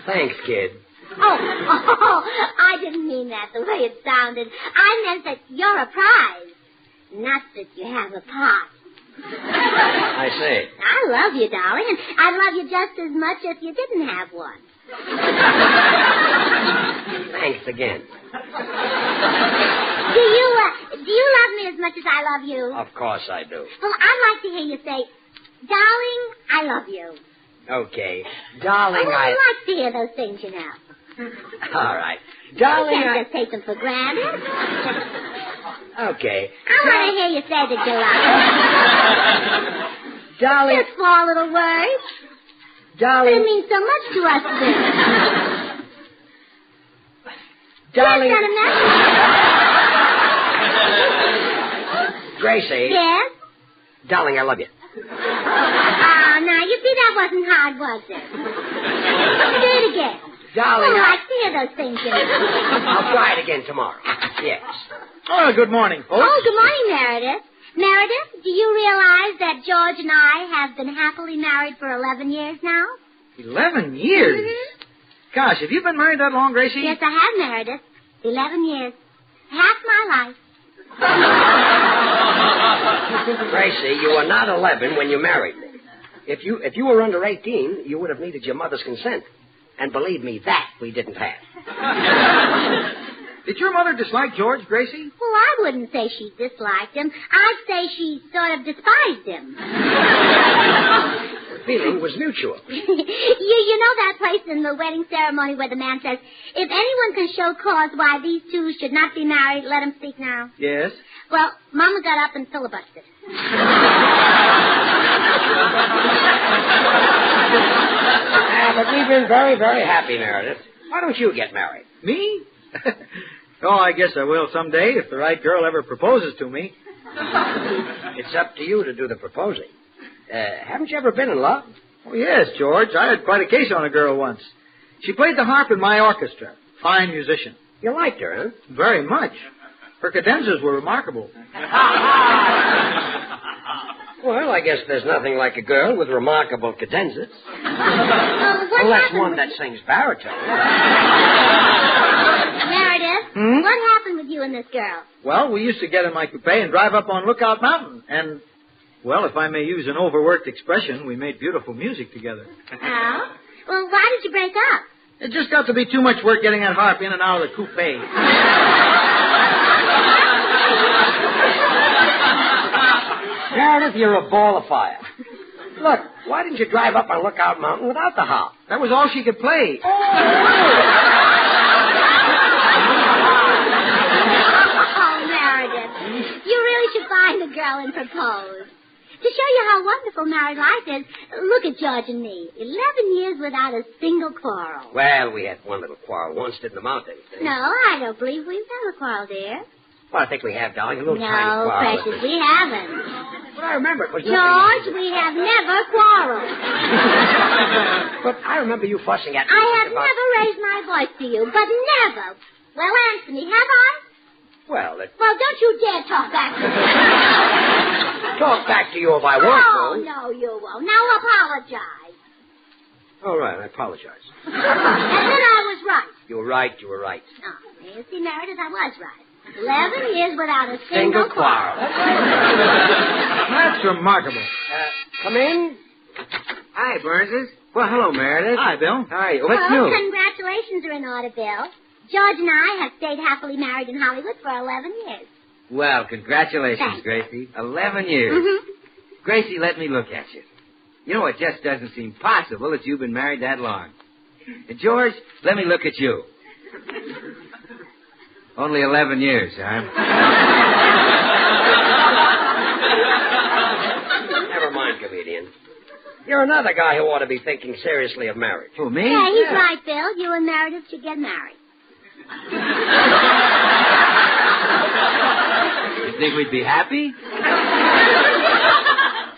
Thanks, kid. Oh, I didn't mean that the way it sounded. I meant that you're a prize, not that you have a pot. I see. I love you, darling, and I'd love you just as much if you didn't have one. Thanks again. Do you love me as much as I love you? Of course I do. Well, I'd like to hear you say, darling, I love you. Okay. Darling, I like to hear those things, you know. All right. Darling, you can't just take them for granted. Okay. I want to hear you say that you love me. Darling. Just small little words. Darling. It means so much to us, too. Darling. Yes, Gracie. Yes? Darling, I love you. Now, you see, that wasn't hard, was it? Say it again. Darling, I see those things, you know. I'll try it again tomorrow. Yes. Oh, good morning, folks. Oh, good morning, Meredith. Meredith, do you realize that George and I have been happily married for 11 years now? 11 years? Mm-hmm. Gosh, have you been married that long, Gracie? Yes, I have, Meredith. 11 years. Half my life. Gracie, you were not 11 when you married me. If you were under 18, you would have needed your mother's consent. And believe me, that we didn't have. Did your mother dislike George, Gracie? Well, I wouldn't say she disliked him. I'd say she sort of despised him. The feeling was mutual. You know that place in the wedding ceremony where the man says, if anyone can show cause why these two should not be married, let him speak now? Yes. Well, Mama got up and filibustered. But we've been very, very happy, Meredith. Why don't you get married? Me? Oh, I guess I will someday if the right girl ever proposes to me. It's up to you to do the proposing. Haven't you ever been in love? Oh, yes, George. I had quite a case on a girl once. She played the harp in my orchestra. Fine musician. You liked her, huh? Very much. Her cadenzas were remarkable. Well, I guess there's nothing like a girl with remarkable cadenzas. Unless one that sings baritone. Meredith, what happened with you and this girl? Well, we used to get in my coupe and drive up on Lookout Mountain. And, well, if I may use an overworked expression, we made beautiful music together. Oh? Well, why did you break up? It just got to be too much work getting that harp in and out of the coupe. Meredith, you're a ball of fire. Look, why didn't you drive up on Lookout Mountain without the harp? That was all she could play. Oh, Meredith, you really should find a girl and propose. To show you how wonderful married life is, look at George and me. 11 years without a single quarrel. Well, we had one little quarrel once, didn't amount to anything. No, I don't believe we've ever quarreled, dear. Well, I think we have, darling. A little tiny No, quarrel. precious, we haven't. But I remember it was George, we have never quarreled. But I remember you fussing at me I have about... never raised my voice to you, but never. Well, answer me, have I? Well, Well, don't you dare talk back to me. talk back to you if I want Oh, to. no, you won't. Now apologize. All right, I apologize. And then I was right. You were right, you were right. Oh, you see, Meredith, I was right. 11 years without a single quarrel. That's remarkable. Come in. Hi, Burnses. Well, hello, Meredith. Hi, Bill. Hi. What's Well, new? congratulations are in order, Bill. George and I have stayed happily married in Hollywood for 11 years. Well, congratulations, Thanks. Gracie. 11 years. Mm-hmm. Gracie, let me look at you. You know, it just doesn't seem possible that you've been married that long. And George, let me look at you. Only 11 years, huh? Never mind, comedian. You're another guy who ought to be thinking seriously of marriage. Who, me? Yeah, he's right, Bill. You and Meredith should get married. You think we'd be happy?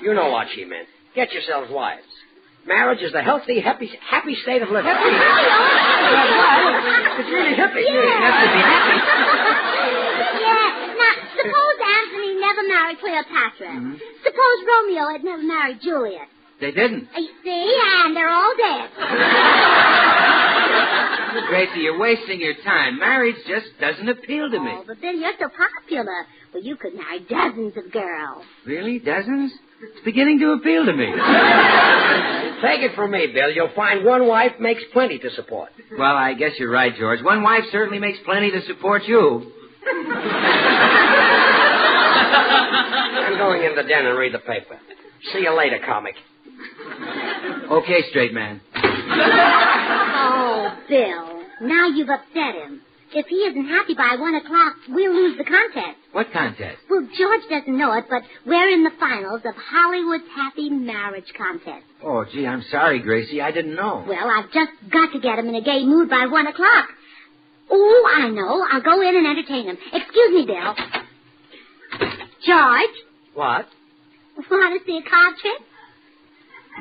You know what she meant. Get yourselves wives. Marriage is the healthy, happy state of living. Happy? It's really hippie. Yeah. You have to be happy. Yeah. Now, suppose Anthony never married Cleopatra. Mm-hmm. Suppose Romeo had never married Juliet. They didn't. You see, and they're all dead. Gracie, you're wasting your time. Marriage just doesn't appeal to me. Oh, but Bill, you're so popular. Well, you could marry dozens of girls. Really? Dozens? It's beginning to appeal to me. Take it from me, Bill. You'll find one wife makes plenty to support. Well, I guess you're right, George. One wife certainly makes plenty to support you. I'm going in the den and read the paper. See you later, comic. Okay, straight man. Oh, Bill, now you've upset him. If he isn't happy by 1 o'clock, we'll lose the contest. What contest? Well, George doesn't know it, but we're in the finals of Hollywood's Happy Marriage Contest. Oh, gee, I'm sorry, Gracie. I didn't know. Well, I've just got to get him in a gay mood by 1 o'clock. Oh, I know. I'll go in and entertain him. Excuse me, Bill. George? What? Want to see a card trick?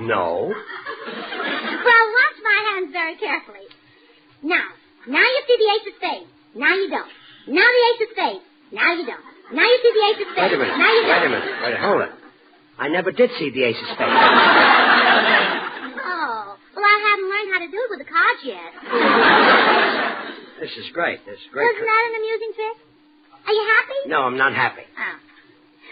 No. Well, watch my hands very carefully. Now you see the ace of spades. Now you don't. Now the ace of spades. Now you don't. Now you see the ace of spades. Wait a minute. Now you Wait a don't. minute. Wait, hold it. I never did see the ace of spades. Oh, well, I haven't learned how to do it with the cards yet. This is great. This is great. Wasn't that an amusing trick? Are you happy? No, I'm not happy. Oh.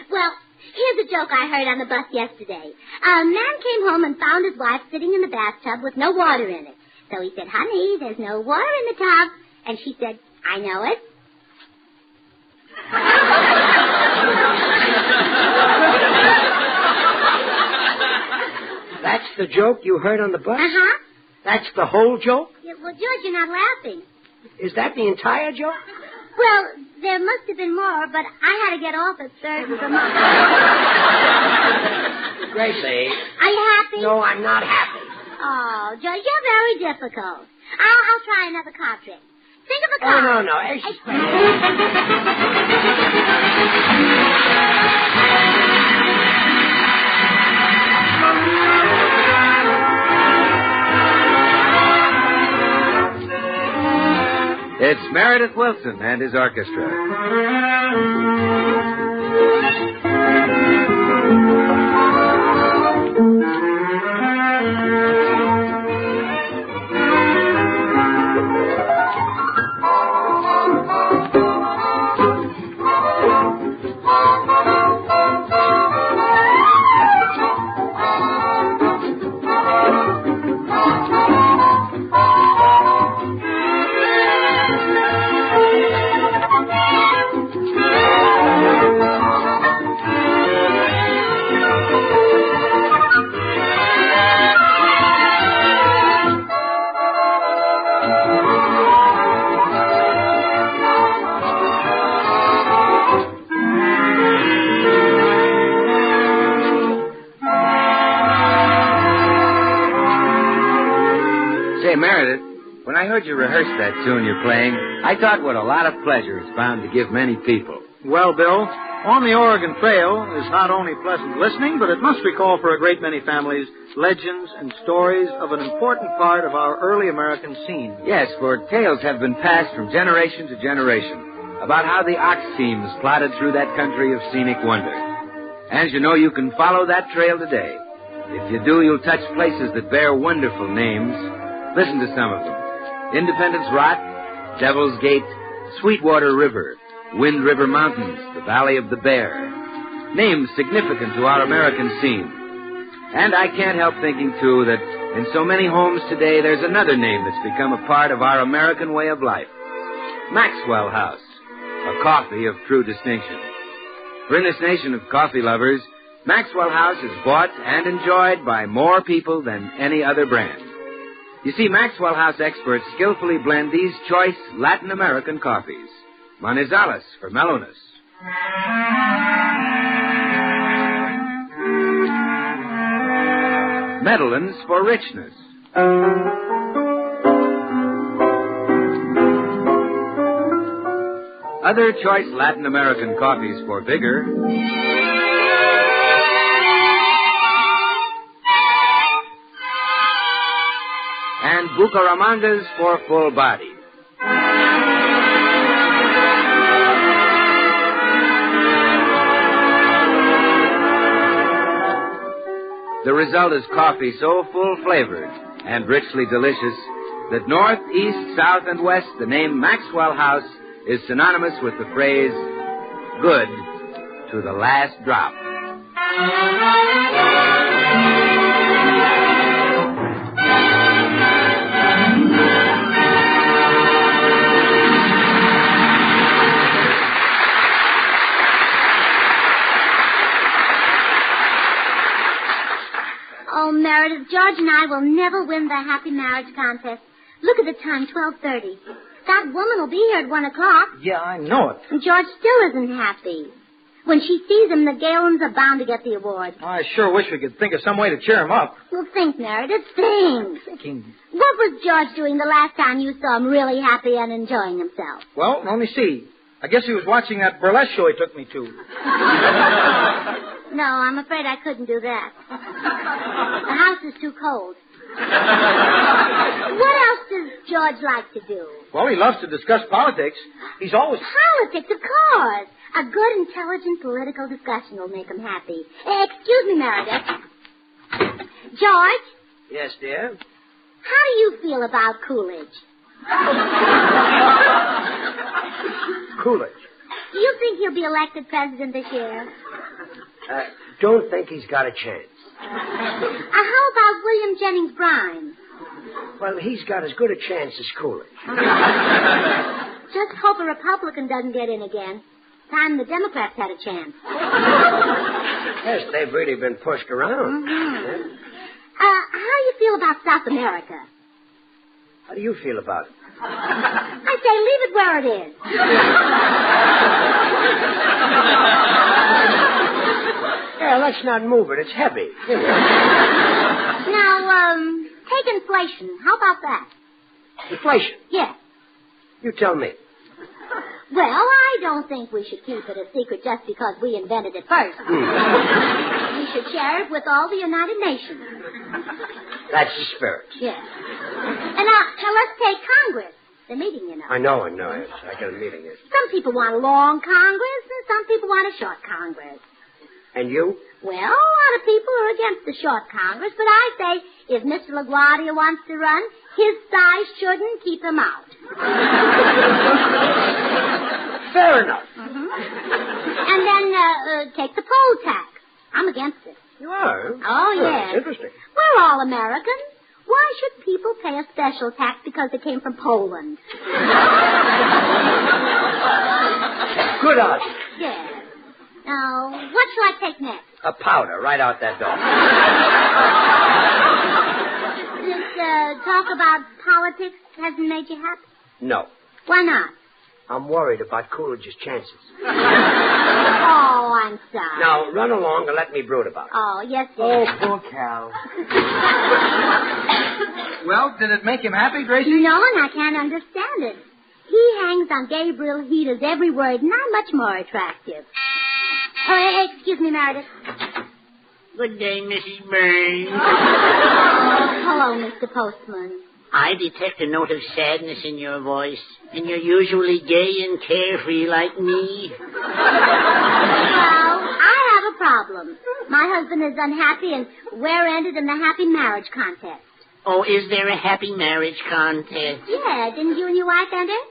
Well, here's a joke I heard on the bus yesterday. A man came home and found his wife sitting in the bathtub with no water in it. So he said, honey, there's no water in the tub. And she said, I know it. That's the joke you heard on the bus? Uh-huh. That's the whole joke? Yeah, well, George, you're not laughing. Is that the entire joke? Well, there must have been more, but I had to get off at 3rd. Gracie. Are you happy? No, I'm not happy. Oh, George, you're very difficult. I'll try another card trick. Think of a card. Oh, no. It's Meredith Wilson and his orchestra. Say, Meredith, when I heard you rehearse that tune you're playing, I thought what a lot of pleasure it's bound to give many people. Well, Bill, On the Oregon Trail is not only pleasant listening, but it must recall for a great many families legends and stories of an important part of our early American scene. Yes, for tales have been passed from generation to generation about how the ox teams plodded through that country of scenic wonder. And you know, you can follow that trail today. If you do, you'll touch places that bear wonderful names. Listen to some of them. Independence Rock, Devil's Gate, Sweetwater River, Wind River Mountains, the Valley of the Bear. Names significant to our American scene. And I can't help thinking, too, that in so many homes today, there's another name that's become a part of our American way of life. Maxwell House, a coffee of true distinction. For in this nation of coffee lovers, Maxwell House is bought and enjoyed by more people than any other brand. You see, Maxwell House experts skillfully blend these choice Latin American coffees. Manizales for mellowness. Medellins for richness. Other choice Latin American coffees for vigor. And Bucaramangas for full body. The result is coffee so full-flavored and richly delicious that north, east, south, and west, the name Maxwell House is synonymous with the phrase, good to the last drop. Oh, Meredith, George and I will never win the happy marriage contest. Look at the time, 12:30. That woman will be here at 1 o'clock. Yeah, I know it. And George still isn't happy. When she sees him, the Galens are bound to get the award. I sure wish we could think of some way to cheer him up. Well, think, Meredith, think. Thinking. What was George doing the last time you saw him really happy and enjoying himself? Well, let me see. I guess he was watching that burlesque show he took me to. No, I'm afraid I couldn't do that. The house is too cold. What else does George like to do? Well, he loves to discuss politics. He's always... Politics, of course. A good, intelligent political discussion will make him happy. Excuse me, Meredith. George? Yes, dear? How do you feel about Coolidge? Coolidge. Do you think he'll be elected president this year? Don't think he's got a chance. How about William Jennings Bryan? Well, he's got as good a chance as Coolidge. Just hope a Republican doesn't get in again. Time the Democrats had a chance. Yes, they've really been pushed around. Mm-hmm. How do you feel about South America? How do you feel about it? I say leave it where it is. Yeah, let's not move it. It's heavy. Now, take inflation. How about that? Inflation? Yes. You tell me. Well, I don't think we should keep it a secret just because we invented it first. We should share it with all the United Nations. That's the spirit. Yes. And now let's take Congress. The meeting, you know. I know. Yes, I got a meeting. Yes. Some people want a long Congress, and some people want a short Congress. And you? Well, a lot of people are against the short Congress, but I say if Mr. LaGuardia wants to run, his size shouldn't keep him out. Fair enough. Mm-hmm. And then take the poll tax. I'm against it. You are? Oh, yes. That's interesting. We're all Americans. Why should people pay a special tax because they came from Poland? Good argument. Yes. Now, what shall I take next? A powder right out that door. This talk about politics hasn't made you happy? No. Why not? I'm worried about Coolidge's chances. Oh, I'm sorry. Now, run along and let me brood about it. Oh, yes, dear. Oh, poor Cal. Well, did it make him happy, Gracie? No, and I can't understand it. He hangs on Gabriel Heater's every word, not much more attractive. Oh, excuse me, Meredith. Good day, Mrs. Burns. Hello, Mr. Postman. I detect a note of sadness in your voice, and you're usually gay and carefree like me. Well, I have a problem. My husband is unhappy, and we're ended in the happy marriage contest. Oh, is there a happy marriage contest? Yeah, didn't you and your wife enter?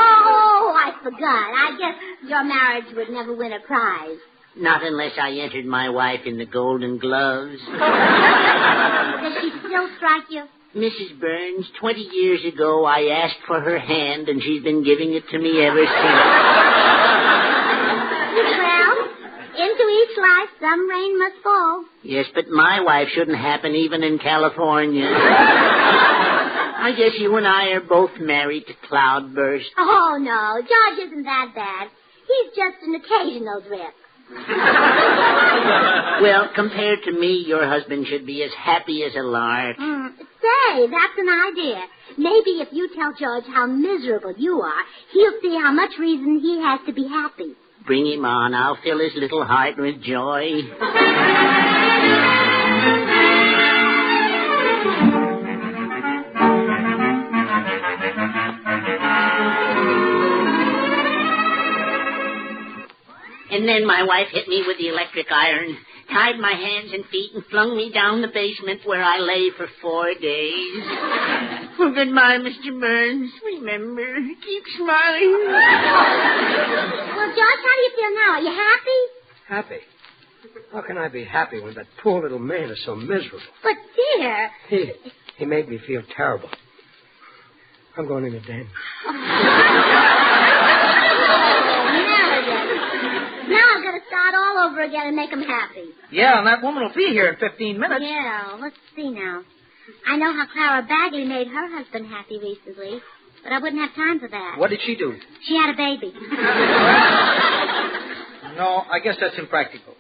Oh, I forgot. I guess your marriage would never win a prize. Not unless I entered my wife in the Golden Gloves. Does she still strike you? Mrs. Burns, 20 years ago I asked for her hand, and she's been giving it to me ever since. Well, into each life some rain must fall. Yes, but my wife shouldn't happen even in California. I guess you and I are both married to cloudburst. Oh, no. George isn't that bad. He's just an occasional drip. Well, compared to me, your husband should be as happy as a lark. Say, that's an idea. Maybe if you tell George how miserable you are, he'll see how much reason he has to be happy. Bring him on. I'll fill his little heart with joy. And then my wife hit me with the electric iron, tied my hands and feet, and flung me down the basement where I lay for 4 days. Oh, goodbye, Mr. Burns. Remember, keep smiling. Well, George, how do you feel now? Are you happy? Happy? How can I be happy when that poor little man is so miserable? But, dear... He made me feel terrible. I'm going in the den. Now I've got to start all over again and make him happy. Yeah, and that woman will be here in 15 minutes. Yeah, let's see now. I know how Clara Bagley made her husband happy recently, but I wouldn't have time for that. What did she do? She had a baby. No, I guess that's impractical.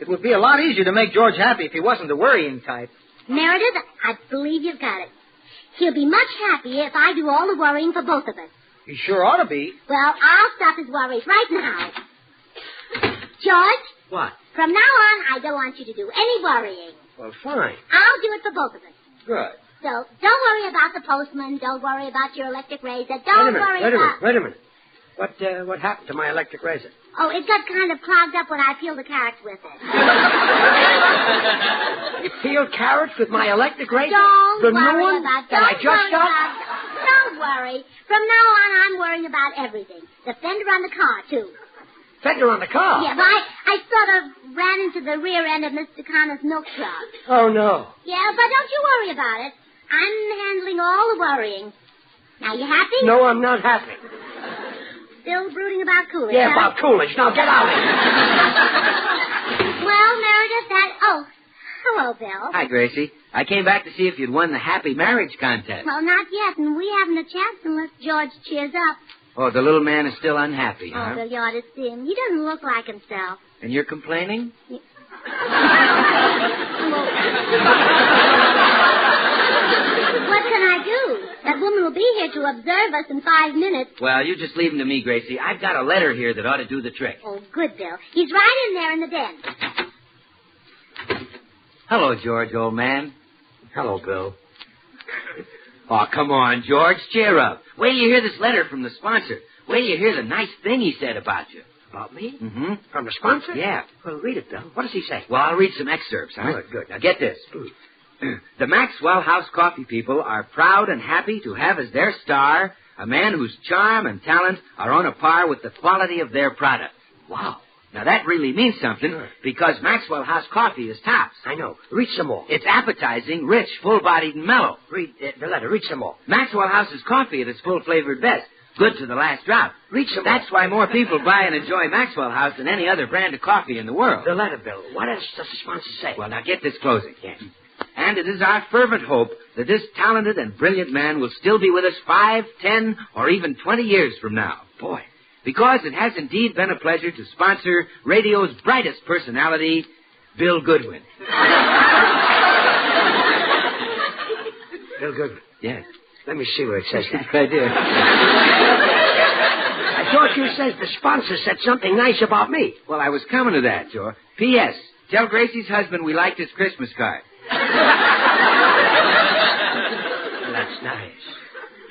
It would be a lot easier to make George happy if he wasn't the worrying type. Meredith, I believe you've got it. He'll be much happier if I do all the worrying for both of us. He sure ought to be. Well, I'll stop his worries right now. George? What? From now on, I don't want you to do any worrying. Well, fine. I'll do it for both of us. Good. So don't worry about the postman. Don't worry about your electric razor. Don't worry about... Wait a minute. What happened to my electric razor? Oh, it got kind of clogged up when I peeled the carrots with it. You peeled carrots with my electric razor? Don't the worry new one about... that I just got? Don't worry. From now on, I'm worrying about everything. The fender on the car, too. Fender on the car? Yeah, but I sort of ran into the rear end of Mr. Connor's milk truck. Oh, no. Yeah, but don't you worry about it. I'm handling all the worrying. Now, you happy? No, I'm not happy. Still brooding about Coolidge, Yeah, huh? about Coolidge. Now, get out of here. Well, Meredith, Oh, hello, Bill. Hi, Gracie. I came back to see if you'd won the happy marriage contest. Well, not yet, and we haven't a chance unless George cheers up. Oh, the little man is still unhappy, huh? Oh, Bill, you ought to see him. He doesn't look like himself. And you're complaining? What can I do? That woman will be here to observe us in 5 minutes. Well, you just leave him to me, Gracie. I've got a letter here that ought to do the trick. Oh, good, Bill. He's right in there in the den. Hello, George, old man. Hello, Bill. Oh, come on, George. Cheer up. Wait till you hear this letter from the sponsor. Wait till you hear the nice thing he said about you. About me? Mm-hmm. From the sponsor? Yeah. Well, read it, Bill. What does he say? Well, I'll read some excerpts, huh? Good. Now, get this. The Maxwell House Coffee people are proud and happy to have as their star a man whose charm and talent are on a par with the quality of their product. Wow. Now, that really means something, because Maxwell House Coffee is tops. I know. Read some more. It's appetizing, rich, full-bodied, and mellow. Read the letter. Read some more. Maxwell House's coffee at its full-flavored best. Good to the last drop. Read some more. That's why more people buy and enjoy Maxwell House than any other brand of coffee in the world. The letter, Bill. What else does the sponsor say? Well, now get this closing. Yes. And it is our fervent hope that this talented and brilliant man will still be with us 5, 10, or even 20 years from now. Boy. Because it has indeed been a pleasure to sponsor radio's brightest personality, Bill Goodwin. Bill Goodwin. Yes. Let me see where it says that. I did. I thought you said the sponsor said something nice about me. Well, I was coming to that, George. P.S. Tell Gracie's husband we liked his Christmas card. That's nice.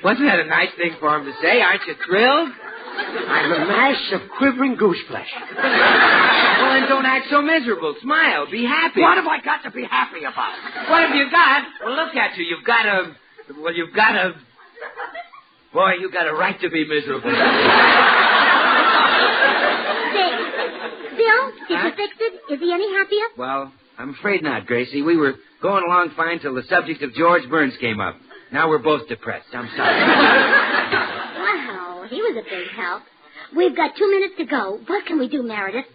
Wasn't that a nice thing for him to say? Aren't you thrilled? I'm a mass of quivering goose flesh. Well, then don't act so miserable. Smile. Be happy. What have I got to be happy about? What have you got? Well, look at you. You've got a... Boy, you got a right to be miserable. Bill, did you fix it? Is he any happier? Well, I'm afraid not, Gracie. We were going along fine till the subject of George Burns came up. Now we're both depressed. I'm sorry. Wow, he was a big help. We've got 2 minutes to go. What can we do, Meredith?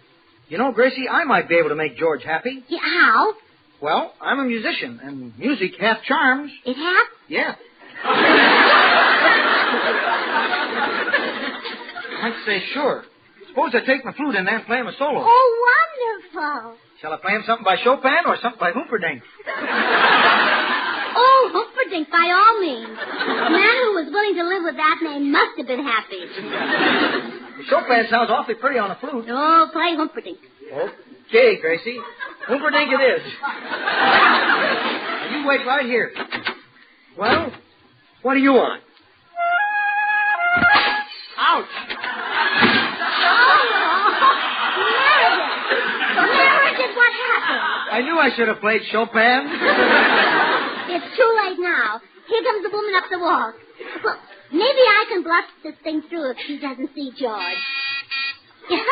You know, Gracie, I might be able to make George happy. Yeah, how? Well, I'm a musician, and music half charms. It half? Yeah. I'd say sure. Suppose I take my flute in there and play him a solo. Oh, wonderful. Shall I play him something by Chopin or something by Humperdinck? Oh, Humperdinck, by all means. The man who was willing to live with that name must have been happy. Chopin sounds awfully pretty on a flute. Oh, play Humperdinck. Okay, Gracie. Humperdinck it is. Now, you wait right here. Well, what do you want? Ouch! Meredith, what happened? I knew I should have played Chopin. It's too late now. Here comes the woman up the walk. Well, maybe I can bluff this thing through if she doesn't see George. Come in.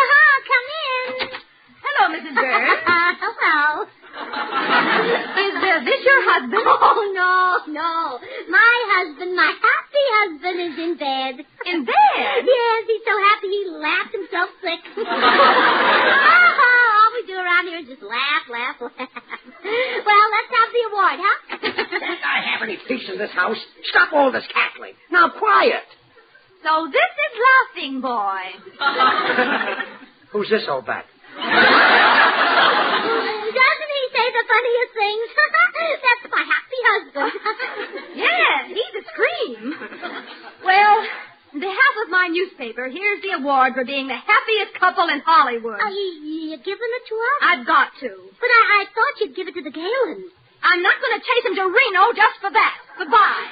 Hello, Mrs. Bird. Hello. Is this your husband? Oh, no. My husband, my happy husband, is in bed. In bed? Yes, he's so happy he laughed himself sick. All we do around here is just laugh. Well, let's have the award, huh? Can't I have any peace in this house? Stop all this cackling. Now, quiet. So this is Laughing Boy. Who's this old bat? Doesn't he say the funniest things? That's my happy husband. Yes, he's a scream. Well, on behalf of my my newspaper. Here's the award for being the happiest couple in Hollywood. You're giving it to us? I've got to. But I thought you'd give it to the Galens. I'm not going to chase him to Reno just for that. Goodbye.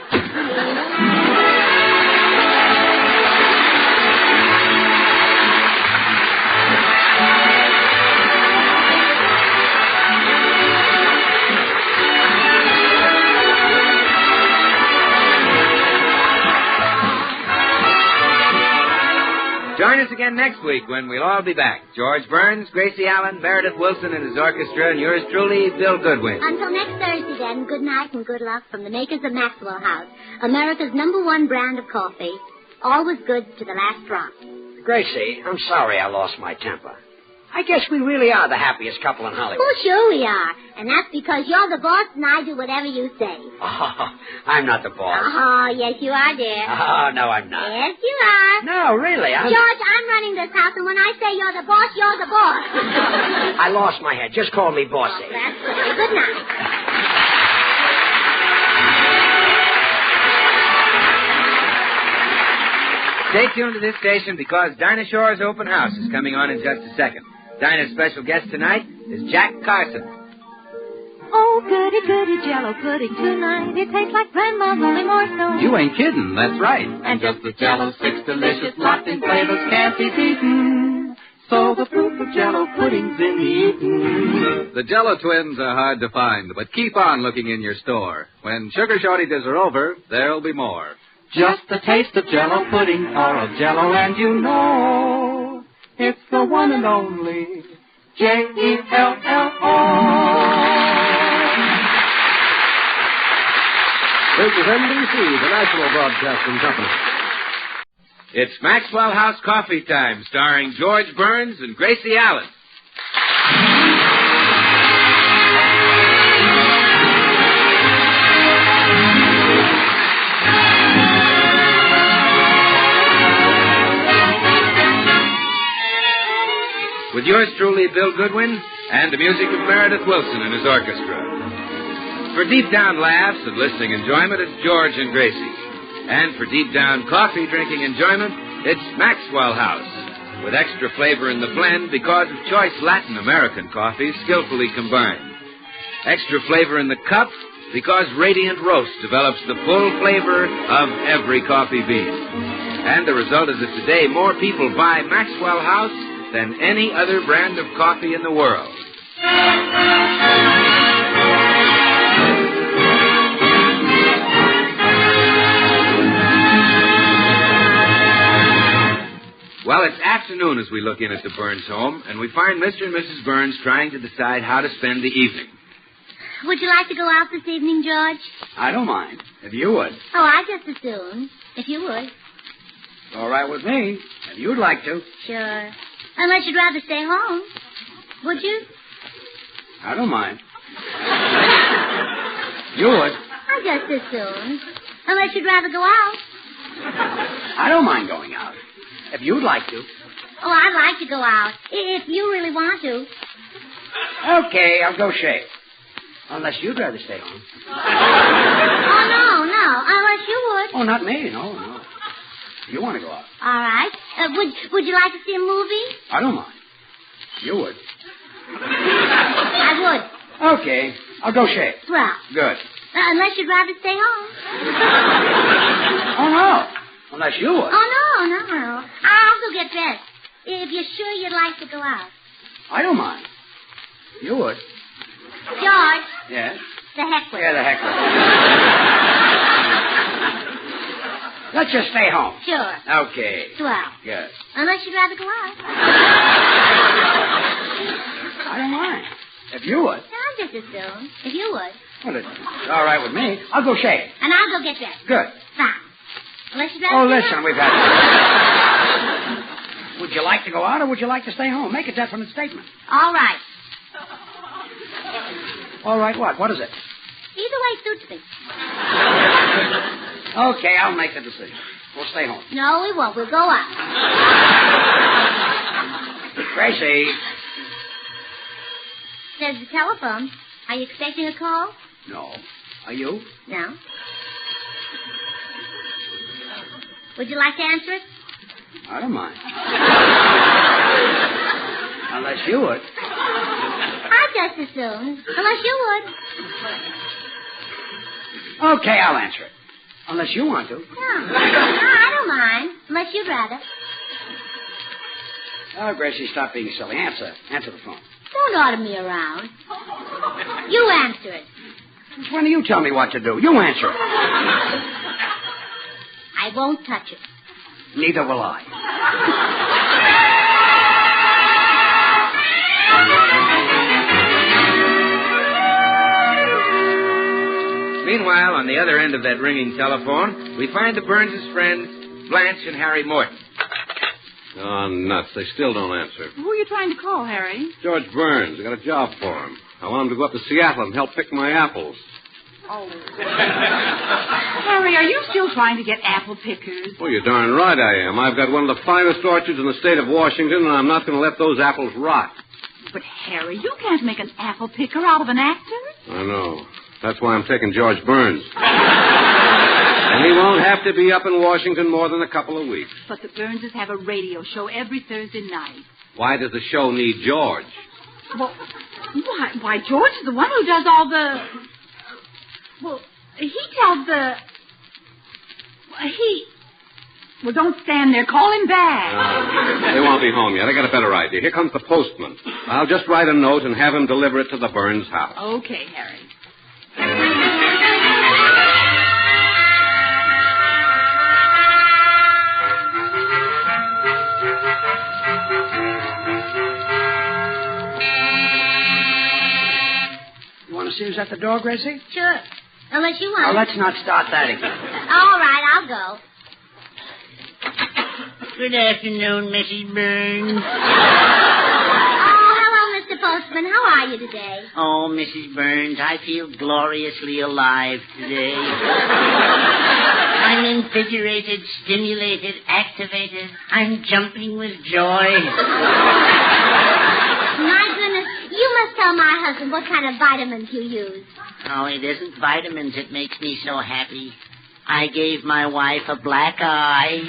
Join us again next week when we'll all be back. George Burns, Gracie Allen, Meredith Wilson and his orchestra, and yours truly, Bill Goodwin. Until next Thursday, then, good night and good luck from the makers of Maxwell House, America's #1 brand of coffee. Always good to the last drop. Gracie, I'm sorry I lost my temper. I guess we really are the happiest couple in Hollywood. Oh, sure we are. And that's because you're the boss and I do whatever you say. Oh, I'm not the boss. Oh, yes, you are, dear. Oh, no, I'm not. Yes, you are. No, really, I'm... George, I'm running this house, and when I say you're the boss, you're the boss. I lost my head. Just call me bossy. Oh, that's right. Good night. Stay tuned to this station because Dinah Shore's open house is coming on in just a second. Dinah's special guest tonight is Jack Kyser. Oh, goody, goody, Jello pudding tonight. It tastes like Grandma's, only more so. You ain't kidding, that's right. And just the Jello, 6 delicious, locked in flavors, can't be beaten. So the proof of Jello pudding's in the eating. The Jello twins are hard to find, but keep on looking in your store. When sugar shortages are over, there'll be more. Just a taste of Jello pudding or of Jello, and you know it's the one and only Jello. This is NBC, the National Broadcasting Company. It's Maxwell House Coffee Time, starring George Burns and Gracie Allen. With yours truly, Bill Goodwin, and the music of Meredith Wilson and his orchestra. For deep down laughs and listening enjoyment, it's George and Gracie. And for deep down coffee drinking enjoyment, it's Maxwell House. With extra flavor in the blend because of choice Latin American coffees skillfully combined. Extra flavor in the cup because Radiant Roast develops the full flavor of every coffee bean. And the result is that today more people buy Maxwell House than any other brand of coffee in the world. Well, it's afternoon as we look in at the Burns home, and we find Mr. and Mrs. Burns trying to decide how to spend the evening. Would you like to go out this evening, George? I don't mind, if you would. Oh, I just as soon, if you would. All right with me, if you'd like to. Sure. Unless you'd rather stay home. Would you? I don't mind. You would. Oh, just as soon. Unless you'd rather go out. I don't mind going out. If you'd like to. Oh, I'd like to go out. If you really want to. Okay, I'll go shave. Unless you'd rather stay home. Oh, no. Unless you would. Oh, not me. No. You want to go out. All right. Would you like to see a movie? I don't mind. You would. I would. Okay, I'll go shave. Well. Good. Unless you'd rather stay home. Oh, no. Unless you would. Oh, no. I'll go get dressed. If you're sure you'd like to go out. I don't mind. You would. George. Yes? The heck with it. Yeah, the heck with it. Let's just stay home. Sure. Okay. Swell. Good. Unless you'd rather go out. I don't mind. If you would. No, just as soon. If you would. Well, it's all right with me. I'll go shave. And I'll go get dressed. Good. Fine. Unless you'd rather Oh, stay listen, home. we've had... Would you like to go out or would you like to stay home? Make a definite statement. All right. All right, what? What is it? Either way suits me. Okay, I'll make the decision. We'll stay home. No, we won't. We'll go out. Gracie. There's the telephone. Are you expecting a call? No. Are you? No. Would you like to answer it? I don't mind. Unless you would. I'd just as soon. Unless you would. Okay, I'll answer it. Unless you want to. No, I don't mind. Unless you'd rather. Oh, Gracie, stop being silly. Answer the phone. Don't order me around. You answer it. When do you tell me what to do? You answer it. I won't touch it. Neither will I. Meanwhile, on the other end of that ringing telephone, we find the Burns' friends, Blanche and Harry Morton. Oh, nuts. They still don't answer. Who are you trying to call, Harry? George Burns. I got a job for him. I want him to go up to Seattle and help pick my apples. Oh. Harry, are you still trying to get apple pickers? Oh, you're darn right I am. I've got one of the finest orchards in the state of Washington, and I'm not going to let those apples rot. But, Harry, you can't make an apple picker out of an actor. I know. That's why I'm taking George Burns. And he won't have to be up in Washington more than a couple of weeks. But the Burnses have a radio show every Thursday night. Why does the show need George? Well, why, George is the one who does all the... Well, he tells the... Well, don't stand there. Call him back. They won't be home yet. I got a better idea. Here comes the postman. I'll just write a note and have him deliver it to the Burns house. Okay, Harry. You want to see who's at the door, Gracie? Sure. Unless you want. Oh, let's not start that again. All right, I'll go. Good afternoon, Mrs. Burns. Oh, hello, Mr. Postman. How are you today? Oh, Mrs. Burns, I feel gloriously alive today. I'm invigorated, stimulated, activated. I'm jumping with joy. My goodness, you must tell my husband what kind of vitamins you use. Oh, it isn't vitamins that makes me so happy. I gave my wife a black eye.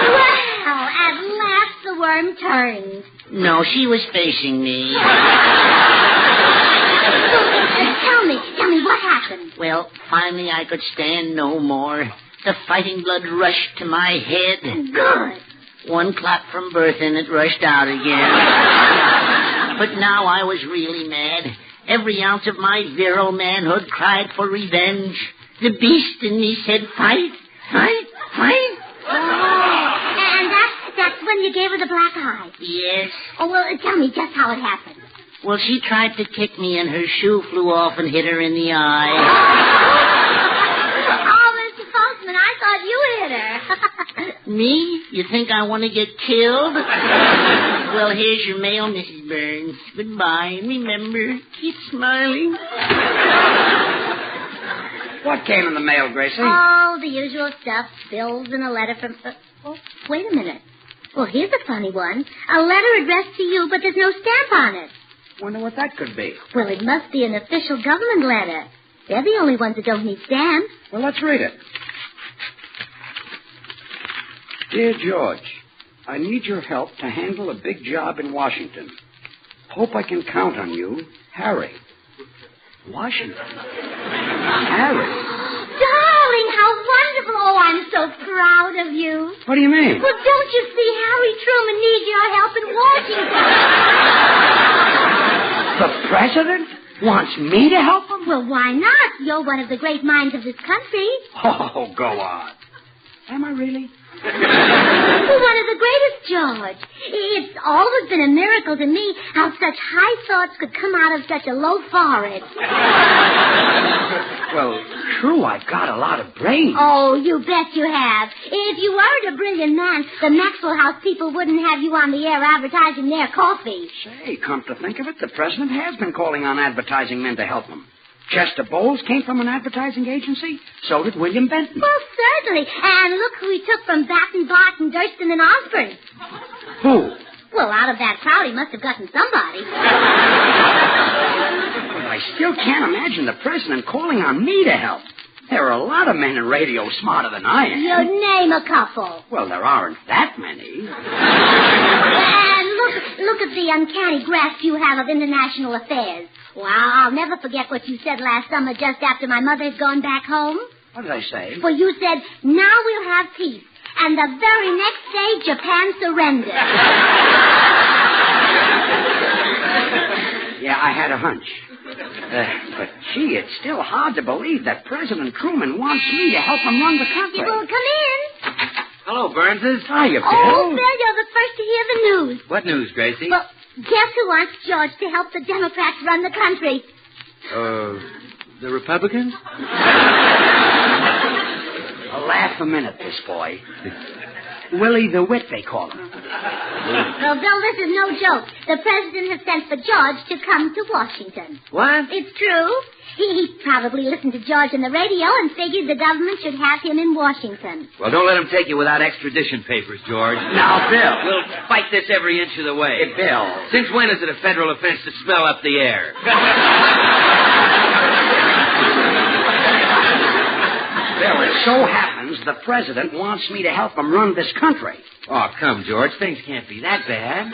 Well, at last the worm turned. No, she was facing me. Tell me, what happened? Well, finally I could stand no more. The fighting blood rushed to my head. Good. One clot from birth and it rushed out again. But now I was really mad. Every ounce of my virile manhood cried for revenge. The beast in me said, fight, fight, fight. Oh, and that's when you gave her the black eye? Yes. Oh, well, tell me just how it happened. Well, she tried to kick me and her shoe flew off and hit her in the eye. Oh, Mr. Postman, I thought you hit her. Me? You think I want to get killed? Well, here's your mail, Mrs. Burns. Goodbye. Remember, keep smiling. What came in the mail, Gracie? Oh, the usual stuff. Bills and a letter from... Oh, wait a minute. Well, here's a funny one. A letter addressed to you, but there's no stamp on it. Wonder what that could be. Well, it must be an official government letter. They're the only ones that don't need stamps. Well, let's read it. Dear George, I need your help to handle a big job in Washington. Hope I can count on you, Harry. Washington? Harry? Darling, how wonderful. Oh, I'm so proud of you. What do you mean? Well, don't you see Harry Truman needs your help in Washington? The president wants me to help him? Well, why not? You're one of the great minds of this country. Oh, go on. Am I really? Well, one of the greatest, George. It's always been a miracle to me how such high thoughts could come out of such a low forehead. Well, true, I've got a lot of brains. Oh, you bet you have. If you weren't a brilliant man, the Maxwell House people wouldn't have you on the air advertising their coffee. Say, come to think of it, the president has been calling on advertising men to help him. Chester Bowles came from an advertising agency. So did William Benton. Well, certainly. And look who he took from Batten, Barton, Durston, and Osborne. Who? Well, out of that crowd, he must have gotten somebody. But I still can't imagine the president calling on me to help. There are a lot of men in radio smarter than I am. You name a couple. Well, there aren't that many. And look at the uncanny grasp you have of international affairs. Well, I'll never forget what you said last summer just after my mother had gone back home. What did I say? Well, you said, now we'll have peace. And the very next day, Japan surrendered. Yeah, I had a hunch. But, gee, it's still hard to believe that President Truman wants me to help him run the country. Well, come in. Hello, Burnses. Hiya, Bill. Oh, Bill, you're the first to hear the news. What news, Gracie? Well, guess who wants George to help the Democrats run the country? The Republicans? Laugh a minute, this boy. Willie the Wit, they call him. Well, Bill, this is no joke. The president has sent for George to come to Washington. What? It's true. He probably listened to George on the radio and figured the government should have him in Washington. Well, don't let him take you without extradition papers, George. Now, Bill. We'll fight this every inch of the way. Hey, Bill. Since when is it a federal offense to smell up the air? Bill, it so happens the president wants me to help him run this country. Oh, come, George. Things can't be that bad.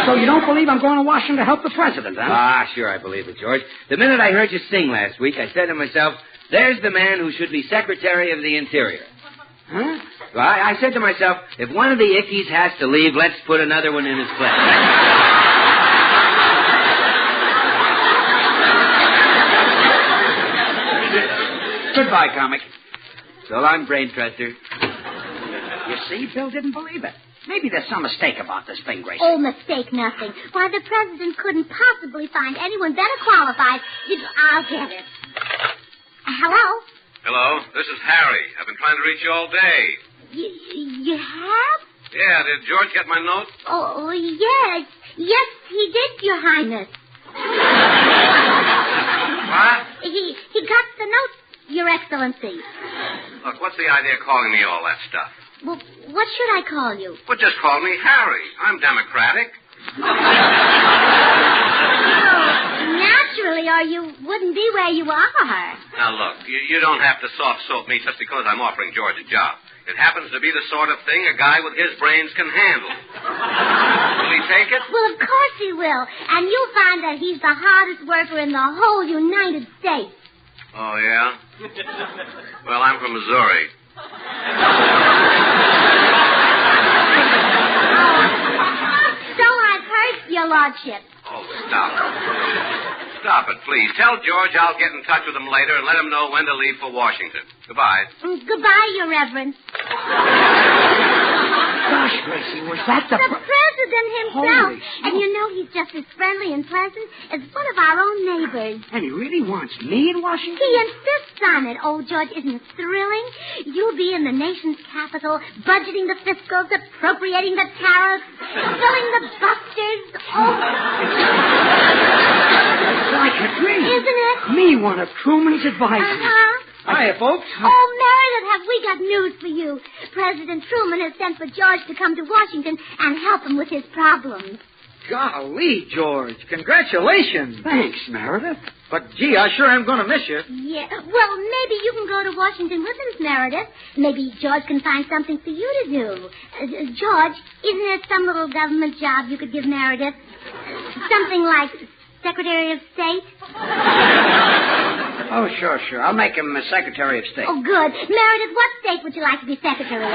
So you don't believe I'm going to Washington to help the president, huh? Ah, sure, I believe it, George. The minute I heard you sing last week, I said to myself, there's the man who should be Secretary of the Interior. Huh? Well, I said to myself, if one of the Ickies has to leave, let's put another one in his place. Goodbye, comic. So long, brain truster. You see, Bill didn't believe it. Maybe there's some mistake about this thing, Gracie. Oh, mistake nothing. Why, the president couldn't possibly find anyone better qualified. I'll get it. Hello? Hello, this is Harry. I've been trying to reach you all day. You have? Yeah, did George get my note? Oh, yes. Yes, he did, Your Highness. What? He got the note, Your Excellency. Look, what's the idea of calling me all that stuff? Well, what should I call you? Well, just call me Harry. I'm democratic. Naturally, or you wouldn't be where you are. Now, look, you don't have to soft-soap me just because I'm offering George a job. It happens to be the sort of thing a guy with his brains can handle. Will he take it? Well, of course he will. And you'll find that he's the hardest worker in the whole United States. Oh, yeah? Well, I'm from Missouri. So I've heard, Your Lordship. Oh, stop it. Stop it, please. Tell George I'll get in touch with him later and let him know when to leave for Washington. Goodbye. Goodbye, Your Reverence. Gosh, Gracie, was that the president himself. Holy And you know he's just as friendly and pleasant as one of our own neighbors. And he really wants me in Washington? He insists on it. Oh, George, isn't it thrilling? You'll be in the nation's capital, budgeting the fiscals, appropriating the tariffs, filling the busters. Oh. Like a dream. Isn't it? Me, one of Truman's advisors. Uh-huh. Hiya, folks. Oh, Meredith, have we got news for you. President Truman has sent for George to come to Washington and help him with his problems. Golly, George. Congratulations. Thanks, Meredith. But, gee, I sure am going to miss you. Yeah. Well, maybe you can go to Washington with us, Meredith. Maybe George can find something for you to do. George, isn't there some little government job you could give Meredith? Something like Secretary of State? Oh, sure. I'll make him Secretary of State. Oh, good. Meredith, what state would you like to be Secretary of?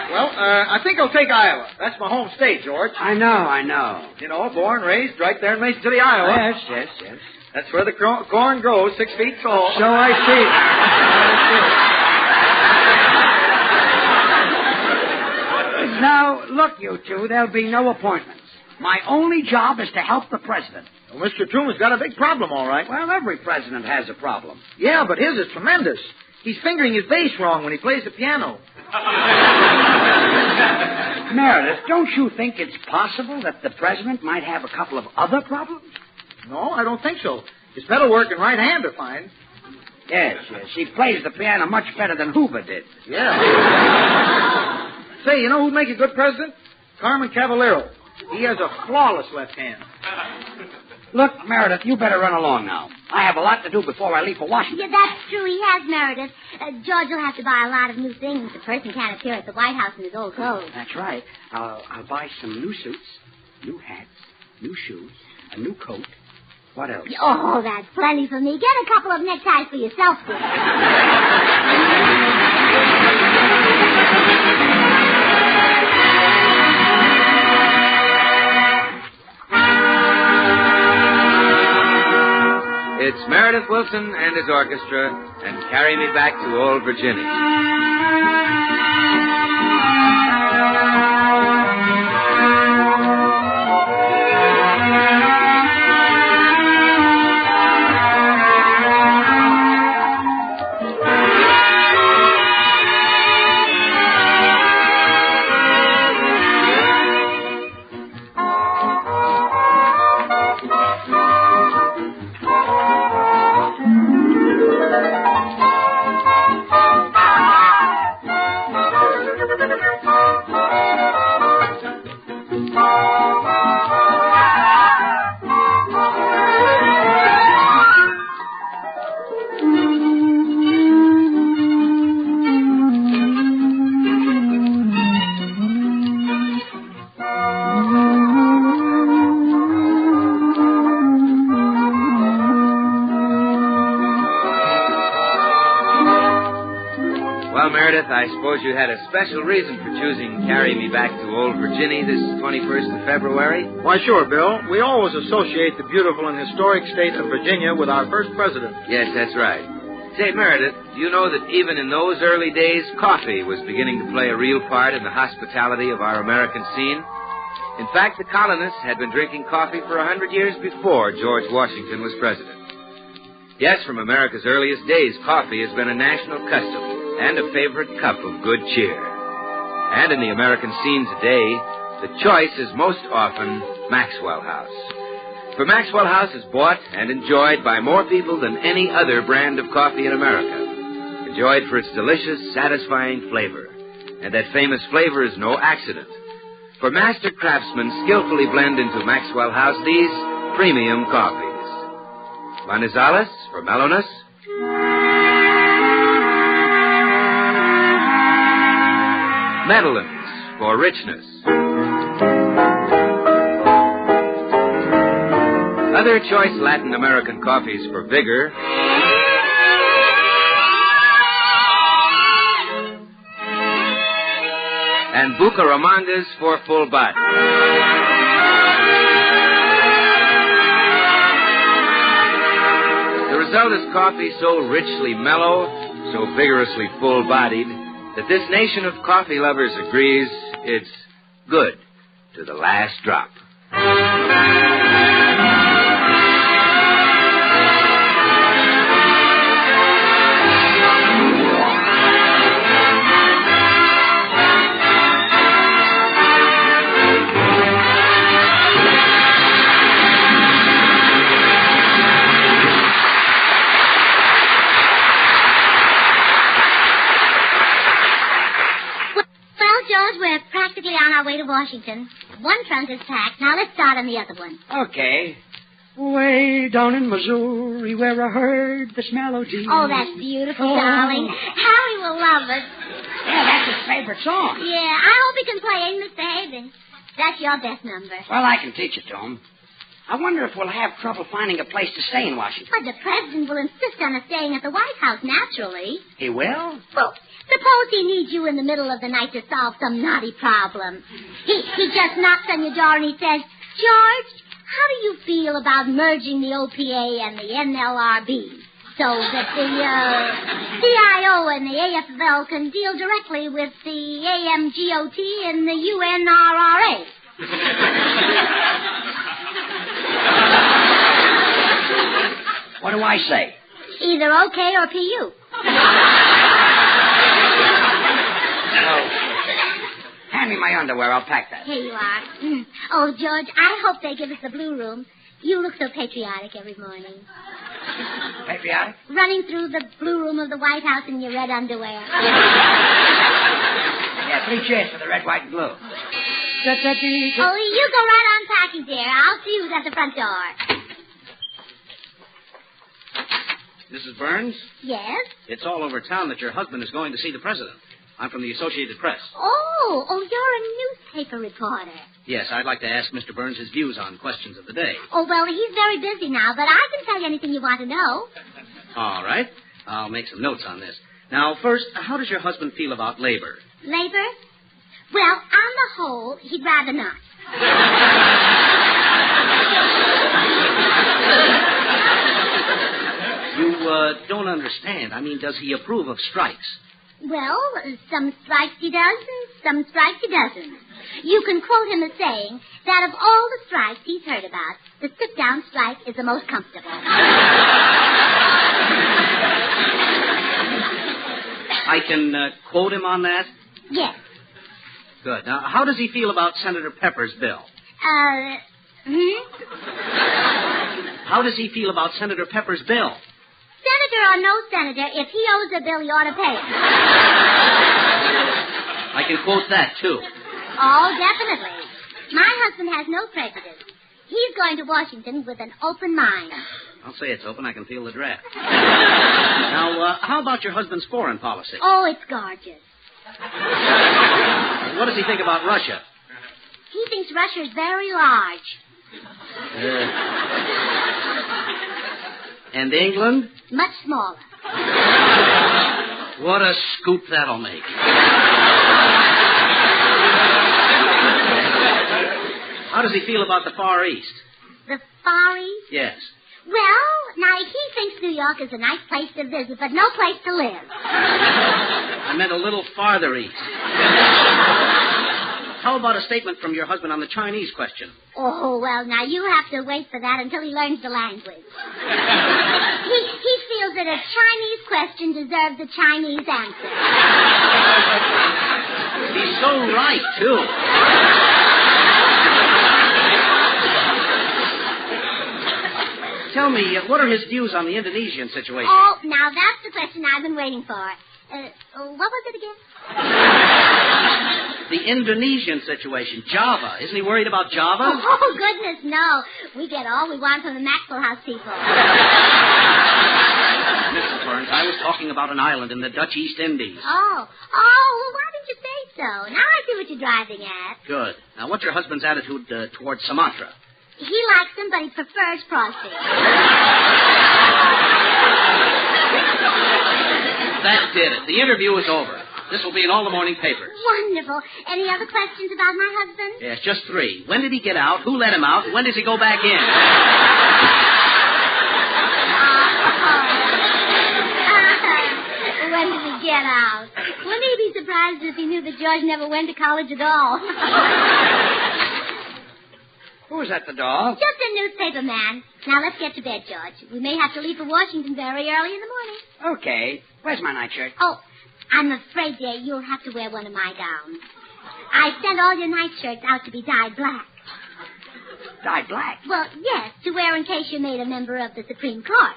Well, I think I'll take Iowa. That's my home state, George. I know. You know, born, raised right there in Mason City, Iowa. Yes. That's where the corn grows, 6 feet tall. So I see. Now, look, you two, there'll be no appointments. My only job is to help the president. Well, Mr. Truman's got a big problem, all right. Well, every president has a problem. Yeah, but his is tremendous. He's fingering his bass wrong when he plays the piano. Meredith, don't you think it's possible that the president might have a couple of other problems? No, I don't think so. His pedal work and right hand are fine. Yes. He plays the piano much better than Hoover did. Yeah. Say, you know who'd make a good president? Carmen Cavallero. He has a flawless left hand. Look, Meredith, you better run along now. I have a lot to do before I leave for Washington. Yeah, that's true. He has, Meredith. George will have to buy a lot of new things. The person can't appear at the White House in his old clothes. That's right. I'll buy some new suits, new hats, new shoes, a new coat. What else? Oh, that's plenty for me. Get a couple of neckties for yourself, dear. It's Meredith Wilson and his orchestra, and Carry Me Back to Old Virginia. I suppose you had a special reason for choosing Carry Me Back to Old Virginia this 21st of February? Why, sure, Bill. We always associate the beautiful and historic state of Virginia with our first president. Yes, that's right. Say, Meredith, do you know that even in those early days, coffee was beginning to play a real part in the hospitality of our American scene? In fact, the colonists had been drinking coffee for 100 years before George Washington was president. Yes, from America's earliest days, coffee has been a national custom and a favorite cup of good cheer. And in the American scene today, the choice is most often Maxwell House. For Maxwell House is bought and enjoyed by more people than any other brand of coffee in America. Enjoyed for its delicious, satisfying flavor. And that famous flavor is no accident. For master craftsmen skillfully blend into Maxwell House these premium coffees. Manizales for mellowness. Medellins for richness. Other choice Latin American coffees for vigor. And Bucaramangas for full body. The result is coffee so richly mellow, so vigorously full-bodied, that this nation of coffee lovers agrees it's good to the last drop. We're practically on our way to Washington. One trunk is packed. Now let's start on the other one. Okay. Way down in Missouri where I heard this melody. Oh, that's beautiful, darling. Harry will love it. Yeah, that's his favorite song. Yeah, I hope he can play Ain't Misbehaving. That's your best number. Well, I can teach it to him. I wonder if we'll have trouble finding a place to stay in Washington. But the president will insist on us staying at the White House, naturally. He will? Well, suppose he needs you in the middle of the night to solve some knotty problem. He just knocks on your door and he says, George, how do you feel about merging the OPA and the NLRB so that the CIO and the AFL can deal directly with the AMGOT and the UNRRA? What do I say? Either okay or PU. Hand me my underwear. I'll pack that. Here you are. Oh, George, I hope they give us the blue room. You look so patriotic every morning. Patriotic? Running through the blue room of the White House in your red underwear. Yeah, 3 chairs for the red, white, and blue. Oh, you go right on packing, dear. I'll see who's at the front door. Mrs. Burns? Yes? It's all over town that your husband is going to see the president. I'm from the Associated Press. Oh, you're a newspaper reporter. Yes, I'd like to ask Mr. Burns his views on questions of the day. Oh, well, he's very busy now, but I can tell you anything you want to know. All right. I'll make some notes on this. Now, first, how does your husband feel about labor? Labor? Well, on the whole, he'd rather not. You don't understand. I mean, does he approve of strikes? Well, some strikes he does and some strikes he doesn't. You can quote him as saying that of all the strikes he's heard about, the sit-down strike is the most comfortable. I can quote him on that? Yes. Good. Now, how does he feel about Senator Pepper's bill? How does he feel about Senator Pepper's bill? Senator or no senator, if he owes a bill, he ought to pay it. I can quote that, too. Oh, definitely. My husband has no prejudice. He's going to Washington with an open mind. I'll say it's open. I can feel the draft. Now, how about your husband's foreign policy? Oh, it's gorgeous. What does he think about Russia? He thinks Russia is very large. And England? Much smaller. What a scoop that'll make. How does he feel about the Far East? The Far East? Yes. Well, now, he thinks New York is a nice place to visit, but no place to live. I meant a little farther east. How about a statement from your husband on the Chinese question? Oh, well, now, you have to wait for that until he learns the language. He feels that a Chinese question deserves a Chinese answer. He's so right, too. Tell me, what are his views on the Indonesian situation? Oh, now that's the question I've been waiting for. What was it again? The Indonesian situation, Java. Isn't he worried about Java? Oh, goodness, no. We get all we want from the Maxwell House people. Mrs. Burns, I was talking about an island in the Dutch East Indies. Oh, well, why didn't you say so? Now I see what you're driving at. Good. Now, what's your husband's attitude towards Sumatra? He likes them, but he prefers Frosty. That did it. The interview is over. This will be in all the morning papers. Wonderful. Any other questions about my husband? Yes, just 3. When did he get out? Who let him out? When does he go back in? When did he get out? Wouldn't he be surprised if he knew that George never went to college at all? Who's at the door? Just a newspaper man. Now, let's get to bed, George. We may have to leave for Washington very early in the morning. Okay. Where's my nightshirt? Oh, I'm afraid, dear, you'll have to wear one of my gowns. I sent all your nightshirts out to be dyed black. Dyed black? Well, yes, to wear in case you're made a member of the Supreme Court.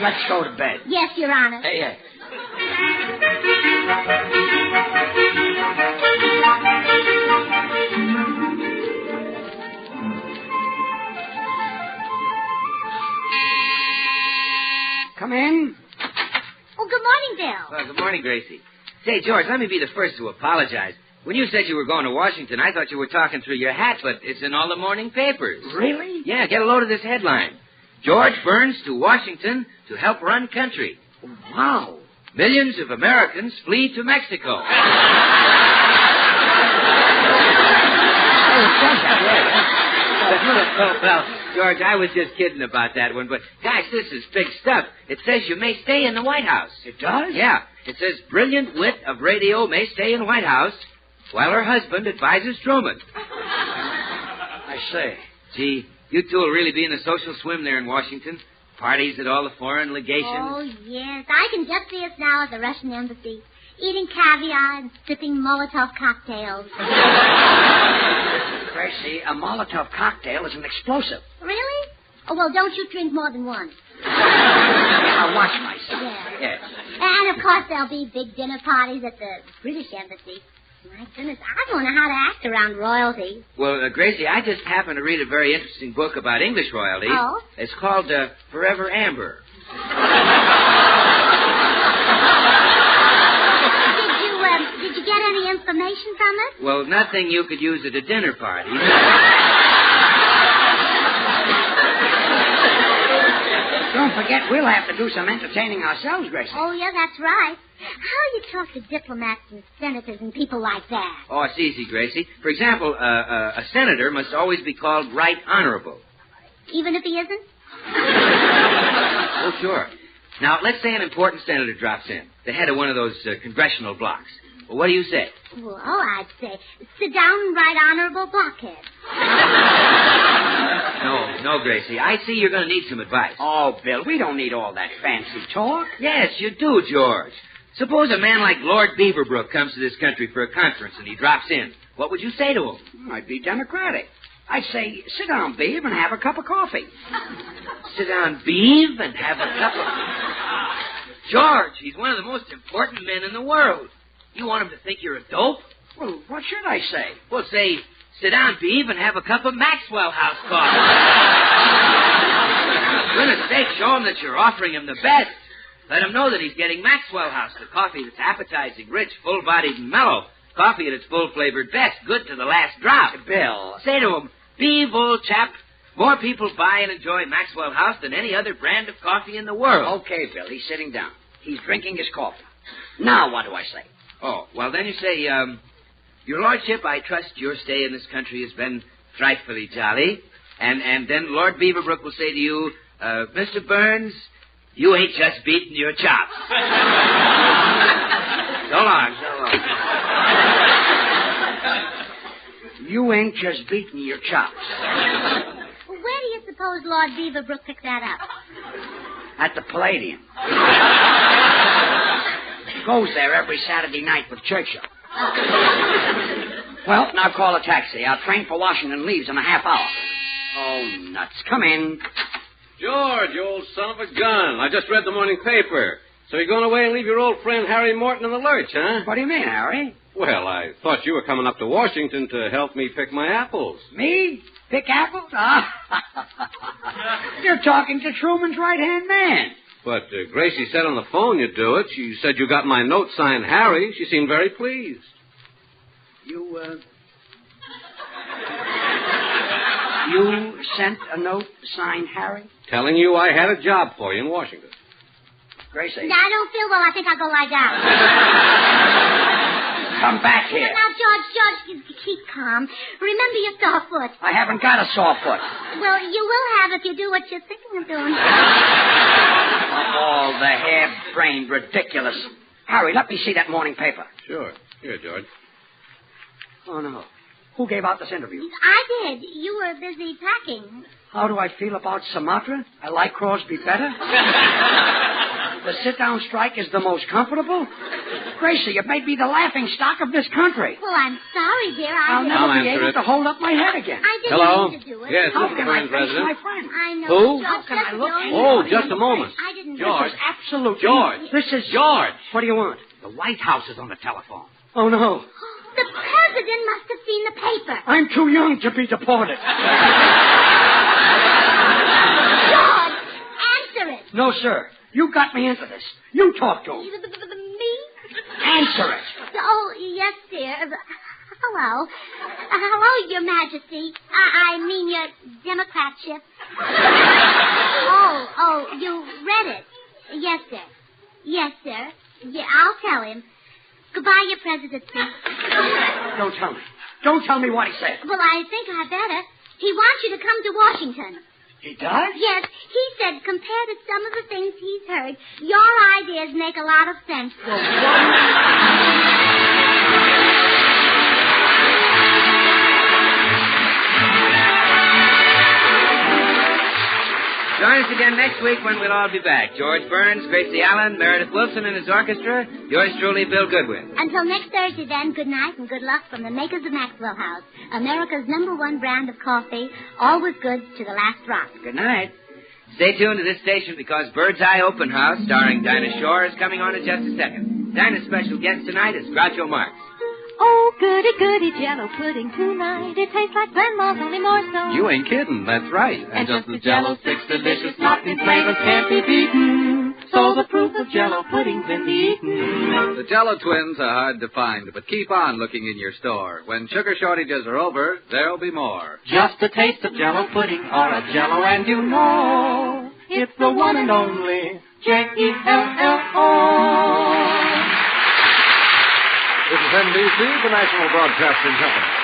Let's go to bed. Yes, Your Honor. Hey. Come in. Oh, good morning, Bill. Well, good morning, Gracie. Say, George, let me be the first to apologize. When you said you were going to Washington, I thought you were talking through your hat, but it's in all the morning papers. Really? Yeah, get a load of this headline. George Burns to Washington to help run country. Wow. Millions of Americans flee to Mexico. Well, George, I was just kidding about that one, but gosh, this is big stuff. It says you may stay in the White House. It does? Yeah. It says brilliant wit of radio may stay in White House while her husband advises Truman. I say. Gee, you two will really be in a social swim there in Washington. Parties at all the foreign legations. Oh, yes. I can just see us now at the Russian embassy, eating caviar and sipping Molotov cocktails. Gracie, a Molotov cocktail is an explosive. Really? Oh, well, don't you drink more than one. I'll watch myself. Yeah. Yes. And, of course, there'll be big dinner parties at the British embassy. My goodness, I don't know how to act around royalty. Well, Gracie, I just happened to read a very interesting book about English royalty. Oh? It's called Forever Amber. Did you get any information from it? Well, nothing you could use at a dinner party. Don't forget, we'll have to do some entertaining ourselves, Gracie. Oh, yeah, that's right. How you talk to diplomats and senators and people like that? Oh, it's easy, Gracie. For example, a senator must always be called Right Honorable. Even if he isn't? Oh, sure. Now, let's say an important senator drops in, the head of one of those congressional blocks. Well, what do you say? Well, I'd say, sit down, Right Honorable Blockhead. No, Gracie. I see you're going to need some advice. Oh, Bill, we don't need all that fancy talk. Yes, you do, George. Suppose a man like Lord Beaverbrook comes to this country for a conference and he drops in. What would you say to him? I'd be democratic. I'd say, sit down, Beav, and have a cup of coffee. Sit down, Beav, and have a cup of... George, he's one of the most important men in the world. You want him to think you're a dope? Well, what should I say? Well, say, sit down, Beav, and have a cup of Maxwell House coffee. For goodness sake, show him that you're offering him the best. Let him know that he's getting Maxwell House, the coffee that's appetizing, rich, full-bodied, and mellow. Coffee at its full-flavored best, good to the last drop. Bill. Say to him, Beav, old chap, more people buy and enjoy Maxwell House than any other brand of coffee in the world. Okay, Bill, he's sitting down. He's drinking his coffee. Now what do I say? Oh, well, then you say, Your Lordship, I trust your stay in this country has been frightfully jolly. And then Lord Beaverbrook will say to you, Mr. Burns, you ain't just beating your chops. So long. You ain't just beating your chops. Where do you suppose Lord Beaverbrook picked that up? At the Palladium. Goes there every Saturday night with Churchill. Well, now call a taxi. Our train for Washington leaves in a half hour. Oh, nuts. Come in. George, you old son of a gun. I just read the morning paper. So you're going away and leave your old friend Harry Morton in the lurch, huh? What do you mean, Harry? Well, I thought you were coming up to Washington to help me pick my apples. Me? Pick apples? You're talking to Truman's right-hand man. But Gracie said on the phone you'd do it. She said you got my note signed Harry. She seemed very pleased. You sent a note signed Harry? Telling you I had a job for you in Washington. Gracie. Yeah, I don't feel well. I think I'll go lie down. Come back here. Now, George, keep calm. Remember your sore foot. I haven't got a sore foot. Well, you will have if you do what you're thinking of doing. All the hair-brained ridiculous. Harry, let me see that morning paper. Sure. Here, George. Oh, no. Who gave out this interview? I did. You were busy packing. How do I feel about Sumatra? I like Crosby better. The sit-down strike is the most comfortable. Gracie, you've made me the laughing stock of this country. Well, I'm sorry, dear. I'll never be able to hold up my head again. I didn't Hello? mean to do it. Yes, How this is can the I Friends face resident. my friend? I know. Who? George, How can I look Oh, just a moment. I didn't George. This is absolutely... George. This is... George. What do you want? The White House is on the telephone. Oh, no. The president must have seen the paper. I'm too young to be deported. George, answer it. No, sir. You got me into this. You talk to him. Me? Answer it. Oh, yes, dear. Hello. Hello, Your Majesty. I mean, your democratship. Oh, you read it. Yes, sir. Yes, sir. Yeah, I'll tell him. Goodbye, Your Presidency. Don't tell me. Don't tell me what he said. Well, I think I better. He wants you to come to Washington. He does? Yes, he said compared to some of the things he's heard, your ideas make a lot of sense. Join us again next week when we'll all be back. George Burns, Gracie Allen, Meredith Wilson and his orchestra. Yours truly, Bill Goodwin. Until next Thursday, then, good night and good luck from the makers of Maxwell House, America's #1 brand of coffee, always good to the last drop. Good night. Stay tuned to this station because Bird's Eye Open House, starring Dinah Shore, is coming on in just a second. Dinah's special guest tonight is Groucho Marx. Oh, goody, goody Jello pudding tonight. It tastes like Grandma's, only more so. You ain't kidding, that's right. And just the Jello 6 delicious locked in flavors can't be beaten. So the proof of Jello pudding's in the eating. The Jello twins are hard to find, but keep on looking in your store. When sugar shortages are over, there'll be more. Just a taste of Jello pudding or a Jello and you know it's the one and only Jello. This is NBC, the National Broadcasting Company.